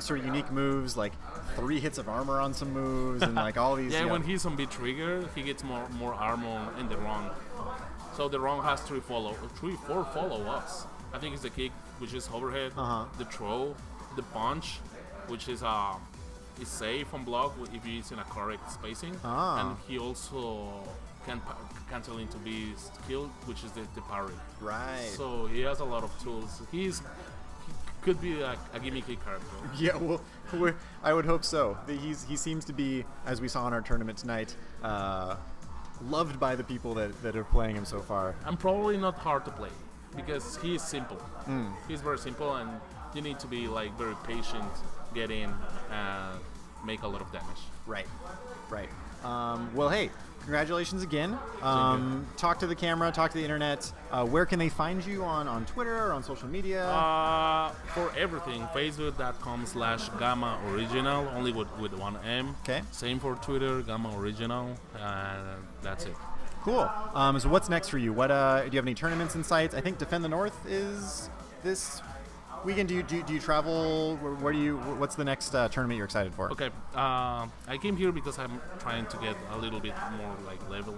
sort of unique moves, like 3 hits of armor on some moves, and like all these.
Yeah, when he's on B-Trigger, he gets more armor in the run. So the run has 4 follow-ups. I think it's the kick, which is overhead, the throw, the punch, which is safe on block if he's in a correct spacing, and he also can cancel into B's skill, which is the parry.
Right.
So he has a lot of tools. He could be a gimmicky character.
Yeah, well, I would hope so. He seems to be, as we saw in our tournament tonight, loved by the people that are playing him so far.
And probably not hard to play, because he is simple. He's very simple, and you need to be like very patient, get in, and make a lot of damage.
Right. Well, hey, congratulations again. Talk to the camera, talk to the internet. Where can they find you on Twitter or on social media?
For everything, facebook.com/Gamma Original, only with 1 M.
Okay.
Same for Twitter, Gamma Original, and that's it.
Cool. So what's next for you? What do you have any tournaments in sight? I think Defend the North is this weekend. Do you travel? What's the next tournament you're excited for?
Okay. I came here because I'm trying to get a little bit more like level.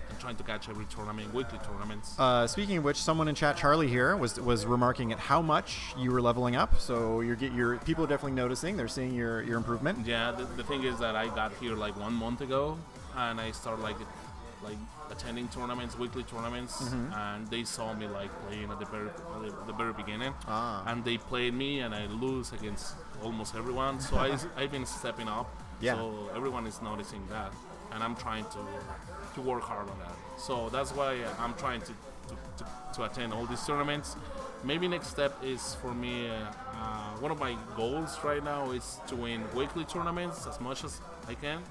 I'm trying to catch every tournament, weekly tournaments.
Speaking of which, someone in chat, Charlie here, was remarking at how much you were leveling up. So your people are definitely noticing. They're seeing your improvement.
Yeah. The thing is that I got here like 1 month ago, and I started like attending tournaments, weekly tournaments, and they saw me like playing at the very beginning, and they played me, and I lose against almost everyone. So I've been stepping up.
Yeah.
So everyone is noticing that, and I'm trying to work hard on that. So that's why I'm trying to attend all these tournaments. Maybe next step is for me. One of my goals right now is to win weekly tournaments as much as I can.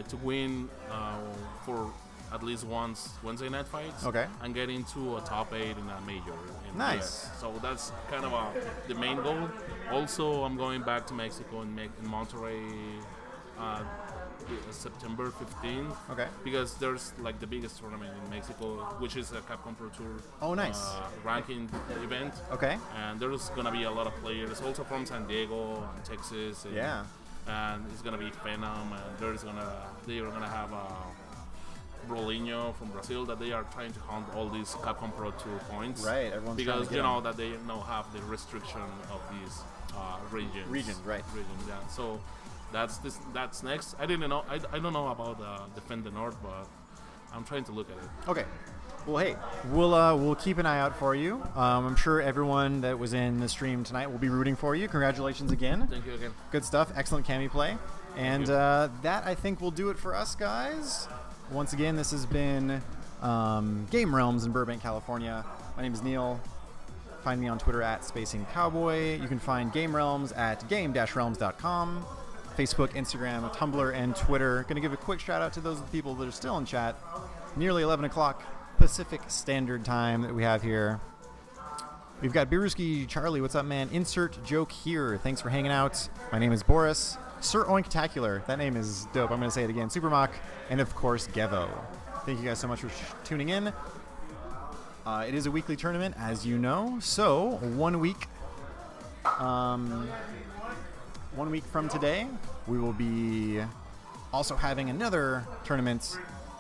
To win for at least once Wednesday night fights, and get into a top 8 in a major.
Nice.
So that's kind of the main goal. Also, I'm going back to Mexico in Monterrey September 15th.
Okay.
Because there's like the biggest tournament in Mexico, which is a Capcom Pro Tour.
Oh, nice.
Ranking event.
Okay.
And there's gonna be a lot of players, also from San Diego and Texas. And,
yeah.
And it's gonna be Phenom, and they are gonna have Rolinho from Brazil, that they are trying to hunt all these Capcom Pro Tour points.
Right, everyone's
because
trying to get
that they now have the restriction of these regions.
Regions, right?
Regions, yeah. So that's next. I don't know about Defend the North, but I'm trying to look at it.
Okay. Well, hey, we'll keep an eye out for you. I'm sure everyone that was in the stream tonight will be rooting for you. Congratulations again.
Thank you again.
Good stuff. Excellent cami play. And that, I think, will do it for us, guys. Once again, this has been Game Realms in Burbank, California. My name is Neil. Find me on Twitter at SpacingCowboy. You can find Game Realms at game-realms.com. Facebook, Instagram, Tumblr, and Twitter. Going to give a quick shout out to those people that are still in chat. Nearly 11 o'clock Pacific Standard Time that we have here. We've got Biruski Charlie. What's up, man? Insert joke here. Thanks for hanging out. My name is Boris. Sir Oinktacular. That name is dope. I'm going to say it again. Supermock. And, of course, Gevo. Thank you guys so much for tuning in. It is a weekly tournament, as you know. So, 1 week. 1 week from today, we will be also having another tournament.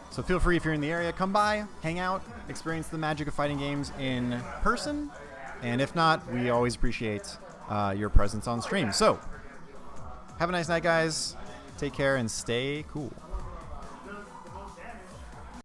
So feel free, if you're in the area, come by, hang out, experience the magic of fighting games in person. And if not, we always appreciate your presence on stream. So, have a nice night, guys. Take care and stay cool.